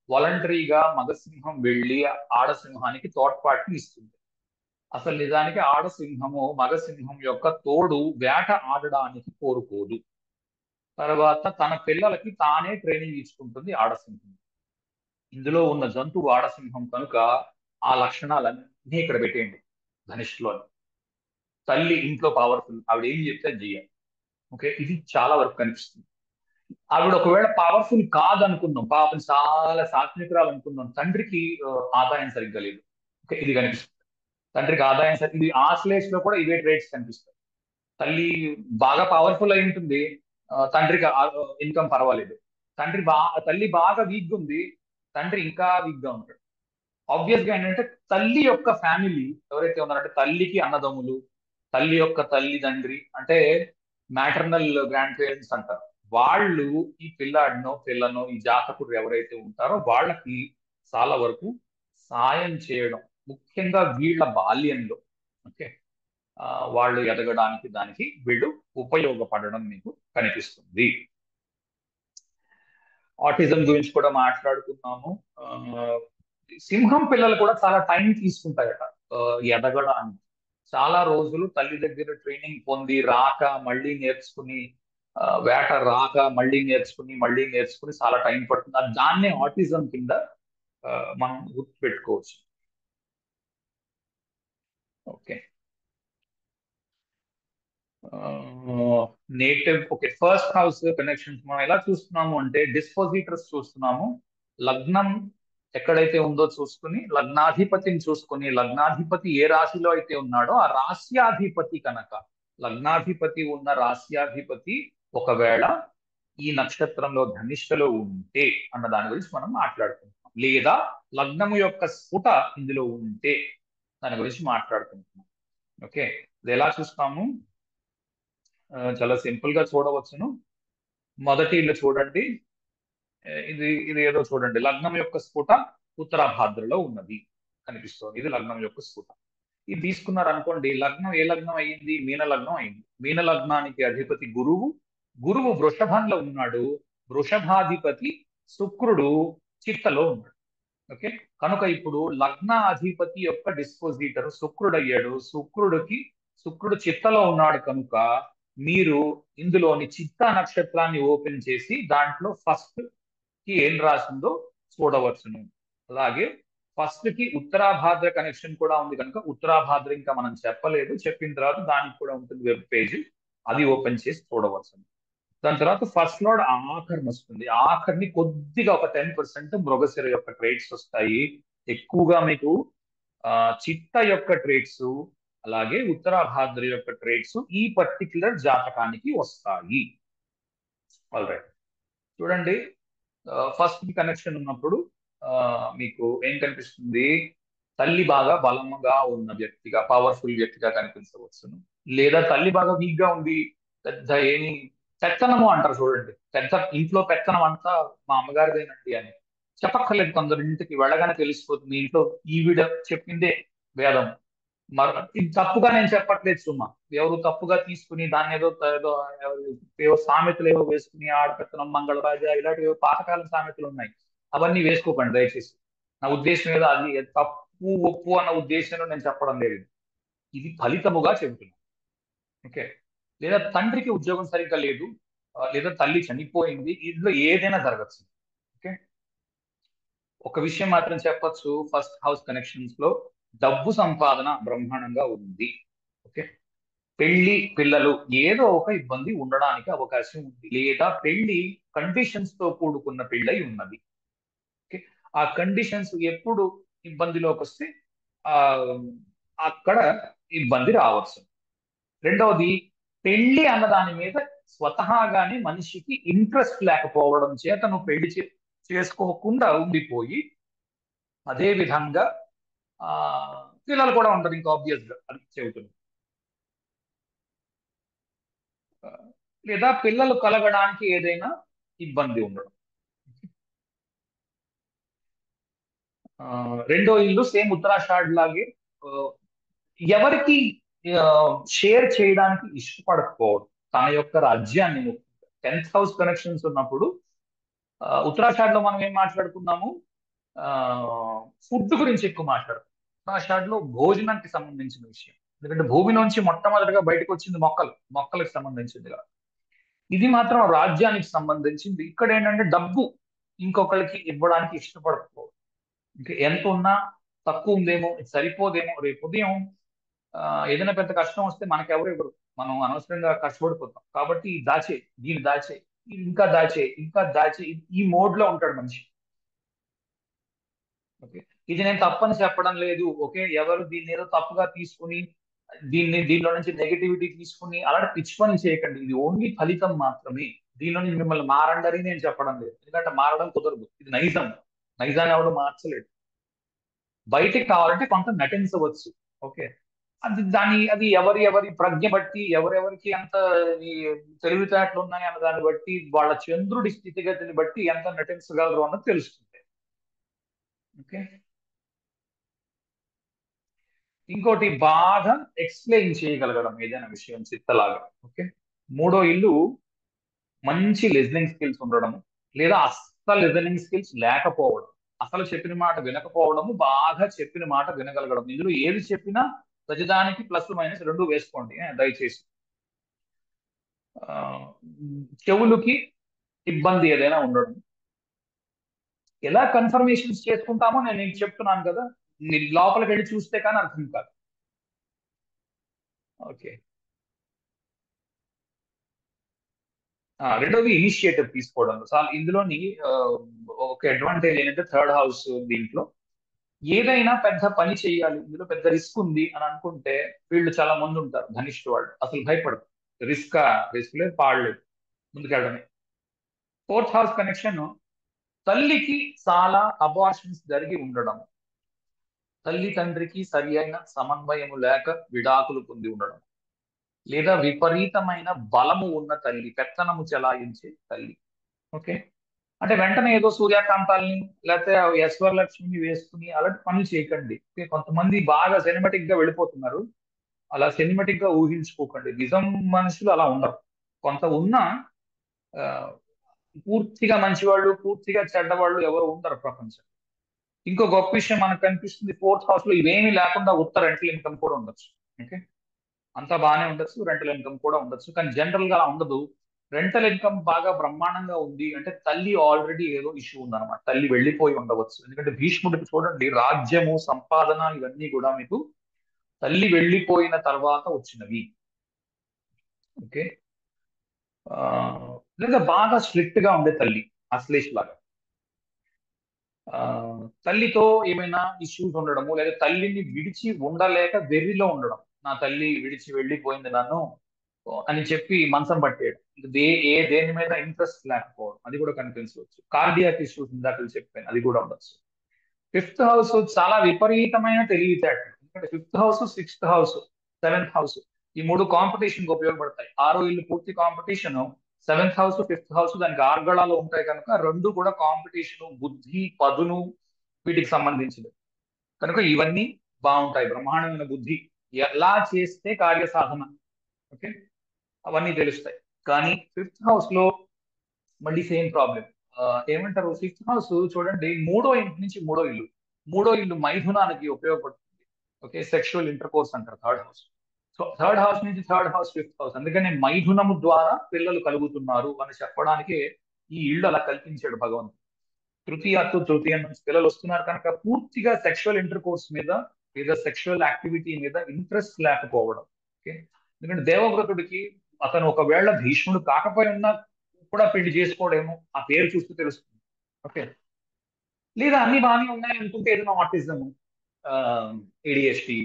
వాలంటరీగా మగ సింహం వెళ్ళి ఆడ సింహానికి తోడ్పాటుని ఇస్తుంది. అసలు నిజానికి ఆడ సింహము మగ సింహం యొక్క తోడు వేట ఆడడానికి కోరుకోదు. తర్వాత తన పిల్లలకి తానే ట్రైనింగ్ ఇచ్చుకుంటుంది ఆడసింహం. ఇందులో ఉన్న జంతువు ఆడసింహం కనుక ఆ లక్షణాలన్నీ ఇక్కడ పెట్టేయండి ధనిష్లో. తల్లి ఇంట్లో పవర్ఫుల్, ఆవిడ ఏం చెప్తే అది చెయ్యాలి. ఓకే, ఇది చాలా వరకు కనిపిస్తుంది. ఆవిడ ఒకవేళ పవర్ఫుల్ కాదనుకుందాం, పాపం చాలా సాత్వికురాలు అనుకుందాం, తండ్రికి ఆదాయం సరిగ్గా లేదు. ఓకే, ఇది కనిపిస్తుంది. తండ్రికి ఆదాయం సరి ఇది ఆ స్లేస్ లో కూడా ఇవే ట్రేట్స్ కనిపిస్తాయి. తల్లి బాగా పవర్ఫుల్ అయి ఉంటుంది, తండ్రికి ఇన్కమ్ పర్వాలేదు. తల్లి బాగా వీక్ గా ఉంది, తండ్రి ఇంకా వీక్ గా ఉంటాడు. ఆబ్వియస్ గా ఏంటంటే తల్లి యొక్క ఫ్యామిలీ ఎవరైతే ఉన్నారంటే తల్లికి అన్నదమ్ములు, తల్లి యొక్క తల్లిదండ్రి అంటే మ్యాటర్నల్ గ్రాండ్ పేరెంట్స్ అంటారు. వాళ్ళు ఈ పిల్లనో ఈ జాతకుడు ఎవరైతే ఉంటారో వాళ్ళకి చాలా వరకు సాయం చేయడం, ముఖ్యంగా వీళ్ళ బాల్యంలో. ఓకే, ఆ, వాళ్ళు ఎదగడానికి దానికి వీళ్ళు ఉపయోగపడడం మీకు కనిపిస్తుంది. ఆటిజం గురించి కూడా మాట్లాడుకున్నాము. ఆ, సింహం పిల్లలు కూడా చాలా టైం తీసుకుంటాయట ఎదగడానికి. చాలా రోజులు తల్లి దగ్గర ట్రైనింగ్ పొంది రాక మళ్ళీ నేర్చుకుని, వేట రాక మళ్ళీ నేర్చుకుని చాలా టైం పడుతుంది. దాన్నే ఆటిజం కింద ఆ, మనం గుర్తుపెట్టుకోవచ్చు. Okay, native. Okay, first house connections మనం ఎలా చూస్తున్నాము అంటే డిస్పోజిటర్స్ చూస్తున్నాము. లగ్నం ఎక్కడైతే ఉందో చూసుకుని లగ్నాధిపతిని చూసుకుని లగ్నాధిపతి ఏ రాశిలో అయితే ఉన్నాడో ఆ రాశ్యాధిపతి కనుక లగ్నాధిపతి ఉన్న రాశ్యాధిపతి ఒకవేళ ఈ నక్షత్రంలో ధనిష్టలో ఉంటే అన్న దాని గురించి మనం మాట్లాడుకుంటున్నాం, లేదా లగ్నము యొక్క స్ఫుట ఇందులో ఉంటే దాని గురించి మాట్లాడుకుంటున్నాం. ఓకే, ఇది ఎలా చూస్తాము? చాలా సింపుల్ గా చూడవచ్చును. మొదటి ఇల్లు చూడండి. ఇది ఇది ఏదో చూడండి, లగ్నం యొక్క స్ఫుట ఉత్తరాభాద్రలో ఉన్నది కనిపిస్తుంది. ఇది లగ్నం యొక్క స్ఫుట. ఇది తీసుకున్నారు అనుకోండి, లగ్నం ఏ లగ్నం అయ్యింది? మీన లగ్నం అయింది. మీన లగ్నానికి అధిపతి గురువు. గురువు వృషభంలో ఉన్నాడు. వృషభాధిపతి శుక్రుడు చిత్తలో ఉన్నాడు. ఓకే, కనుక ఇప్పుడు లగ్న అధిపతి యొక్క డిస్పోజిటర్ శుక్రుడు అయ్యాడు. శుక్రుడు చిత్తలో ఉన్నాడు కనుక మీరు ఇందులోని చిత్తా నక్షత్రాన్ని ఓపెన్ చేసి దాంట్లో ఫస్ట్ కి ఏం రాసిందో చూడవచ్చును. అలాగే ఫస్ట్ కి ఉత్తరాభాద్ర కనెక్షన్ కూడా ఉంది కనుక ఉత్తరాభాద్ర ఇంకా మనం చెప్పలేదు, చెప్పిన తర్వాత దానికి కూడా ఉంటుంది వెబ్ పేజ్, అది ఓపెన్ చేసి చూడవచ్చును. దాని తర్వాత ఫస్ట్ లోడ్ ఆఖరిని వస్తుంది. ఆఖరిని కొద్దిగా ఒక 10% మృగశిర యొక్క ట్రేట్స్ వస్తాయి. ఎక్కువగా మీకు చిత్త యొక్క ట్రేట్స్ అలాగే ఉత్తరాభాద్ర యొక్క ట్రేట్స్ ఈ పర్టిక్యులర్ జాతకానికి వస్తాయి. ఆల్ రైట్, చూడండి. ఫస్ట్ కనెక్షన్ ఉన్నప్పుడు మీకు ఏం కనిపిస్తుంది? తల్లి బాగా బలంగా ఉన్న వ్యక్తిగా, పవర్ఫుల్ వ్యక్తిగా కనిపించవచ్చును. లేదా తల్లి బాగా వీక్ గా ఉంది, పెద్ద ఏమి పెత్తనము అంటారు చూడండి, పెద్ద ఇంట్లో పెత్తనం అంతా మా అమ్మగారిదేనండి అని చెప్పక్కర్లేదు. కొందరు ఇంటికి వెళ్ళగానే తెలిసిపోతుంది ఇంట్లో ఈవిడ చెప్పిందే వేదం. ఇది తప్పుగా నేను చెప్పట్లేదు సుమా, ఎవరు తప్పుగా తీసుకుని దాన్ని ఏదో సామెతలు ఏవో వేసుకుని ఆడపెత్తనం మంగళరాజా ఇలాంటి పాతకాలం సామెతలు ఉన్నాయి, అవన్నీ వేసుకోకండి దయచేసి. నా ఉద్దేశం ఏదో అది తప్పు ఒప్పు అన్న ఉద్దేశంలో నేను చెప్పడం లేదు, ఇది ఫలితముగా చెబుతున్నాను. ఓకే, లేదా తండ్రికి ఉద్యోగం సరిగ్గా లేదు, లేదా తల్లి చనిపోయింది, ఇందులో ఏదైనా జరగచ్చు. ఓకే, ఒక విషయం మాత్రం చెప్పొచ్చు, ఫస్ట్ హౌస్ కనెక్షన్స్ లో డబ్బు సంపాదన బ్రహ్మాండంగా ఉంది. ఓకే, పెళ్లి పిల్లలు ఏదో ఒక ఇబ్బంది ఉండడానికి అవకాశం ఉంది, లేదా పెళ్లి కండిషన్స్ తో కూడుకున్న పెళ్ళై ఉన్నది. ఓకే, ఆ కండిషన్స్ ఎప్పుడు ఇబ్బందిలోకి వస్తే ఆ అక్కడ ఇబ్బంది రావచ్చు. రెండవది, పెళ్లి అన్న దాని మీద స్వతహాగానే మనిషికి ఇంట్రెస్ట్ లేకపోవడం చేత నువ్వు పెళ్లి చేసుకోకుండా ఉండిపోయి అదే విధంగా పిల్లలు కూడా ఉంటారు ఇంకా ఆబ్వియస్ గా, అది చెబుతుంది. లేదా పిల్లలు కలగడానికి ఏదైనా ఇబ్బంది ఉండడం. రెండో ఇల్లు సేమ్ ఉత్తరాషాఢ్ లాగే ఎవరికి షేర్ చేయడానికి ఇష్టపడకపోవడం, తన యొక్క రాజ్యాన్ని. 10th హౌస్ కనెక్షన్స్ ఉన్నప్పుడు ఉత్తరాషాఢ్ లో మనం ఏం మాట్లాడుకున్నాము? ఫుడ్ గురించి ఎక్కువ మాట్లాడుతాం. ఉత్తరాషాఢ్ లో భోజనానికి సంబంధించిన విషయం, ఎందుకంటే భూమి నుంచి మొట్టమొదటిగా బయటకు వచ్చింది మొక్కలకు సంబంధించింది కాదు. ఇది మాత్రం రాజ్యానికి సంబంధించింది. ఇక్కడ ఏంటంటే డబ్బు ఇంకొకరికి ఇవ్వడానికి ఇష్టపడకపోవడం. ఇంకా ఎంత ఉన్నా తక్కువ ఉందేమో, సరిపోదేమో, రేపు ఉదయం ఏదైనా పెద్ద కష్టం వస్తే మనకెవరు ఇవ్వరు, మనం అనవసరంగా కష్టపడిపోతాం. కాబట్టి దీన్ని దాచే, ఇంకా దాచే ఈ మోడ్ లో ఉంటాడు మనిషి. ఓకే, ఇది నేను తప్పని చెప్పడం లేదు. ఓకే, ఎవరు దీన్ని ఏదో తప్పుగా తీసుకుని దీనిలో నుంచి నెగటివిటీ తీసుకుని అలాంటి పిచ్చి పని చేయకండి. ఇది ఓన్లీ ఫలితం మాత్రమే. దీనిలో నుంచి మిమ్మల్ని మారండని నేను చెప్పడం లేదు, ఎందుకంటే మారడం కుదరదు. ఇది నైజాన్ని ఎవడు మార్చలేడు. బయటికి కావాలంటే కొంత నటించవచ్చు. ఓకే, అది ఎవరి ప్రజ్ఞ బట్టి, ఎవరెవరికి ఎంత ఈ తెలివితేటలు ఉన్నాయి అన్న దాన్ని బట్టి, వాళ్ళ చంద్రుడి స్థితిగతిని బట్టి ఎంత నటించగలరు అన్నది తెలుస్తుంది. ఓకే, ఇంకోటి బాగా ఎక్స్ప్లెయిన్ చేయగలగడం ఏదైనా విషయం చిత్తలాగా. ఓకే, మూడో ఇల్లు మంచి లిజనింగ్ స్కిల్స్ ఉండడము, లేదా అస్సలు లిజనింగ్ స్కిల్స్ లేకపోవడం, అసలు చెప్పిన మాట వినకపోవడము, బాగా చెప్పిన మాట వినగలగడం. ఇందులో ఏది చెప్పినా ప్రతిదానికి ప్లస్ మైనస్ రెండు వేసుకోండి దయచేసి. చెవులకి ఇబ్బంది ఏదైనా ఉండడం. ఎలా కన్ఫర్మేషన్స్ చేసుకుంటామో నేను చెప్తున్నాను కదా, లోపలికి వెళ్ళి చూస్తే కానీ అర్థం కాదు. ఓకే, రెండోది ఇనిషియేటివ్ తీసుకోవడం. ఇందులోని ఆ, ఒక అడ్వాంటేజ్ ఏంటంటే థర్డ్ హౌస్ దీంట్లో ఏదైనా పెద్ద పని చేయాలి, ఇందులో పెద్ద రిస్క్ ఉంది అని అనుకుంటే వీళ్ళు చాలా మంది ఉంటారు ధనిష్ఠ వాళ్ళు, అసలు భయపడరు. రిస్క్ రిస్క్ లేదు, పాడలేదు, ముందుకెళ్ళడమే. ఫోర్త్ హౌస్ కనెక్షన్, తల్లికి చాలా అబార్షన్స్ జరిగి ఉండడం, తల్లి తండ్రికి సరి అయిన సమన్వయము లేక విడాకులు పొంది ఉండడం, లేదా విపరీతమైన బలము ఉన్న తల్లి, పెత్తనము చెలాయించే తల్లి. ఓకే, అంటే వెంటనే ఏదో సూర్యకాంతాల్ని లేకపోతే యశ్వరలక్ష్మిని వేసుకుని అలాంటి పనులు చేయకండి. ఓకే, కొంతమంది బాగా సినిమాటిక్ గా వెళ్ళిపోతున్నారు, అలా సినిమాటిక్ గా ఊహించుకోకండి. నిజం మనుషులు అలా ఉండరు. కొంత ఉన్నా ఆ, పూర్తిగా మంచివాళ్ళు పూర్తిగా చెడ్డవాళ్ళు ఎవరు ఉండరు ప్రపంచం. ఇంకో గొప్ప విషయం మనకు కనిపిస్తుంది, ఫోర్త్ హౌస్ లో ఇవేమీ లేకుండా ఉత్త రెంటల్ ఇన్కమ్ కూడా ఉండొచ్చు. ఓకే, అంతా బాగానే ఉండొచ్చు, రెంటల్ ఇన్కమ్ కూడా ఉండొచ్చు, కానీ జనరల్ గా అలా ఉండదు. రెంటల్ ఇన్కమ్ బాగా బ్రహ్మాండంగా ఉంది అంటే తల్లి ఆల్రెడీ ఏదో ఇష్యూ ఉందన్నమాట, తల్లి వెళ్ళిపోయి ఉండవచ్చు. ఎందుకంటే భీష్ముడికి చూడండి, రాజ్యము సంపాదన ఇవన్నీ కూడా మీకు తల్లి వెళ్ళిపోయిన తర్వాత వచ్చినవి. ఓకే, ఆ, లేదా బాగా స్ట్రిక్ట్ గా ఉండే తల్లి, అశ్లేష్ లాగా. ఆ, తల్లితో ఏమైనా ఇష్యూస్ ఉండడము, లేదా తల్లిని విడిచి ఉండలేక వెర్రిలో ఉండడం, నా తల్లి విడిచి వెళ్ళిపోయింది నన్ను అని చెప్పి మంచం పట్టేయడం, ఇది దేని మీద ఇంట్రెస్ట్ లేకపోవడం, అది కూడా కనిపించవచ్చు. కార్డియాక్ ఇష్యూస్ ఇందాక చెప్పాను, అది కూడా ఉండొచ్చు. ఫిఫ్త్ హౌస్ చాలా విపరీతమైన తెలివితేటలు, ఎందుకంటే fifth house, sixth house, seventh house ఈ మూడు కాంపిటీషన్ కి ఉపయోగపడతాయి. ఆరో ఇల్లు పూర్తి competition, seventh house fifth house దానికి ఆర్గళాలు ఉంటాయి కనుక రెండు కూడా కాంపిటీషన్, బుద్ధి పదును వీటికి సంబంధించినవి కనుక ఇవన్నీ బాగుంటాయి. బ్రహ్మాండమైన బుద్ధి, ఎలా చేస్తే కార్యసాధన, ఓకే, అవన్నీ తెలుస్తాయి. కానీ ఫిఫ్త్ హౌస్ లో మళ్ళీ సేమ్ ప్రాబ్లం. ఏమంటారు, ఫిఫ్త్ హౌస్ చూడండి, మూడో ఇంటి నుంచి మూడో ఇల్లు, మూడో ఇల్లు మైథునానికి ఉపయోగపడుతుంది. ఓకే, సెక్షువల్ ఇంటర్ కోర్స్ అంటారు third house. So third house నుంచి థర్డ్ హౌస్ ఫిఫ్త్ హౌస్, అందుకనే మైథునము ద్వారా పిల్లలు కలుగుతున్నారు అని చెప్పడానికి ఈ ఇల్లు అలా కల్పించాడు భగవంతుడు. తృతీయ నుంచి పిల్లలు వస్తున్నారు కనుక పూర్తిగా సెక్షువల్ ఇంటర్ కోర్స్ మీద లేదా సెక్షువల్ యాక్టివిటీ మీద ఇంట్రెస్ట్ లేకపోవడం. ఓకే, ఎందుకంటే దేవవ్రతుడికి అతను ఒకవేళ భీష్ముడు కాకపోయి ఉన్నా కూడా పెళ్లి చేసుకోవడేమో, ఆ పేరు చూస్తూ తెలుస్తుంది. ఓకే, లేదా అన్ని బాగానే ఉన్నాయి అనుకుంటే ఏదైనా ఆటిజం, ఏడిఎస్టి,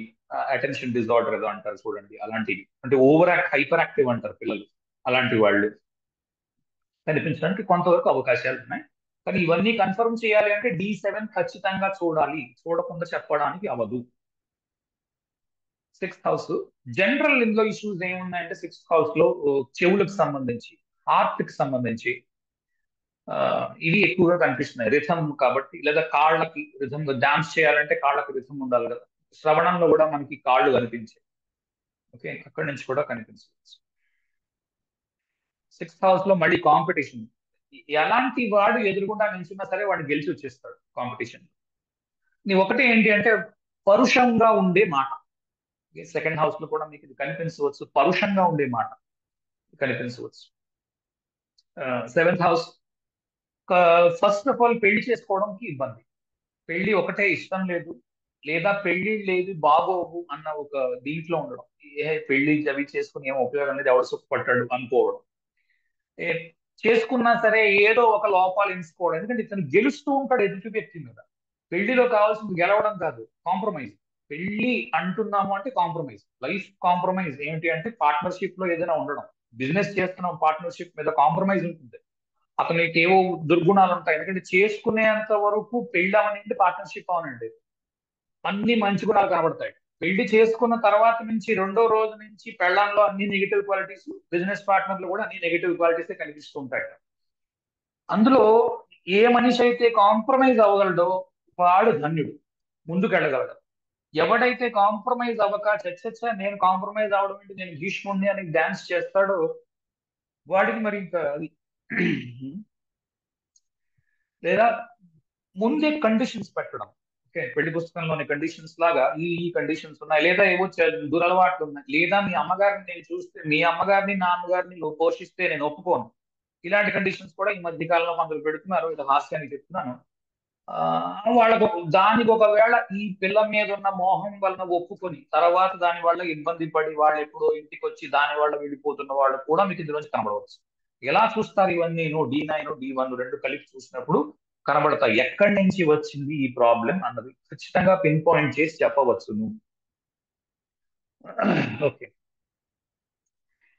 అటెన్షన్ డిజార్డర్ ఏదో అంటారు చూడండి, అలాంటివి, అంటే హైపర్ యాక్టివ్ అంటారు పిల్లలు, అలాంటి వాళ్ళు కనిపించడానికి కొంతవరకు అవకాశాలు ఉన్నాయి. కానీ ఇవన్నీ కన్ఫర్మ్ చేయాలి అంటే D7 ఖచ్చితంగా చూడాలి, చూడకుండా చెప్పడానికి అవదు. సిక్స్త్ హౌస్ జనరల్, ఇందులో ఇష్యూస్ ఏమున్నాయంటే సిక్స్త్ హౌస్ లో చెవులకు సంబంధించి, హార్ట్ కి సంబంధించి ఇవి ఎక్కువగా కనిపిస్తున్నాయి. రిథం కాబట్టి, లేదా కాళ్ళకి రిథం, డాన్స్ చేయాలంటే కాళ్ళకి రిథం ఉండాలి కదా, శ్రవణంలో కూడా మనకి కాళ్ళు కనిపించాయి. ఓకే, అక్కడి నుంచి కూడా కనిపించవచ్చు. సిక్స్త్ హౌస్ లో మళ్ళీ కాంపిటీషన్, ఎలాంటి వాడు ఎదురుగుండా నిల్చున్నా సరే వాడు గెలిచి వచ్చేస్తాడు కాంపిటీషన్. నీ ఒకటి ఏంటి అంటే పరుషంగా ఉండే మాట. సెకండ్ హౌస్ లో కూడా మీకు ఇది కనిపించవచ్చు, పరుషంగా ఉండే మాట కనిపించవచ్చు. Seventh house, first of all పెళ్లి చేసుకోవడానికి ఇబ్బంది, పెళ్లి ఒకటే ఇష్టం లేదు, లేదా పెళ్లి లేదు బాగోవు అన్న ఒక దీంట్లో ఉండడం, పెళ్లి అవి చేసుకుని ఏం ఉపయోగం లేదు, ఎవరు సుఖపడ్డాడు అనుకోవడం. ఏ చేసుకున్నా సరే ఏదో ఒక లోపాలు ఎంచుకోవడం, ఎందుకంటే ఇతను గెలుస్తూ ఉంటాడు ఎదుటి వ్యక్తి మీద. పెళ్లిలో కావాల్సింది గెలవడం కాదు, కాంప్రమైజ్. పెళ్లి అంటున్నాము అంటే కాంప్రమైజ్, లైఫ్ కాంప్రమైజ్. ఏంటి అంటే పార్ట్నర్షిప్ లో ఏదైనా ఉండడం, బిజినెస్ చేస్తున్నాం పార్ట్నర్షిప్ మీద కాంప్రమైజ్ ఉంటుంది. అతనికి ఏవో దుర్గుణాలు ఉంటాయి, ఎందుకంటే చేసుకునేంత వరకు పెళ్లి అవనండి, పార్ట్నర్షిప్ అవనండి, అన్ని మంచి గుణాలు కనబడతాయి. పెళ్లి చేసుకున్న తర్వాత నుంచి రెండో రోజు నుంచి పెళ్ళాంలో అన్ని నెగిటివ్ క్వాలిటీస్, బిజినెస్ పార్ట్నర్లు కూడా అన్ని నెగిటివ్ క్వాలిటీస్ కనిపిస్తూ ఉంటాయి. అందులో ఏ మనిషి అయితే కాంప్రమైజ్ అవ్వగలడో వాడు ధన్యుడు, ముందుకెళ్ళగలడు. ఎవడైతే కాంప్రమైజ్ అవ్వక చచ్చ నేను కాంప్రమైజ్ అవ్వడం ఏంటి, నేను భీష్ముడిని అని డాన్స్ చేస్తాడో వాడికి మరి ఇంకా అది లేదా ముందే కండిషన్స్ పెట్టడం. ఓకే, పెళ్లి పుస్తకంలోని కండిషన్స్ లాగా ఈ కండిషన్స్ ఉన్నాయి, లేదా ఏవో దురలవాట్లు ఉన్నాయి, లేదా మీ అమ్మగారిని నేను చూస్తే, మీ అమ్మగారిని నా అమ్మగారిని నువ్వు పోషిస్తే నేను ఒప్పుకోను, ఇలాంటి కండిషన్స్ కూడా ఈ మధ్య కాలంలో కొందరు పెడుతున్నారు. ఇది హాస్యానికి చెప్తున్నాను. ఆ, వాళ్ళకు దానికి ఒకవేళ ఈ పిల్ల మీద ఉన్న మోహం వలన ఒప్పుకొని తర్వాత దాని వల్ల ఇబ్బంది పడి వాళ్ళు ఎప్పుడో ఇంటికి వచ్చి దాని వల్ల వెళ్ళిపోతున్న వాళ్ళు కూడా మీకు ఇందులోంచి కనబడవచ్చు. ఎలా చూస్తారు ఇవన్నీ D9 D1 రెండు కలిపి చూసినప్పుడు కనబడతాయి. ఎక్కడి నుంచి వచ్చింది ఈ ప్రాబ్లం అన్నది ఖచ్చితంగా పిన్ పాయింట్ చేసి చెప్పవచ్చును. ఓకే.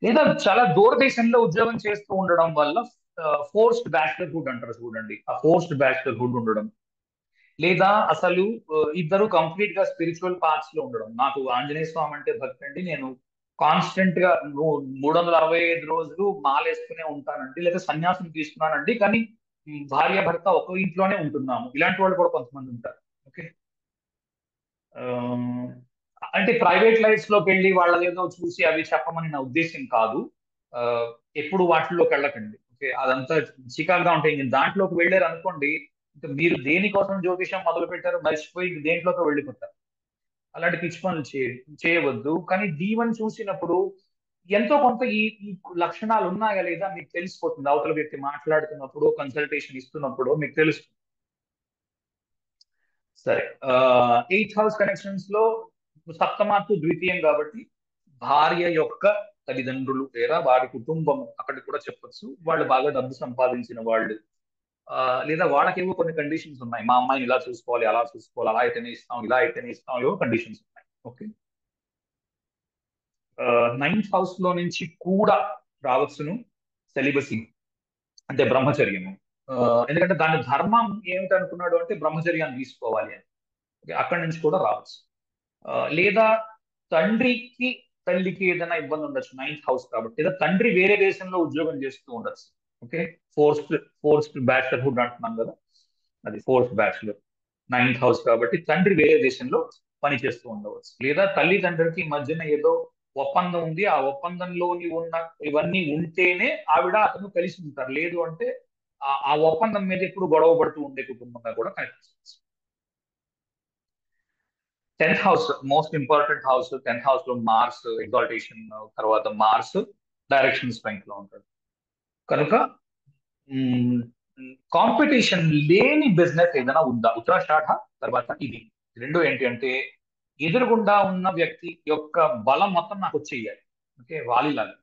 లేదా చాలా దూరదేశంలో ఉద్యోగం చేస్తూ ఉండడం వల్ల ఫోర్స్డ్ బ్యాచిలర్హుడ్ అంటారు చూడండి. ఆ ఫోర్స్డ్ బ్యాచిలర్హుడ్ ఉండడం, లేదా అసలు ఇద్దరు కంప్లీట్ గా స్పిరిచువల్ పాత్స్ లో ఉండడం. నాకు ఆంజనేయ స్వామి అంటే భక్తి అండి, నేను కాన్స్టెంట్ గా 365 రోజులు మాలేసుకునే ఉంటానండి, లేదా సన్యాసం తీసుకున్నానండి, కానీ భార్య భర్త ఒక ఇంట్లోనే ఉంటున్నాము. ఇలాంటి వాళ్ళు కూడా కొంతమంది ఉంటారు. ఓకే. అంటే ప్రైవేట్ లైఫ్స్ లోకి వెళ్ళి వాళ్ళదేదో చూసి అవి చెప్పమని నా ఉద్దేశం కాదు. ఆ, ఎప్పుడు వాటిలోకి వెళ్ళకండి. ఓకే, అదంతా చికాగ్గా ఉంటాయి. నేను దాంట్లోకి వెళ్ళారు అనుకోండి, ఇంకా మీరు దేనికోసం జ్యోతిషం మొదలు పెట్టారో మర్చిపోయి ఇంక దేంట్లోకి వెళ్ళిపోతారు. అలాంటి పిచ్చి పనులు చేయవద్దు. కానీ దీవెన చూసినప్పుడు ఎంతో కొంత ఈ లక్షణాలు ఉన్నాయా లేదా మీకు తెలిసిపోతుంది. అవతల వ్యక్తి మాట్లాడుతున్నప్పుడు, కన్సల్టేషన్ ఇస్తున్నప్పుడు మీకు తెలుస్తుంది. సరే. 8th హౌస్ కనెక్షన్స్ లో సప్తమాత్తు ద్వితీయం కాబట్టి భార్య యొక్క తల్లిదండ్రులు లేదా వారి కుటుంబం అక్కడ కూడా చెప్పొచ్చు. వాళ్ళు బాగా డబ్బు సంపాదించిన వాళ్ళు, ఆ, లేదా వాళ్ళకేవో కొన్ని కండిషన్స్ ఉన్నాయి. మా అమ్మాయిని ఇలా చూసుకోవాలి, అలా చూసుకోవాలి, అలా అయితేనే ఇస్తాం, ఇలా అయితేనే ఇస్తాం, ఏవో కండిషన్స్ ఉన్నాయి. ఓకే. 9th హౌస్ లో నుంచి కూడా రావచ్చును సెలిబసీ, అంటే బ్రహ్మచర్యము. ఆ, ఎందుకంటే దాని ధర్మం ఏమిటి అనుకున్నాడు అంటే బ్రహ్మచర్యాన్ని తీసుకోవాలి అని. ఓకే, అక్కడి నుంచి కూడా రావచ్చు. లేదా తండ్రికి తల్లికి ఏదైనా ఇబ్బంది ఉండొచ్చు 9th హౌస్ కాబట్టి, లేదా తండ్రి వేరే దేశంలో ఉద్యోగం చేస్తూ ఉండొచ్చు. ఓకే. ఫోర్స్డ్ ఫోర్స్డ్ బ్యాచిలర్హుడ్ అంటున్నాం కదా, అది ఫోర్స్డ్ బ్యాచిలర్. 9th హౌస్ కాబట్టి తండ్రి వేరే దేశంలో పని చేస్తూ ఉండవచ్చు, లేదా తల్లిదండ్రులకి మధ్యన ఏదో ఒప్పందం ఉంది, ఆ ఒప్పందంలోని ఉన్న ఇవన్నీ ఉంటేనే ఆవిడ అతను కలిసి ఉంటారు. లేదు అంటే ఆ ఒప్పందం మీద ఎప్పుడు గొడవ పడుతూ ఉండే కుటుంబంగా కూడా కనిపించవచ్చు. 10th house most important house. 10th house లో మార్స్ ఎగ్జాల్టేషన్, తర్వాత మార్స్ డైరెక్షన్ స్ట్రెంగ్త్ లో ఉంటాడు. కనుక కాంపిటీషన్ లేని బిజినెస్ ఏదైనా ఉందా, ఉత్తరాషాఢ తర్వాత ఇది రెండు ఏంటి అంటే ఎదురుగుండా ఉన్న వ్యక్తి యొక్క బలం మొత్తం నాకు వచ్చేయాలి. ఓకే, వాలిలాగా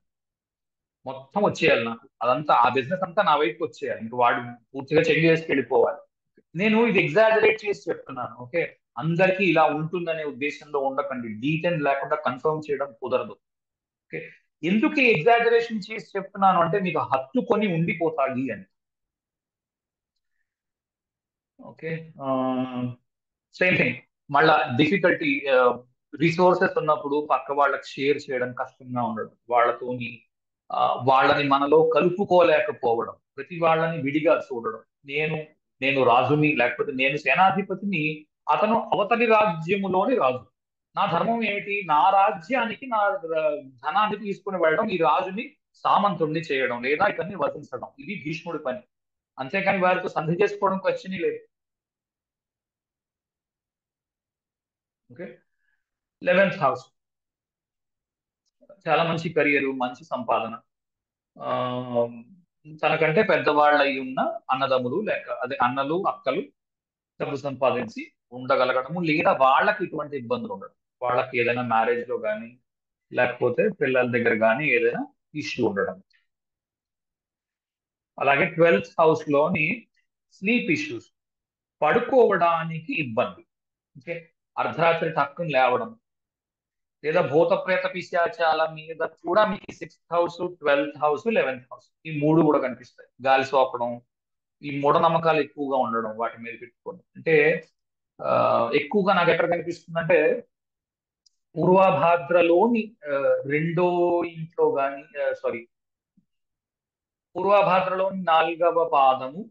మొత్తం వచ్చేయాలి నాకు, అదంతా ఆ బిజినెస్ అంతా నా వైపుకి వచ్చేయాలి. ఇంక వాడు పూర్తిగా చెక్ చేసి వెళ్ళిపోవాలి. నేను ఇది ఎగ్జాజరేట్ చేసి చెప్తున్నాను. ఓకే, అందరికీ ఇలా ఉంటుందనే ఉద్దేశంలో ఉండకండి. డీటెయిల్ లేకుండా కన్ఫర్మ్ చేయడం కుదరదు. ఓకే, ఎందుకు ఎగ్జాజరేషన్ చేసి చెప్తున్నాను అంటే మీకు హత్తుకొని ఉండిపోతాయి అని. ఓకే. సేమ్ థింగ్, మళ్ళా డిఫికల్టీ, రిసోర్సెస్ ఉన్నప్పుడు పక్క వాళ్ళకి షేర్ చేయడం కష్టంగా ఉండడం, వాళ్ళతోని ఆ, వాళ్ళని మనలో కలుపుకోలేకపోవడం, ప్రతి వాళ్ళని విడిగా చూడడం. నేను నేను రాజుని, లేకపోతే నేను సేనాధిపతిని, అతను అవతలి రాజ్యములోని రాజు. నా ధర్మం ఏమిటి, నా రాజ్యానికి నా ధనాన్ని తీసుకుని వెళ్ళడం, ఈ రాజుని సామంతుణ్ణి చేయడం, లేదా ఇతన్ని వధించడం. ఇది భీష్ముడి పని. అంతేకాని వారితో సంధి చేసుకోవడం క్వశ్చన్ లేదు. ఓకే. 11th హౌస్ చాలా మంచి కెరియర్, మంచి సంపాదన. ఆ, తనకంటే పెద్దవాళ్ళు అయి ఉన్న అన్నదమ్ములు, లేక అదే అన్నలు అక్కలు డబ్బు సంపాదించి ఉండగలగడము, లేదా వాళ్ళకి ఇటువంటి ఇబ్బందులు ఉండడం, వాళ్ళకి ఏదైనా మ్యారేజ్ లో కానీ లేకపోతే పిల్లల దగ్గర కానీ ఏదైనా ఇష్యూ ఉండడం. అలాగే 12th హౌస్ లోని స్లీప్ ఇష్యూస్, పడుకోవడానికి ఇబ్బంది. ఓకే, అర్ధరాత్రి టక్కుని లేవడం, లేదా భూత ప్రేత పిశాచాల మీద కూడా మీకు 6th house, 12th house, 11th house ఈ మూడు కూడా కనిపిస్తాయి. గాలి సోకడం, ఈ మూఢనమ్మకాలు ఎక్కువగా ఉండడం వాటి మీద పెట్టుకోండి. అంటే ఆ, ఎక్కువగా నాకు ఎక్కడ కనిపిస్తుందంటే పూర్వభాద్రలోని ఆ, రెండో ఇంట్లో కానీ, సారీ, పూర్వభాద్రలోని 4వ పాదము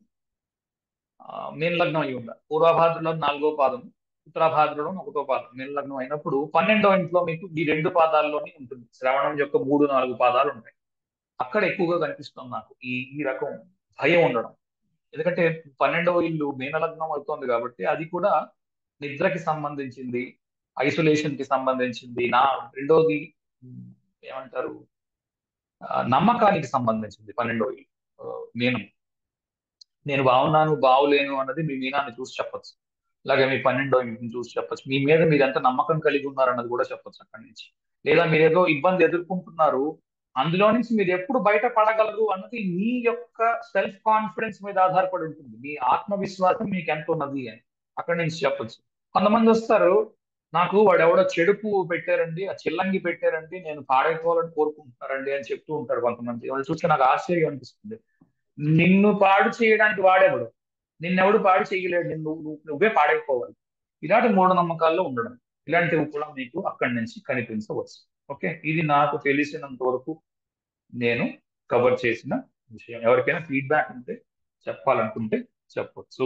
మీన లగ్నం అయి ఉండాలి. పూర్వభాద్రలో 4వ పాదము, ఉత్తరాభాద్రలో 1వ పాదం మీన లగ్నం అయినప్పుడు 12వ ఇంట్లో మీకు ఈ రెండు పాదాల్లోనే ఉంటుంది. శ్రవణం యొక్క 3, 4 పాదాలు ఉంటాయి. అక్కడ ఎక్కువగా కనిపిస్తుంది నాకు ఈ ఈ రకం భయం ఉండడం. ఎందుకంటే 12వ ఇల్లు మీనలగ్నం అవుతోంది కాబట్టి అది కూడా నిద్రకి సంబంధించింది, ఐసోలేషన్ కి సంబంధించింది. రెండోది ఉమ్, ఏమంటారు, నమ్మకానికి సంబంధించింది 12వ ఇల్లు. మీనం, నేను బాగున్నాను బాగులేను అన్నది మీ మీనాన్ని చూసి చెప్పొచ్చు. అలాగే మీ 12వ ఇంటిని చూసి చెప్పొచ్చు. మీ మీద మీరు ఎంత నమ్మకం కలిగి ఉన్నారన్నది కూడా చెప్పొచ్చు అక్కడి నుంచి. లేదా మీరు ఏదో ఇబ్బంది ఎదుర్కొంటున్నారు, అందులో నుంచి మీరు ఎప్పుడు బయట పడగలరు అన్నది మీ యొక్క సెల్ఫ్ కాన్ఫిడెన్స్ మీద ఆధారపడి ఉంటుంది. మీ ఆత్మవిశ్వాసం మీకు ఎంత ఉన్నది అని అక్కడి నుంచి చెప్పొచ్చు. కొంతమంది వస్తారు, నాకు వాడెవడో చెడు పువ్వు పెట్టారండి, ఆ చిల్లంగి పెట్టారండి, నేను పాడైపోవాలని కోరుకుంటున్నారండి అని చెప్తూ ఉంటారు కొంతమంది. వాళ్ళు చూస్తే నాకు ఆశ్చర్యం అనిపిస్తుంది. నిన్ను పాడు చేయడానికి వాడేవాడు, నిన్నెవడు పాడు చేయలేడు, నువ్వే పాడైపోవాలి. ఇలాంటి మూఢనమ్మకాల్లో ఉండడం, ఇలాంటివి కూడా మీకు అక్కడి నుంచి కనిపించవచ్చు. ఓకే, ఇది నాకు తెలిసినంత వరకు నేను కవర్ చేసిన విషయం. ఎవరికైనా ఫీడ్బ్యాక్ ఉంటే చెప్పాలనుకుంటే చెప్పొచ్చు.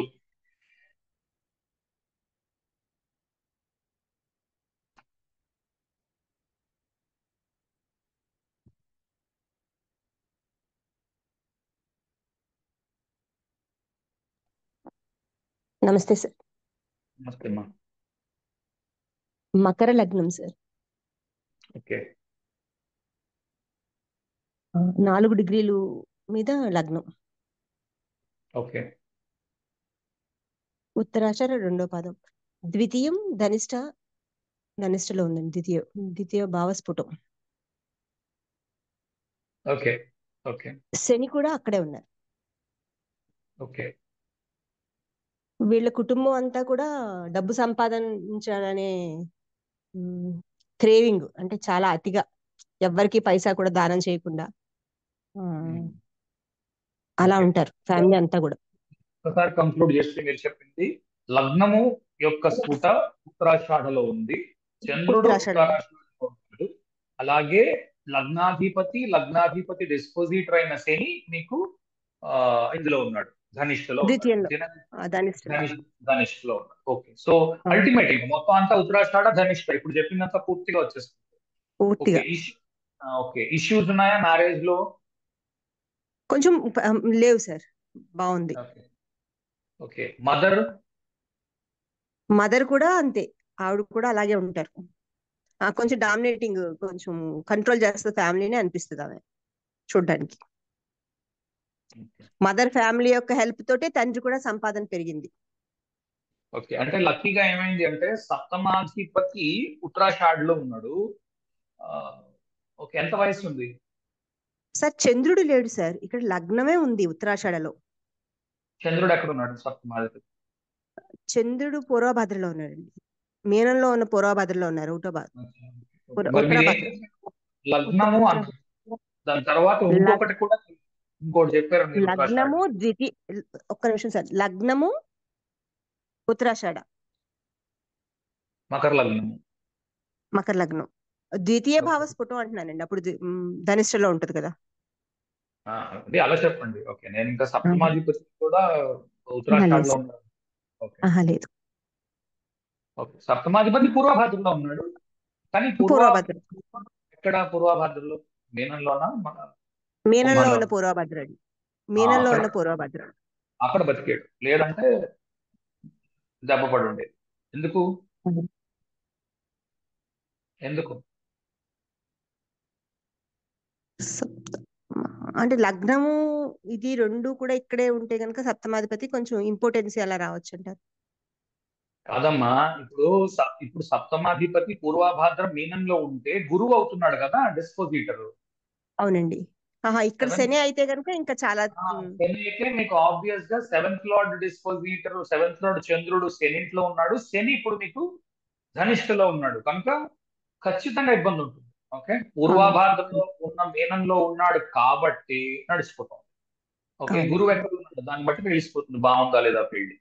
నమస్తే సార్. నమస్తే అమ్మా. మకర లగ్నం సార్. ఓకే 4 డిగ్రీలు మీద లగ్నం. ఓకే ఉత్తరాషాఢ 2వ పాదం. ద్వితీయం ధనిష్టలో ఉందండి. ద్వితీయ భావస్ఫుటం. ఓకే ఓకే శని కూడా అక్కడే ఉన్నారు. ఓకే వీళ్ళ కుటుంబం అంతా కూడా డబ్బు సంపాదించాలనే క్రేవింగ్, అంటే చాలా అతిగా, ఎవ్వరికి పైసా కూడా దానం చేయకుండా అలా ఓకే. ఉంటారు ఫ్యామిలీ అంతా కూడా. ఒకసారి కంక్లూడ్ చేస్తే మీరు చెప్పింది, లగ్నము యొక్క స్ఫుట ఉత్తరాషాఢలో ఉంది, చంద్రుడు ఉత్తరాషాఢ. ఉత్తరాషాఢలో ఉన్నాడు, అలాగే లగ్నాధిపతి డిస్పోజిటర్ అయిన శని మీకు ఇందులో ఉన్నాడు, ధనిష్ఠలో ఉన్నాడు. ద్వితీయంలో ధనిష్ఠలో ఉన్నాడు. ఓకే, సో అల్టిమేట్ మొత్తం అంతా ఉత్తరాషాఢ ధనిష్ఠ ఇప్పుడు చెప్పినంత పూర్తిగా వచ్చేస్తుంది. పూర్తిగా. ఓకే, ఇష్యూస్ ఉన్నాయా మ్యారేజ్ లో? కొంచెం లేవు సార్, బాగుంది. ఓకే, మదర్ కూడా అంతే, ఆవిడ కూడా అలాగే ఉంటారు. కొంచెం డామినేటింగ్, కొంచెం కంట్రోల్ చేస్తుంది ఫ్యామిలీని అనిపిస్తుంది ఆమె చూడ్డానికి. మదర్ ఫ్యామిలీ యొక్క హెల్ప్ తోటే తండ్రి కూడా సంపాదన పెరిగింది. ఓకే, అంటే లక్కీగా ఏమైంది అంటే సప్తమాధిపతి ఉత్తరాషాఢలో ఉన్నాడు. ఓకే, ఎంత వయసు ఉంది సార్? చంద్రుడు లేడు సార్, ఇక్కడ లగ్నమే ఉంది ఉత్తరాషాఢలో. చంద్రుడు ఎక్కడ ఉన్నాడు సప్తమాధిపతి? చంద్రుడు పూర్వభద్రలో ఉన్నాడండి, మీనంలో ఉన్న పూర్వభద్రలో ఉన్నారు. లగ్నము దాని తర్వాత ఇంకోటి చెప్పారు మీరు. లగ్నము ఒక్క నిమిషం సార్. లగ్నము ఉత్తరాషాఢ, మకర లగ్నం, ద్వితీయ భావ స్ఫుటం అంటున్నానండి. అప్పుడు ధనిష్టలో ఉంటది కదా. అలా చెప్పండి. ఓకే, నేను ఇంకా సప్తమాధిపతి కూడా ఉత్తరాషాఢలో ఉన్నాడు. లేదు, సప్తమాధిపతి పూర్వభాద్రలో ఉన్నాడు. కానీ పూర్వభద్ర ఎక్కడ? పూర్వభాద్రలో మీనంలోనా? మీనంలో ఉన్న పూర్వభద్ర అండి, మీనంలో ఉన్న పూర్వభద్ర. అక్కడ బతికాడు, లేదంటే దెబ్బ పడి ఉండేది. ఎందుకు అంటే లగ్నము ఇది రెండు కూడా ఇక్కడే ఉంటే కనుక సప్తమాధిపతి కొంచెం ఇంపార్టెన్స్ అలా రావచ్చు అంటారు. కాదమ్మా, ఇప్పుడు సప్తమాధిపతి పూర్వభాద్ర మీనంలో ఉంటే గురువు అవుతున్నాడు కదా డిస్పోజిటర్. అవునండి. ఇక్కడ శని అయితే కనుక ఇంకా చాలా. శని అయితే మీకు ఆబ్వియస్ గా 7th లార్డ్ డిస్పోజిటర్, 7th లార్డ్ చంద్రుడు శనింట్లో ఉన్నాడు. శని ఇప్పుడు మీకు ధనిష్ఠలో ఉన్నాడు కనుక ఖచ్చితంగా ఇబ్బంది ఉంటుంది. ఓకే, పూర్వభాద్రలో ఉన్న మీనంలో ఉన్నాడు కాబట్టి నడిచిపోతాం. ఓకే, గురువు ఎక్కడ ఉన్నాడు దాన్ని బట్టి తెలిసిపోతుంది బాగుందా లేదా పెళ్లి.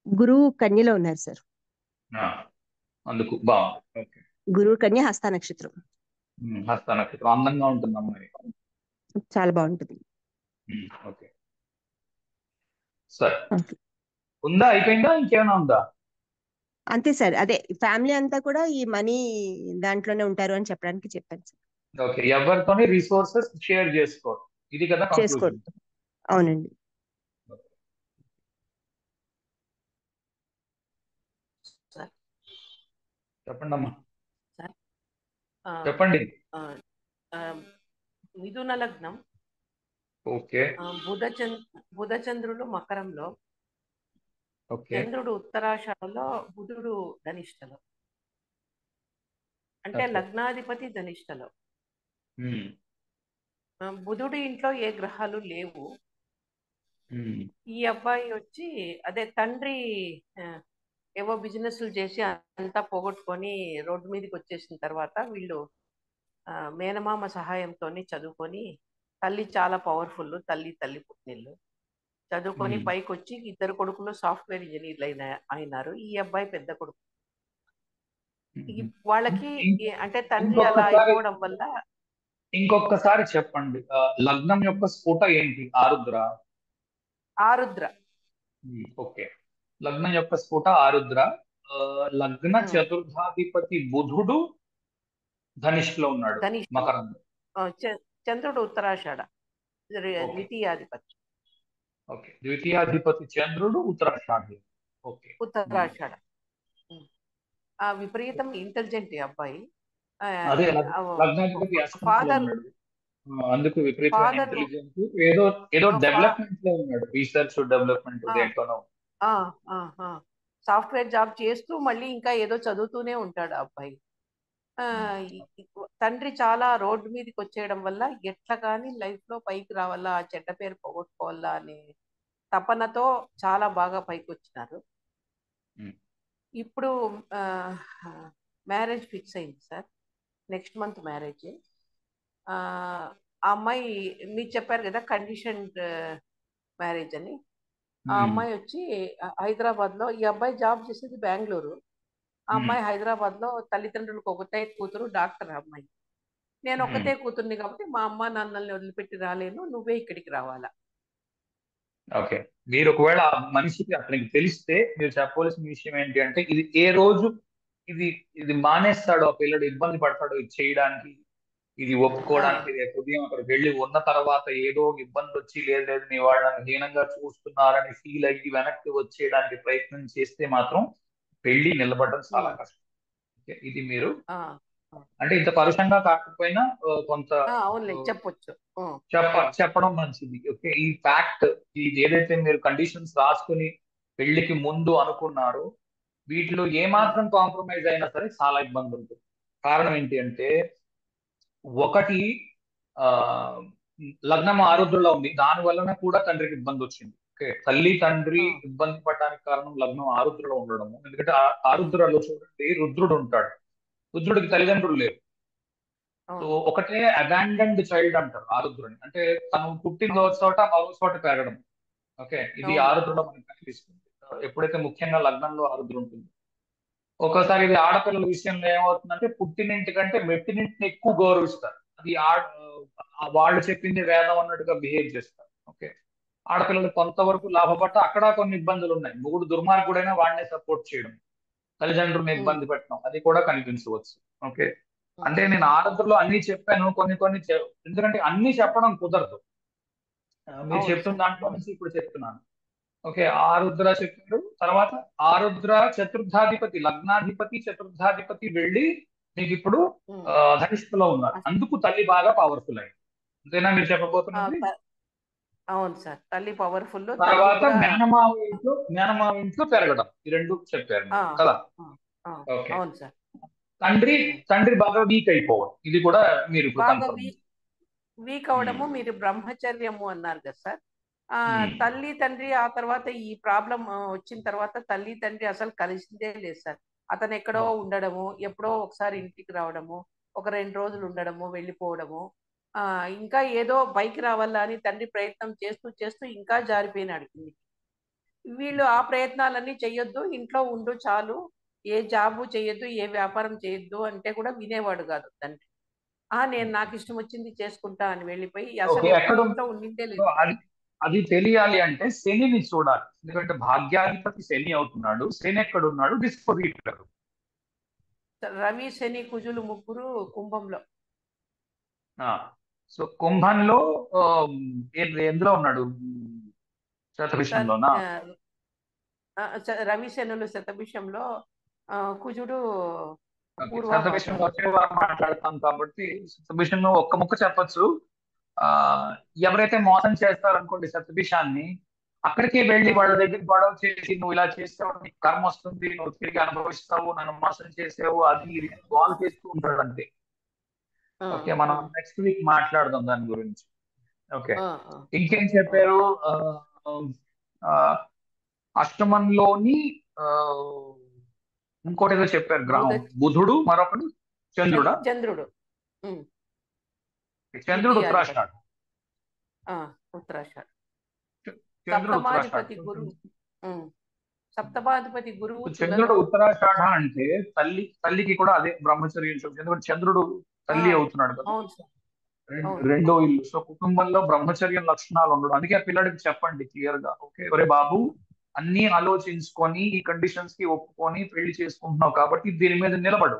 గురువు కన్యలో ఉన్నారు సార్, అందుకు బాగుంది. ఓకే, గురువు కన్య హస్త నక్షత్రం. హస్త నక్షత్రం అందంగా ఉంటుంది అమ్మాయి, చాలా బాగుంటుంది. ఓకే, సరే. ఉందా? అయిపోయిందా? ఇంకేమైనా ఉందా? అంతే సార్, అదే ఫ్యామిలీ అంతా కూడా ఈ మనీ దాంట్లోనే ఉంటారు అని చెప్పడానికి చెప్పాను సార్. ఓకే, ఎవరితోని రిసోర్సెస్ షేర్ చేసుకోరు, ఇది కదా కంక్లూజన్. అవునండి. చెప్పండి అమ్మా. చెప్పండి. మిథున లగ్నం. ఓకే, బుధ చంద్రులు మకరంలో, ఓకే, చంద్రుడు ఉత్తరాషాఢలో, బుధుడు ధనిష్టలో. అంటే ఓకే. లగ్నాధిపతి ధనిష్టలో. ఉమ్, బుధుడి ఇంట్లో ఏ గ్రహాలు లేవు. ఉమ్, ఈ అబ్బాయి వచ్చి అదే తండ్రి ఆ, ఏవో బిజినెస్లు చేసి అంతా పోగొట్టుకొని రోడ్డు మీదకి వచ్చేసిన తర్వాత వీళ్ళు మేనమామ సహాయంతో చదువుకొని, తల్లి చాలా పవర్ఫుల్, తల్లి పుట్టినిల్లు చదువుకొని ఉమ్, పైకి వచ్చి ఇద్దరు కొడుకులు సాఫ్ట్వేర్ ఇంజనీర్లు అయినారు. ఈ అబ్బాయి పెద్ద కొడుకు. ఉమ్. వాళ్ళకి అంటే తండ్రి అలా ఇంకొకసారి అయిపోవడం వల్ల ఇంకొకసారి చెప్పండి. లగ్నం యొక్క స్ఫుట ఏంటి? ఆరుద్ర. ఆరుద్ర. ఓకే. లగ్నం యొక్క స్ఫుట ఆరుద్ర. ఆ, లగ్న ఉమ్, చతుర్థాధిపతి బుధుడు ధనిష్లో ఉన్నాడు, ధనిష్టం. మకరంలో. చంద్రుడు ఉత్తరాషాఢ ఓకే. ద్వితీయాధిపతి. ఓకే, ద్వితీయాధిపతి చంద్రుడు ఉత్తరాషాఢి. ఓకే. ఉత్తరాషాఢ. ఆ విపరీతం ఇంటెలిజెంట్ ఈ అబ్బాయి. అదే లగ్నాధిపతి అష్టమంలో ఫాదర్ ఉన్నాడు. అందుకు విపరీతమైన ఫాదర్ ఇంటెలిజెన్స్. ఏదో ఏదో డెవలప్మెంట్ లో ఉన్నాడు, రీసెర్చ్ డెవలప్మెంట్ దేంట్లోనో. సాఫ్ట్వేర్ జాబ్ చేస్తూ మళ్ళీ ఇంకా ఏదో చదువుతూనే ఉంటాడు ఆ అబ్బాయి. ఆ, తండ్రి చాలా రోడ్డు మీదకి వచ్చేయడం వల్ల ఎట్లా కానీ లైఫ్ లో పైకి రావాలా, ఆ చెడ్డ పేరు పోగొట్టుకోవాలా అనే తపనతో చాలా బాగా పైకి వచ్చినారు. ఉమ్, ఇప్పుడు మ్యారేజ్ ఫిక్స్ అయింది సార్. Next month marriage. ఆ అమ్మాయి మీరు చెప్పారు కదా కండిషన్డ్ మ్యారేజ్ అని. ఆ ఉమ్, అమ్మాయి వచ్చి హైదరాబాద్ లో, ఈ అబ్బాయి జాబ్ చేసేది బెంగళూరు. ఆ ఉమ్, అమ్మాయి హైదరాబాద్ లో, తల్లిదండ్రులకు ఒకటే కూతురు, డాక్టర్ అమ్మాయి. నేను ఉమ్. ఒకతే కూతుర్ని కాబట్టి మా అమ్మ నాన్నల్ని వదిలిపెట్టి రాలేను, నువ్వే ఇక్కడికి రావాలా. ఓకే. మీరు ఒకవేళ ఆ మనిషికి అతనికి తెలిస్తే మీరు చెప్పవలసిన విషయం ఏంటి అంటే, ఇది ఏ రోజు ఇది ఇది మానేస్తాడో, ఆ పిల్లడు ఇబ్బంది పడతాడో ఇది చేయడానికి, ఇది ఒప్పుకోవడానికి, రేపు ఉదయం అక్కడికి వెళ్ళి ఉన్న తర్వాత ఏదో ఒక ఇబ్బంది వచ్చి, లేదు లేదు మీ వాళ్ళు నన్ను హీనంగా చూస్తున్నారని ఫీల్ అయ్యి వెనక్కి వచ్చేయడానికి ప్రయత్నం చేస్తే మాత్రం పెళ్లి నిలబడడం చాలా కష్టం. ఓకే? ఇది మీరు అంటే ఇంత పరుషంగా కాకపోయినా కొంత అవునులే చెప్పొచ్చు. చెప్పడం మంచిది. ఓకే, ఈ ఫ్యాక్ట్, ఇది ఏదైతే మీరు కండిషన్స్ రాసుకుని పెళ్లికి ముందు అనుకున్నారో వీటిలో ఏమాత్రం కాంప్రమైజ్ అయినా సరే చాలా ఇబ్బంది ఉంటుంది. కారణం ఏంటి అంటే, ఒకటి ఆ లగ్నం ఆరుద్రలో ఉంది, దాని వలన కూడా తండ్రికి ఇబ్బంది వచ్చింది. ఓకే, తల్లి తండ్రి ఇబ్బంది పడడానికి కారణం లగ్నం ఆరుద్రలో ఉండడము. ఎందుకంటే ఆరుద్రలో చూడండి రుద్రుడు ఉంటాడు, రుద్రుడికి తల్లిదండ్రులు లేరు. సో ఒకటే అబాండన్డ్ చైల్డ్ అంటారు ఆరుద్రుని. అంటే తను పుట్టిన చోట మరో చోట పెరగడం. ఓకే, ఇది ఆరుద్రలో మనకు కనిపిస్తుంది. ఎప్పుడైతే ముఖ్యంగా లగ్నంలో ఆరుద్ర ఉంటుంది, ఒక్కోసారి ఇది ఆడపిల్లల విషయంలో ఏమవుతుందంటే పుట్టినింటి కంటే మెట్టినింటిని ఎక్కువ గౌరవిస్తారు. అది వాళ్ళు చెప్పింది వేదం అన్నట్టుగా బిహేవ్ చేస్తారు. ఓకే, ఆడపిల్లలు కొంతవరకు లాభపడ్డ అక్కడ కొన్ని ఇబ్బందులు ఉన్నాయి. మొగుడు దుర్మార్గుడైనా వాడినే సపోర్ట్ చేయడం, తల్లిదండ్రులను ఇబ్బంది పెట్టడం, అది కూడా కనిపించవచ్చు. ఓకే, అంటే నేను ఆరుద్రలో అన్ని చెప్పాను, కొన్ని ఎందుకంటే అన్ని చెప్పడం కుదరదు. మీరు చెప్తున్న దాంట్లో నుంచి ఇప్పుడు చెప్తున్నాను. ఓకే, ఆరుద్ర చెప్పారు. తర్వాత ఆరుద్ర చతుర్థాధిపతి, లగ్నాధిపతి చతుర్థాధిపతి వెళ్ళి మీకు ఇప్పుడు ధనిష్ఠలో ఉన్నారు. అందుకు తల్లి బాగా పవర్ఫుల్ అయింది. అంతేనా మీరు చెప్పబోతున్నది? అవును సార్, తల్లి పవర్ఫుల్. తర్వాత మేనమావ ఇంట్లో పెరగడం, ఈ రెండు చెప్పారు కదా? ఓకే, అవును సార్. తండ్రి బాగా వీక్ అయిపోవడం, ఇది కూడా మీరు బాగా వీక్ అవడము. మీరు బ్రహ్మచర్యము అన్నారు కదా సార్. తల్లి తండ్రి ఆ తర్వాత ఈ ప్రాబ్లం వచ్చిన తర్వాత తల్లి తండ్రి అసలు కలిసిందే లేదు సార్. అతను ఎక్కడో ఉండడము, ఎప్పుడో ఒకసారి ఇంటికి రావడము, ఒక 2 రోజులు ఉండడము, వెళ్ళిపోవడము. ఇంకా ఏదో పైకి రావాలా అని తండ్రి ప్రయత్నం చేస్తూ చేస్తూ ఇంకా జారిపోయినాడు. వీళ్ళు ఆ ప్రయత్నాలన్నీ చెయ్యొద్దు, ఇంట్లో ఉండు చాలు, ఏ జాబు చేయొద్దు, ఏ వ్యాపారం చేయొద్దు అంటే కూడా వినేవాడు కాదు తండ్రి. నేను నాకు ఇష్టం వచ్చింది చేసుకుంటా అని వెళ్ళిపోయి అసలు ఇంట్లో ఉండిందే లేదు. అది తెలియాలి అంటే శనిని చూడాలి. ఎందుకంటే భాగ్యాధిపతి శని అవుతున్నాడు. శని ఎక్కడ ఉన్నాడు? డిస్పోజిట్. రవి శని కుజులు ముగ్గురు కుంభంలో. సో కుంభంలో ఎందులో ఉన్నాడు? శతభిషంలోనా? రవి శనులు శతభిషంలో, కుజుడు శతభిషంలో వచ్చే వారం మాట్లాడతాం కాబట్టి శతభిషంలో ఒక్క ముక్క చెప్పచ్చు. ఎవరైతే మోసం చేస్తారనుకోండి శతభిషాన్ని, అక్కడికే వెళ్ళి వాళ్ళ దగ్గర గొడవ చేసి నువ్వు ఇలా చేస్తావు, నీకు కర్మ వస్తుంది, నువ్వు తిరిగి అనుభవిస్తావు, నన్ను మోసం చేసావు, అది ఇది అని గోల్ చేస్తూ ఉంటాడు అంతే. ఓకే, మనం నెక్స్ట్ వీక్ మాట్లాడదాం దాని గురించి. ఓకే, ఇంకేం చెప్పారు? ఆ, అష్టమంలోని ఆ, ఇంకోటి ఏదో చెప్పారు గ్రహం, బుధుడు, మరొకడు చంద్రుడా? చంద్రుడు. చంద్రుడు ఉత్తరాషాఢ. ఉత్తరాషాఢ. చంద్రుడు ఉత్తరాషాఢ. సప్తమాధిపతి గురువు. సప్తమాధిపతి గురువు. చంద్రుడు ఉత్తరాషాఢ అంటే తల్లికి కూడా అదే బ్రహ్మచర్యం. ఎందుకంటే చంద్రుడు తల్లి అవుతున్నాడు కదా, రెండో ఇల్లు. సో కుటుంబంలో బ్రహ్మచర్యం లక్షణాలు ఉండడం. అందుకే ఆ పిల్లడికి చెప్పండి క్లియర్ గా, ఓకే ఒరే బాబు, అన్ని ఆలోచించుకొని ఈ కండిషన్స్ కి ఒప్పుకొని పెళ్లి చేసుకుంటున్నావు కాబట్టి దీని మీద నిలబడు.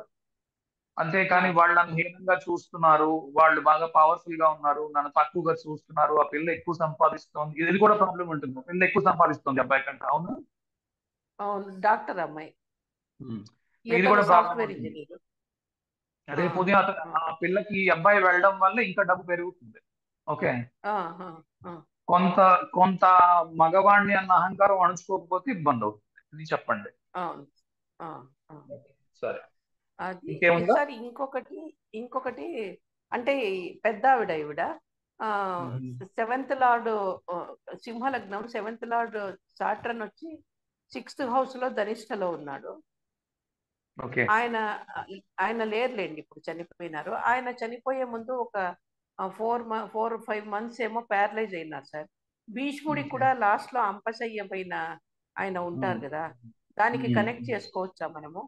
అంతేకాని వాళ్ళు నన్ను హీనంగా చూస్తున్నారు, వాళ్ళు బాగా పవర్ఫుల్ గా ఉన్నారు, నన్ను తక్కువగా చూస్తున్నారు, ఆ పిల్ల ఎక్కువ సంపాదిస్తోంది, ఇది కూడా ప్రాబ్లం ఉంటుంది. పిల్ల ఎక్కువ సంపాదిస్తుంది అబ్బాయి కంటే. అవును, అవును, డాక్టర్ అమ్మాయి, ఇది కూడా సాఫ్ట్వేర్ ఇంజనీర్. రేపు ఉదయం ఆ పిల్లకి అబ్బాయి వెళ్ళడం వల్ల ఇంకా డబ్బు పెరుగుతుంది. ఓకే, కొంత కొంత మగవాణ్ణి అన్న అహంకారం అణుచుకోకపోతే ఇబ్బంది అవుతుంది. ఇది చెప్పండి. సరే, సార్ ఇంకొకటి అంటే పెద్ద ఆవిడ ఈవిడ 7th lord సింహలగ్నం, 7th lord Saturn వచ్చి 6th హౌస్ లో ధనిష్టలో ఉన్నాడు. ఆయన లేరులేండి, ఇప్పుడు చనిపోయినారు. ఆయన చనిపోయే ముందు ఒక 4-5 months ఏమో ప్యారలైజ్ అయినారు సార్. భీష్ముడికి కూడా లాస్ట్ లో అంపశయ్య పైన ఆయన ఉంటారు కదా, దానికి కనెక్ట్ చేసుకోవచ్చా మనము?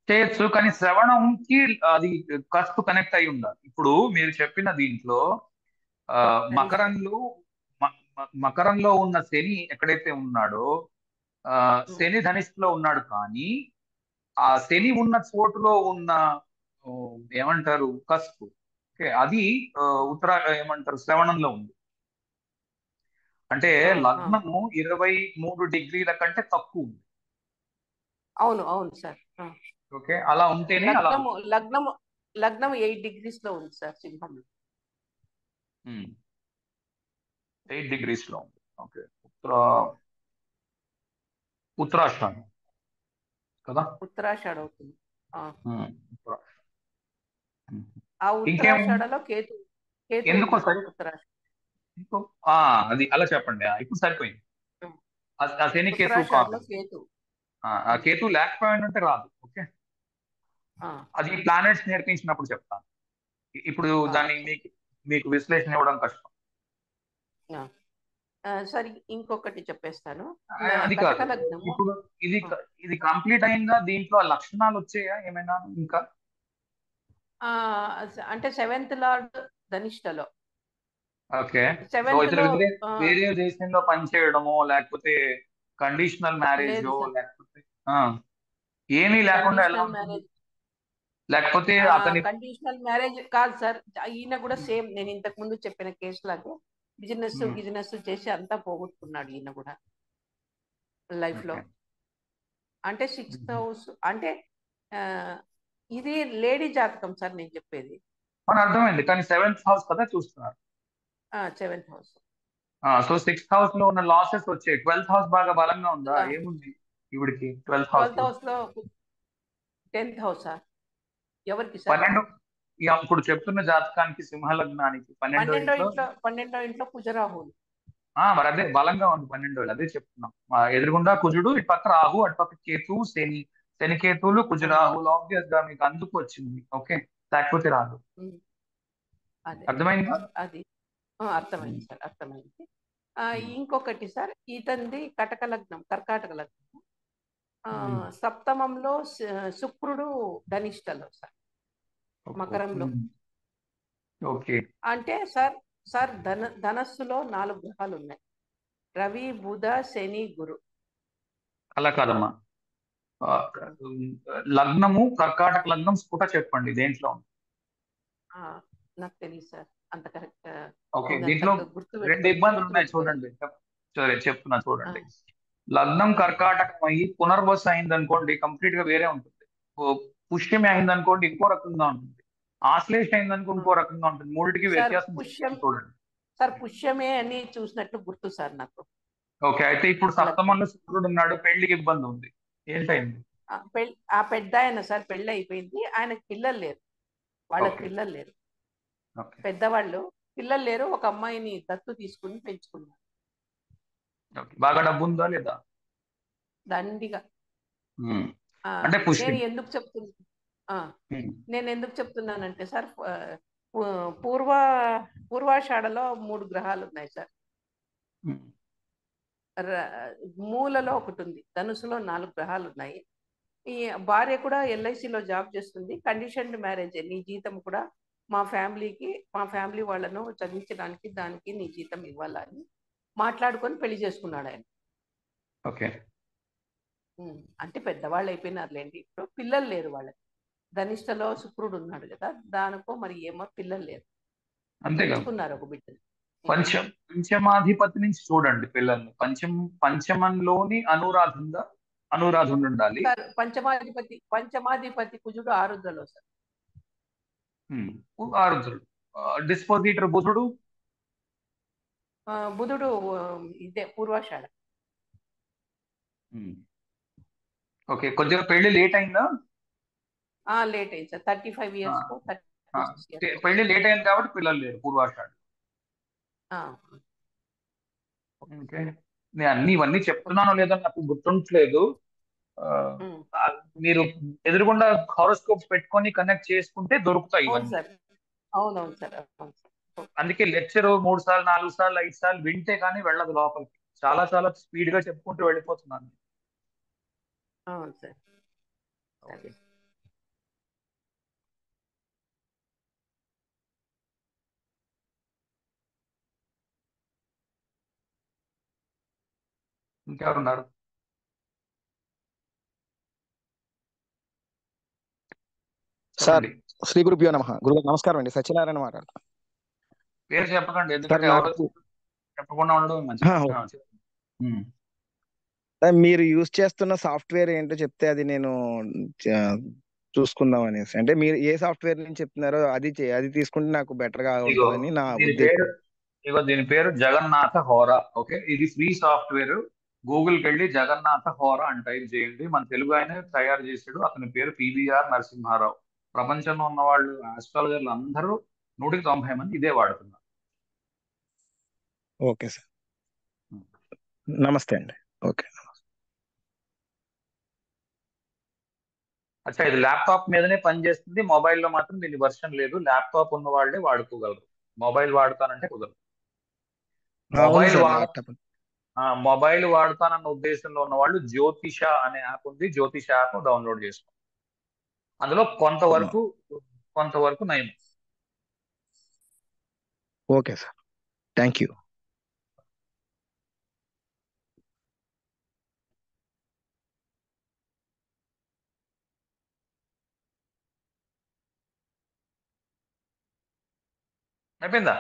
చేయొచ్చు, కానీ శ్రవణంకి అది కస్ప్ కనెక్ట్ అయి ఉండాలి. ఇప్పుడు మీరు చెప్పిన దీంట్లో మకరంలో ఉన్న శని ఎక్కడైతే ఉన్నాడో, శని ధనిష్ఠలో ఉన్నాడు, కానీ ఆ శని ఉన్న చోటులో ఉన్న ఏమంటారు కస్పు, అది ఏమంటారు శ్రవణంలో ఉంది. అంటే లగ్నము 23 degrees కంటే తక్కువ ఉంది. అవును అవును సార్. ఓకే, అలా ఉంటేనే లగ్నం 8 degrees లో ఉంది సార్ సింహంలో. 8 degrees లో ఉంది. ఓకే, ఉత్తరాషాఢ కదా? ఉత్తరాషాఢ అవుతుంది. ఆ ఉత్తరాషాఢలో కేతు ఎందుకో అది అలా చెప్పండి. ఇప్పుడు సరిపోయింది. ఆ శని కేతు కాదు, ఆ కేతు లేకపోయినంటే రాదు. ఓకే, అది ప్లానెట్స్ నేర్పించినప్పుడు చెప్తాను. ఇప్పుడు దాన్ని మీకు విశ్లేషణ ఇవ్వడం కష్టం. సరే, ఇంకొకటి చెప్పేస్తాను. అది కాదు, ఇప్పుడు ఇది కంప్లీట్ అయిందా? దీంట్లో లక్షణాలు వచ్చాయా ఏమైనా ఇంకా? అంటే 7th లార్డ్ ధనిష్టలో. ఓకే, వేరే దేశంలో పనిచేయడమో, లేకపోతే కండిషనల్ మ్యారేజ్, లేకపోతే ఏమీ లేకుండా ఎలా ఉంటుంది? లేకపోతే అతని కండిషనల్ మ్యారేజ్ కాదు సార్. ఈయన కూడా సేమ్ నేను ఇంతకు ముందు చెప్పిన కేసు లాగా బిజినెస్ చేసి అంతా పోగొట్టుకున్నాడు ఈయన కూడా లైఫ్ లో. అంటే 6th హౌస్ అంటే ఇది లేడీ జాతకం సార్ నేను చెప్పేది. అర్థమైంది, కానీ 7th హౌస్ కదా చూస్తున్నారు. 7th house. So 6th house లో ఉన్న లాసెస్ వచ్చాయి. 12th హౌస్ బాగా బలంగా ఉందా? ఏముంది ఈవిడికి 12th హౌస్ లో? 10th హౌస్ ఎవరికి? 12. ఇప్పుడు చెప్తున్న జాతకానికి, సింహలగ్నానికి 12వ ఇంట్లో కుజరాహు. మరి అదే బలంగా ఉంది 12. అదే చెప్తున్నాం. ఎదురుగుండా కుజుడు, ఇటు పక్క రాహు, అటు పక్క కేతు, శని కేతువులు, కుజరాహులు. ఆబ్వియస్ గా మీకు అందుకు వచ్చింది. ఓకే, లేకపోతే రాదు. అర్థమైందా? అది అర్థమైంది సార్, అర్థమైంది. ఇంకొకటి సార్, ఇతంది కర్కాటక లగ్నం, సప్తమంలో శుక్రుడు ధనిష్టలో సార్, మకరంలో. ఓకే, అంటే సార్ ధనస్సులో 4 గ్రహాలు ఉన్నాయి, రవి, బుధ, శని, గురు. అలా కాదమ్మా, లగ్నము కర్కాటక లగ్నం స్ఫుట చెప్పండి దేంట్లో? నాకు తెలియదు సార్ అంత కరెక్ట్. ఓకే, దీంట్లో 2 ఇబ్బందులు ఉన్నాయి చూడండి. సరే చెప్తున్నా చూడండి. లగ్నం కర్కాటకం అయ్యి పునర్వసు అయింది అనుకోండి, కంప్లీట్ గా వేరే ఉంటుంది. పుష్యమి అయింది అనుకోండి, ఇంకో రకంగా ఉంటుంది. ఆశ్లేష అయింది అనుకో, ఇంకో రకంగా ఉంటుంది. మూడింటికి వ్యత్యాసం చూడండి సార్. పుష్యమే అని చూసినట్టు గుర్తు సార్ నాకు. ఓకే, అయితే ఇప్పుడు అలా సప్తమంలో శుక్రుడు ఉన్నాడు, పెళ్లికి ఇబ్బంది ఉంది, ఏంటైంది? ఆ పెద్ద ఆయన సార్ పెళ్ళి అయిపోయింది, ఆయనకు పిల్లలు లేరు, వాళ్ళకి ఓకే పిల్లలు లేరు, ఓకే పెద్దవాళ్ళు పిల్లలు లేరు, ఒక అమ్మాయిని దత్తు తీసుకుని పెంచుకున్నారు ఓకే, బాగా డబ్బు ఉందా లేదా? దండిగా. ఉమ్. ఆ, అంటే నేను పుష్టి. ఎందుకు చెప్తున్నా ఆ, ఉమ్. నేను ఎందుకు చెప్తున్నానంటే సార్, పూర్వ పూర్వాషాఢలో 3 గ్రహాలు ఉన్నాయి సార్. ఉమ్. ర- మూలలో ఒకటి ఉంది, ధనుసులో 4 గ్రహాలు ఉన్నాయి. ఈ భార్య కూడా ఎల్ఐసిలో జాబ్ చేస్తుంది, కండిషన్డ్ మ్యారేజ్, నీ జీతం కూడా మా ఫ్యామిలీ వాళ్ళను చదివించడానికి దానికి నీ జీతం ఇవ్వాలని మాట్లాడుకొని పెళ్లి చేసుకున్నాడు ఆయన. ఓకే అంటే పెద్దవాళ్ళు అయిపోయినారులేండి, ఇప్పుడు పిల్లలు లేరు వాళ్ళకి. ధనిష్టలో శుక్రుడు ఉన్నాడు కదా, దానికో మరి ఏమో పిల్లలు లేరు, అంతేగా. పెంచుకున్నారు ఒక బిడ్డని. పంచమాధిపతి నుంచి చూడండి పిల్లల్ని. పంచమంలోని అనురాధుడు ఉండాలి. సార్ పంచమాధిపతి కుజుడు ఆరుద్రలో సార్. ఉమ్. ఆరుద్రుడు. డిస్పోజిటర్ బుధుడు. బుధుడు ఇదే పూర్వాషాఢ. ఉమ్. ఓకే, కొద్దిగా పెళ్లి లేట్ అయిందా? లేట్ అయింది సార్, 35 years కో 36 years. పెళ్లి లేట్ అయింది కాబట్టి పిల్లలు లేరు, పూర్వాషాఢ. ఓకే, నేను ఇవన్నీ చెప్తున్నానో లేదో నాకు గుర్తుంటలేదు. ఆ, మీరు ఎదురుగుండా హారోస్కోప్ పెట్టుకొని కనెక్ట్ చేసుకుంటే దొరుకుతాయి అవును ఇవన్నీ. సార్, అవునవును సార్, అవును సార్. అందుకే లెక్చర్ 3 సార్లు 4 సార్లు 5 సార్లు వింటే కానీ వెళ్ళదు లోపలికి. చాలా చాలా స్పీడ్ గా చెప్పుకుంటూ వెళ్ళిపోతున్నాను. అవును సార్. ఓకే. ఇంకెవరున్నారు? సార్, చెప్పండి. శ్రీ గురుభ్యో నమః. గురుగారు నమస్కారం అండి, సత్యనారాయణ మాట్లాడుతున్నాను. పేరు చెప్పకండి, సార్ ఎందుకంటే ఎవరు నాకు చెప్పకుండా ఉండడం మంచిది. చెప్పండి. సార్, మీరు యూజ్ చేస్తున్న సాఫ్ట్వేర్ ఏంటో చెప్తే అది నేను చ- చూసుకుందాం అనేసి. అంటే మీరు ఏ సాఫ్ట్వేర్ నుంచి చెప్తున్నారో అది తీసుకుంటే నాకు బెటర్ గా ఇగో ఉంటుందని నా దీని పేరు ఉద్దేశం. దీని పేరు జగన్నాథ హోరా. ఓకే, ఇది ఫ్రీ సాఫ్ట్వేర్. గూగుల్కి వెళ్ళి జగన్నాథ హోరా అని టైప్ చేయండి. మన తెలుగు ఆయన తయారు చేసాడు, అతని పేరు పివిఆర్ నరసింహారావు. ప్రపంచంలో ఉన్న వాళ్ళు ఆస్ట్రాలజర్లు అందరూ 190 మంది ఇదే వాడుతున్నారు. ఓకే సార్, నమస్తే అండి. ఓకే. అచ్చా, ఇది ల్యాప్టాప్ మీదనే పనిచేస్తుంది, మొబైల్లో మాత్రం దీని వర్షన్ లేదు. ల్యాప్టాప్ ఉన్న వాళ్ళే వాడుకోగలరు, మొబైల్ వాడతానంటే కుదరదు. అవును సార్, ల్యాప్టాప్. మొబైల్ వాడతానన్న ఉద్దేశంలో ఉన్న వాళ్ళు జ్యోతిష అనే యాప్ ఉంది, జ్యోతిష యాప్ డౌన్లోడ్ చేసుకో. అందులో కొంతవరకు నయం. Okay sir, thank you. అయిపోయిందా?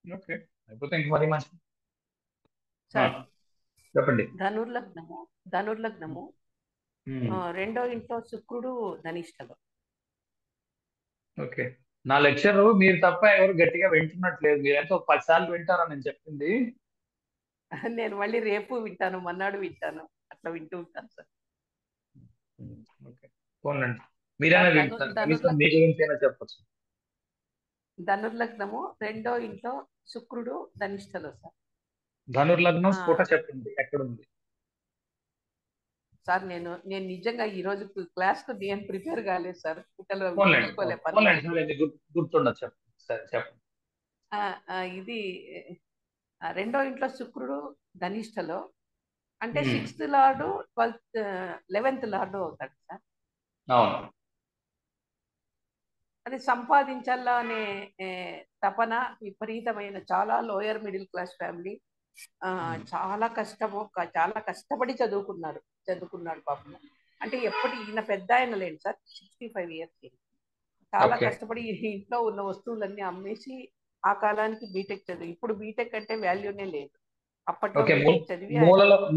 ఓకే, అయిపోతే ఇంక మరీ మంచిది. సార్, చెప్పండి. ధనుర్లగ్నము రెండో ఇంట్లో శుక్రుడు ధనిష్టలో. ఓకే, నా లెక్చర్ మీరు తప్ప ఎవరు గట్టిగా వింటున్నట్లేదు. మీరైతే 10 సార్లు వింటారా నేను చెప్పింది? నేను మళ్ళీ రేపు వింటాను, మన్నాడు వింటాను, అట్లా వింటూ ఉంటాను సార్. ఓకే, పోన్లండి, మీరైనా వింటారు, కనీసం మీ గురించి అయినా చెప్పచ్చు. ధనుర్లగ్నము రెండో ఇంట్లో శుక్రుడు ధనిష్టలో సార్. ధనుర్లగ్నం స్ఫుట చెప్పండి, ఎక్కడుంది? సార్, నేను నిజంగా ఈ రోజు క్లాస్ కు నేను ప్రిపేర్ కాలేదు సార్. గుర్తుండదు, చెప్పండి. సరే చెప్పండి. ఇది రెండో ఇంట్లో శుక్రుడు ధనిష్టలో, అంటే 6th లార్డు 11th లార్డు అవుతాడు సార్. అవును. అది సంపాదించాలా అనే తపన విపరీతమైన, చాలా లోయర్ మిడిల్ క్లాస్ ఫ్యామిలీ, చాలా కష్టపడి చదువుకున్నాడు పాపం. అంటే ఈయన పెద్ద ఆయన లేండి సార్, 65 years. చాలా కష్టపడి ఇంట్లో ఉన్న వస్తువులన్నీ అమ్మేసి ఆ కాలానికి బీటెక్ చదివి, ఇప్పుడు బీటెక్ అంటే వాల్యూనే లేదు, అప్పట్లో బీటెక్ చదివి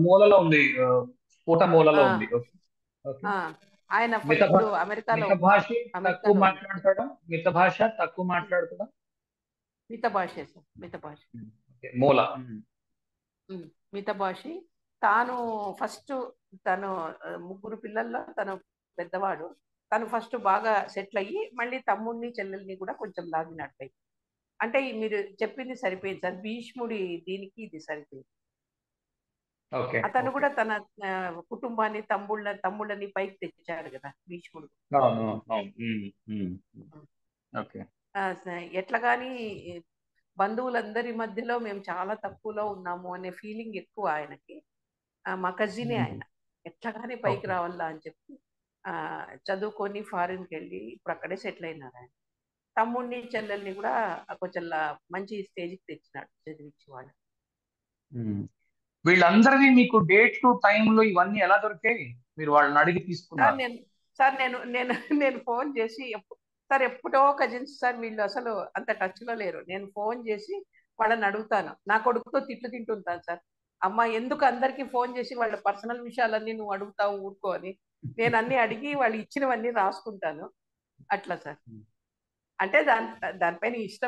మూలలో ఉంది, స్ఫుట మూలలో ఉంది. ఆయన ఇప్పుడు అమెరికాలో తక్కువ మాట్లాడతాడా? మిత భాష తక్కువ మాట్లాడతాడా? మిత భాష సార్, మిత భాష. మూల మితభాషి. తాను ఫస్ట్ తను ముగ్గురు పిల్లల్లో తను పెద్దవాడు. తను ఫస్ట్ బాగా సెటిల్ అయ్యి మళ్ళీ తమ్ముడిని చెల్లెల్ని కూడా కొంచెం లాగినాడు పైకి. అంటే మీరు చెప్పింది సరిపోయింది సార్. భీష్ముడి దీనికి ఇది సరిపోయింది. ఓకే అతను ఓకే కూడా తన కుటుంబాన్ని తమ్ముళ్ళని పైకి తెచ్చాడు కదా భీష్ముడు. అవును అవును ఓకే ఎట్లా కానీ బంధువులందరి మధ్యలో మేము చాలా తక్కువలో ఉన్నాము అనే ఫీలింగ్ ఎక్కువ ఆయనకి. మా కజినే ఆయన. ఎట్లాగానే పైకి ఓకే రావాలా అని చెప్పి చదువుకొని ఫారిన్కి వెళ్ళి ఇప్పుడు అక్కడే సెటిల్ అయినారు ఆయన. తమ్ముడిని చెల్లెల్ని కూడా కొంచెం మంచి స్టేజ్కి తెచ్చినాడు చదివించి వాళ్ళు. వీళ్ళందరినీ మీకు డేట్ టు టైంలో ఇవన్నీ ఎలా దొరికాయి? మీరు వాళ్ళని అడిగి సార్ తీసుకున్నారు? నేను ఫోన్ చేసి సార్ ఎప్పుడో కజిన్స్ సార్, వీళ్ళు అసలు అంత టచ్ లో లేరు. నేను ఫోన్ చేసి వాళ్ళని అడుగుతాను. నా కొడుకుతో తిట్లు తింటుంటాను సార్. అమ్మ ఎందుకు అందరికి ఫోన్ చేసి వాళ్ళ పర్సనల్ విషయాలన్నీ నువ్వు అడుగుతావు ఊరుకో అని. నేను అన్ని అడిగి వాళ్ళు ఇచ్చినవన్నీ రాసుకుంటాను. అట్లా సార్. అంటే దానిపైన ఇష్టం